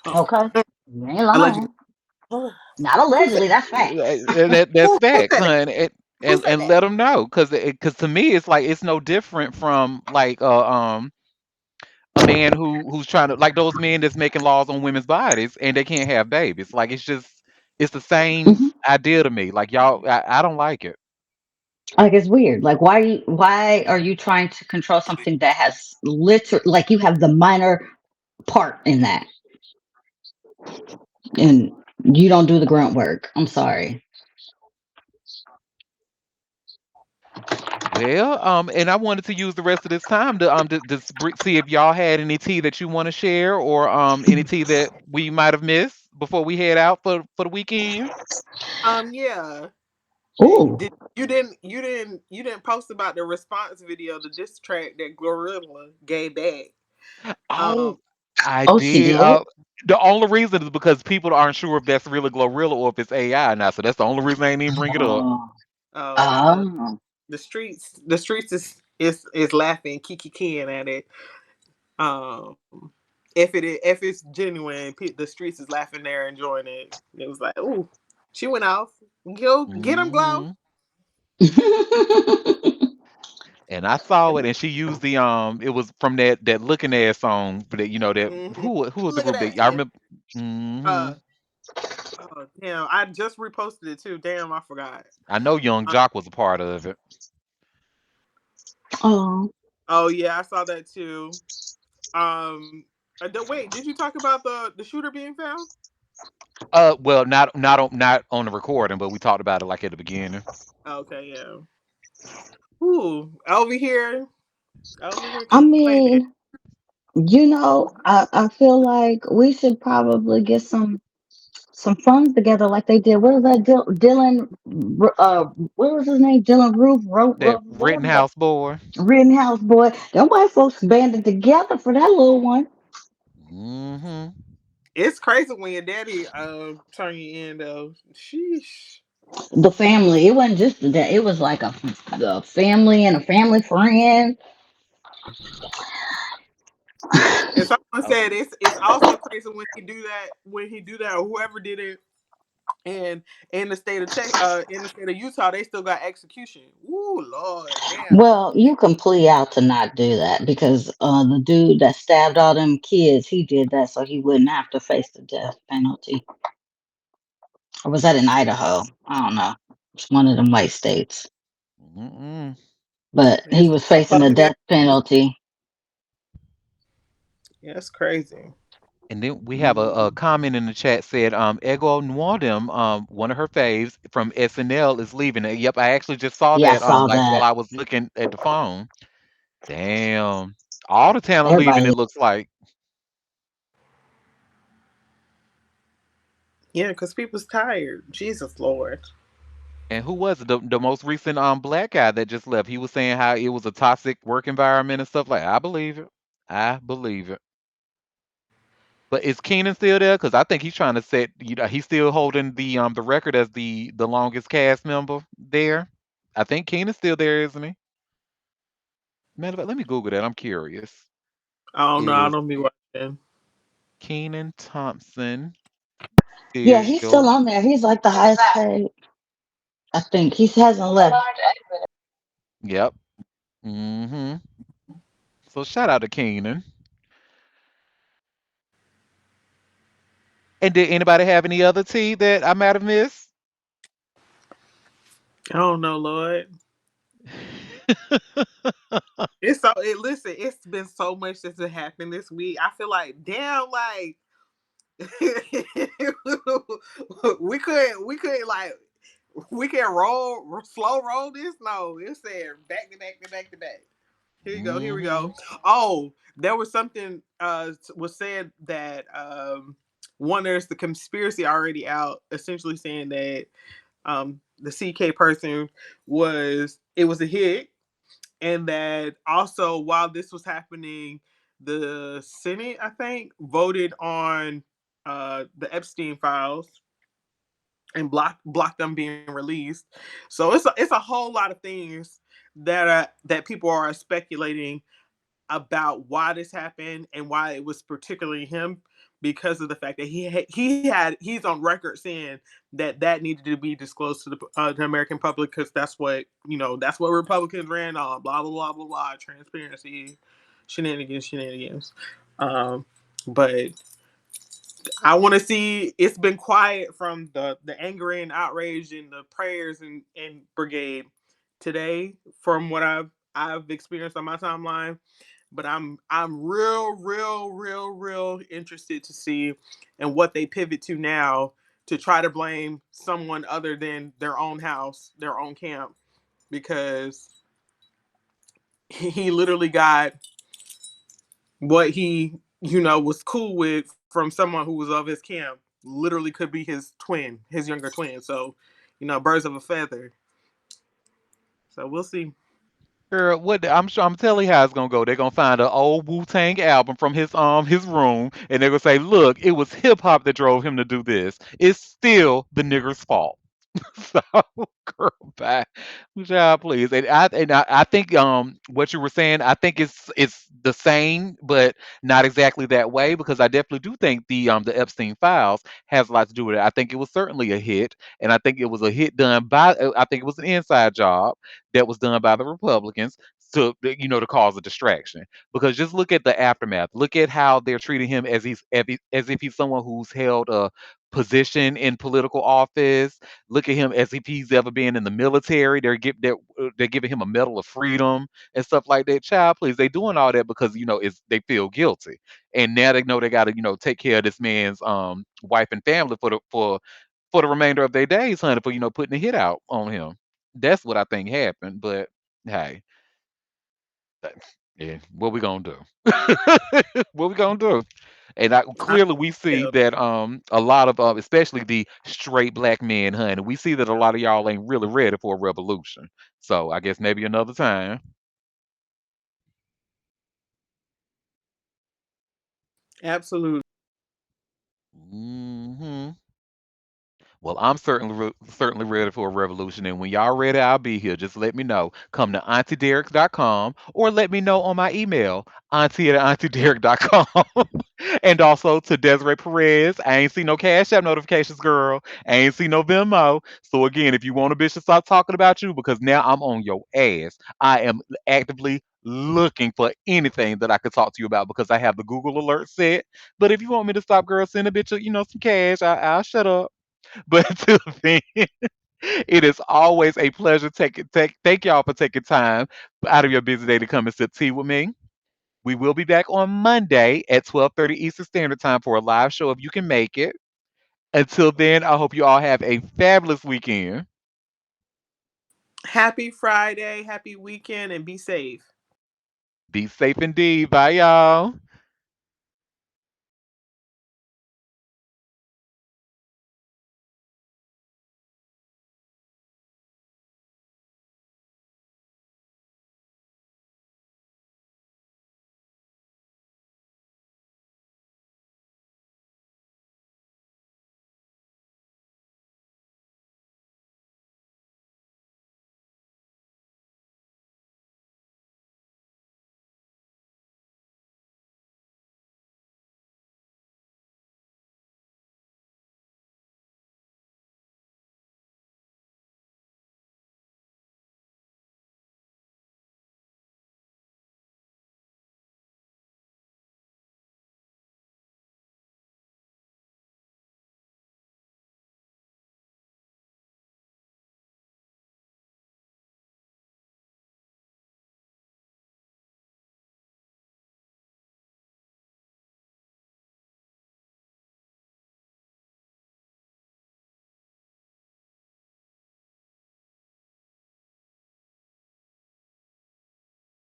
Okay, you ain't allegedly. lying. Not Who said? allegedly. That's facts. That's Who fact, said that? hun. Who And said and that? let them know, because to me it's like it's no different from like a man who's trying to, like those men that's making laws on women's bodies and they can't have babies. Like it's just it's the same Hmm. idea to me. Like y'all, I don't like it. Like it's weird. Like why are you trying to control something that has like you have the minor part in that and you don't do the grunt work. I'm sorry. Well, and I wanted to use the rest of this time to see if y'all had any tea that you want to share, or any tea that we might have missed before we head out for the weekend. Yeah. Ooh. You didn't post about the response video, the diss track that Glorilla gave back. Um, Oh, I Oh, she did. did? The only reason is because people aren't sure if that's really Glorilla or if it's AI now. So that's the only reason I ain't even bring it up. Oh. Because Oh. the streets is laughing, kiki king at it. If it's genuine, the streets is laughing there, enjoying it. It was like, ooh, she went off. Go get him, Glow. Hmm. And I saw And it, and she used the it was from that looking ass song, but that, that who was the look at group that. that I remember. Hmm. Uh, oh damn! I just reposted it too. Damn, I forgot. I know Young Uh, Jock was a part of it. Oh. oh yeah, I saw that too. Wait, did you talk about the shooter being found? Well, not on the recording, but we talked about it like at the beginning. Okay, yeah. Ooh, over here I complaining. mean, I feel like we should probably get some funds together like they did. What was that? Dylan, what was his name? Dylan Roof, That Rittenhouse boy. Rittenhouse boy. Them white folks banded together for that little one. Hmm. It's crazy when your daddy turn you in though. Sheesh. The family. It wasn't just that. It was like a family and a family friend. And someone Oh, said it's also crazy when he do that or whoever did it. And in the state of in the state of Utah, they still got execution. Ooh, Lord, damn. Well, you can plea out to not do that because the dude that stabbed all them kids, he did that so he wouldn't have to face the death penalty. Or was that in Idaho? I don't know. It's one of them white states. mm-mm. But he It's was facing a Republican. death penalty. Yeah, it's crazy. And then we have a comment in the chat said, Ego Nwandem, one of her faves from SNL is leaving. Yep, I actually just saw Yeah, I that saw like while that. I was looking at the phone. Damn. All the talent leaving, Everybody. it looks like. Yeah, because people's tired. Jesus Lord. And who was it? The most recent black guy that just left? He was saying how it was a toxic work environment and stuff like that. I believe it. I believe it. But is Keenan still there? Because I think he's trying to set. He's still holding the record as the longest cast member there. I think Keenan's still there, isn't he? Matter of fact, let me Google that. I'm curious. I don't know. I Is don't be watching. Keenan Thompson Yeah, he's still? still on there. He's like the highest paid. I think he hasn't left. Yep. Hmm. So shout out to Keenan. And did anybody have any other tea that I might have missed? I don't know, Lord. Listen, it's been so much that's happened this week. I feel like damn like we could like we can slow roll this. No, it said back to back to back to back. Here you go. Here we Hmm. go. Oh, there was something was said that there's the conspiracy already out, essentially saying that the CK person was a hit, and that also while this was happening, the Senate I think voted on the Epstein files and block them being released. So it's a whole lot of things that people are speculating about why this happened and why it was particularly him, because of the fact that he's on record saying that needed to be disclosed to the American public, because that's what Republicans ran on, blah blah blah blah blah, transparency, shenanigans. Um, but I want to see. It's been quiet from the anger and outrage and the prayers and brigade today, from what I've experienced on my timeline. But I'm real interested to see and what they pivot to now to try to blame someone other than their own house, their own camp, because he literally got what he was cool with from someone who was of his camp. Literally could be his twin, his younger twin. So, birds of a feather. So we'll see. Girl, I'm sure I'm telling you how it's gonna go. They're gonna find an old Wu Tang album from his room, and they're gonna say, "Look, it was hip hop that drove him to do this. It's still the nigger's fault." So, girl, bye. Child, please. And I think what you were saying, I think it's the same, but not exactly that way, because I definitely do think the Epstein files has a lot to do with it. I think it was certainly a hit, and I think it was a hit done by I think it was an inside job that was done by the Republicans to cause a distraction. Because just look at the aftermath. Look at how they're treating him as if he's someone who's held a position in political office. Look at him as if he's ever been in the military. They're giving him a medal of freedom and stuff like that. Child, please, they doing all that because they feel guilty, and now they know they got to take care of this man's wife and family for the remainder of their days, honey, for putting a hit out on him. That's what I think happened. But hey, that- yeah, what we gonna do? What we gonna do? And I, clearly we see yeah, that a lot of especially the straight black men, honey, we see that a lot of y'all ain't really ready for a revolution. So I guess maybe another time. absolutely. Hmm. Well, I'm certainly ready for a revolution, and when y'all ready, I'll be here. Just let me know. Come to auntiederik.com or let me know on my email, auntie@auntiederik.com. And also to Desiree Perez. I ain't see no Cash App notifications, girl. I ain't see no Venmo. So again, if you want a bitch to stop talking about you, because now I'm on your ass, I am actively looking for anything that I could talk to you about because I have the Google alert set. But if you want me to stop, girl, send a bitch, some cash. I'll shut up. But until then, it is always a pleasure. Thank y'all for taking time out of your busy day to come and sip tea with me. We will be back on Monday at 12:30 Eastern Standard Time for a live show if you can make it. Until then, I hope you all have a fabulous weekend. Happy Friday, happy weekend, and be safe. Be safe indeed. Bye, y'all.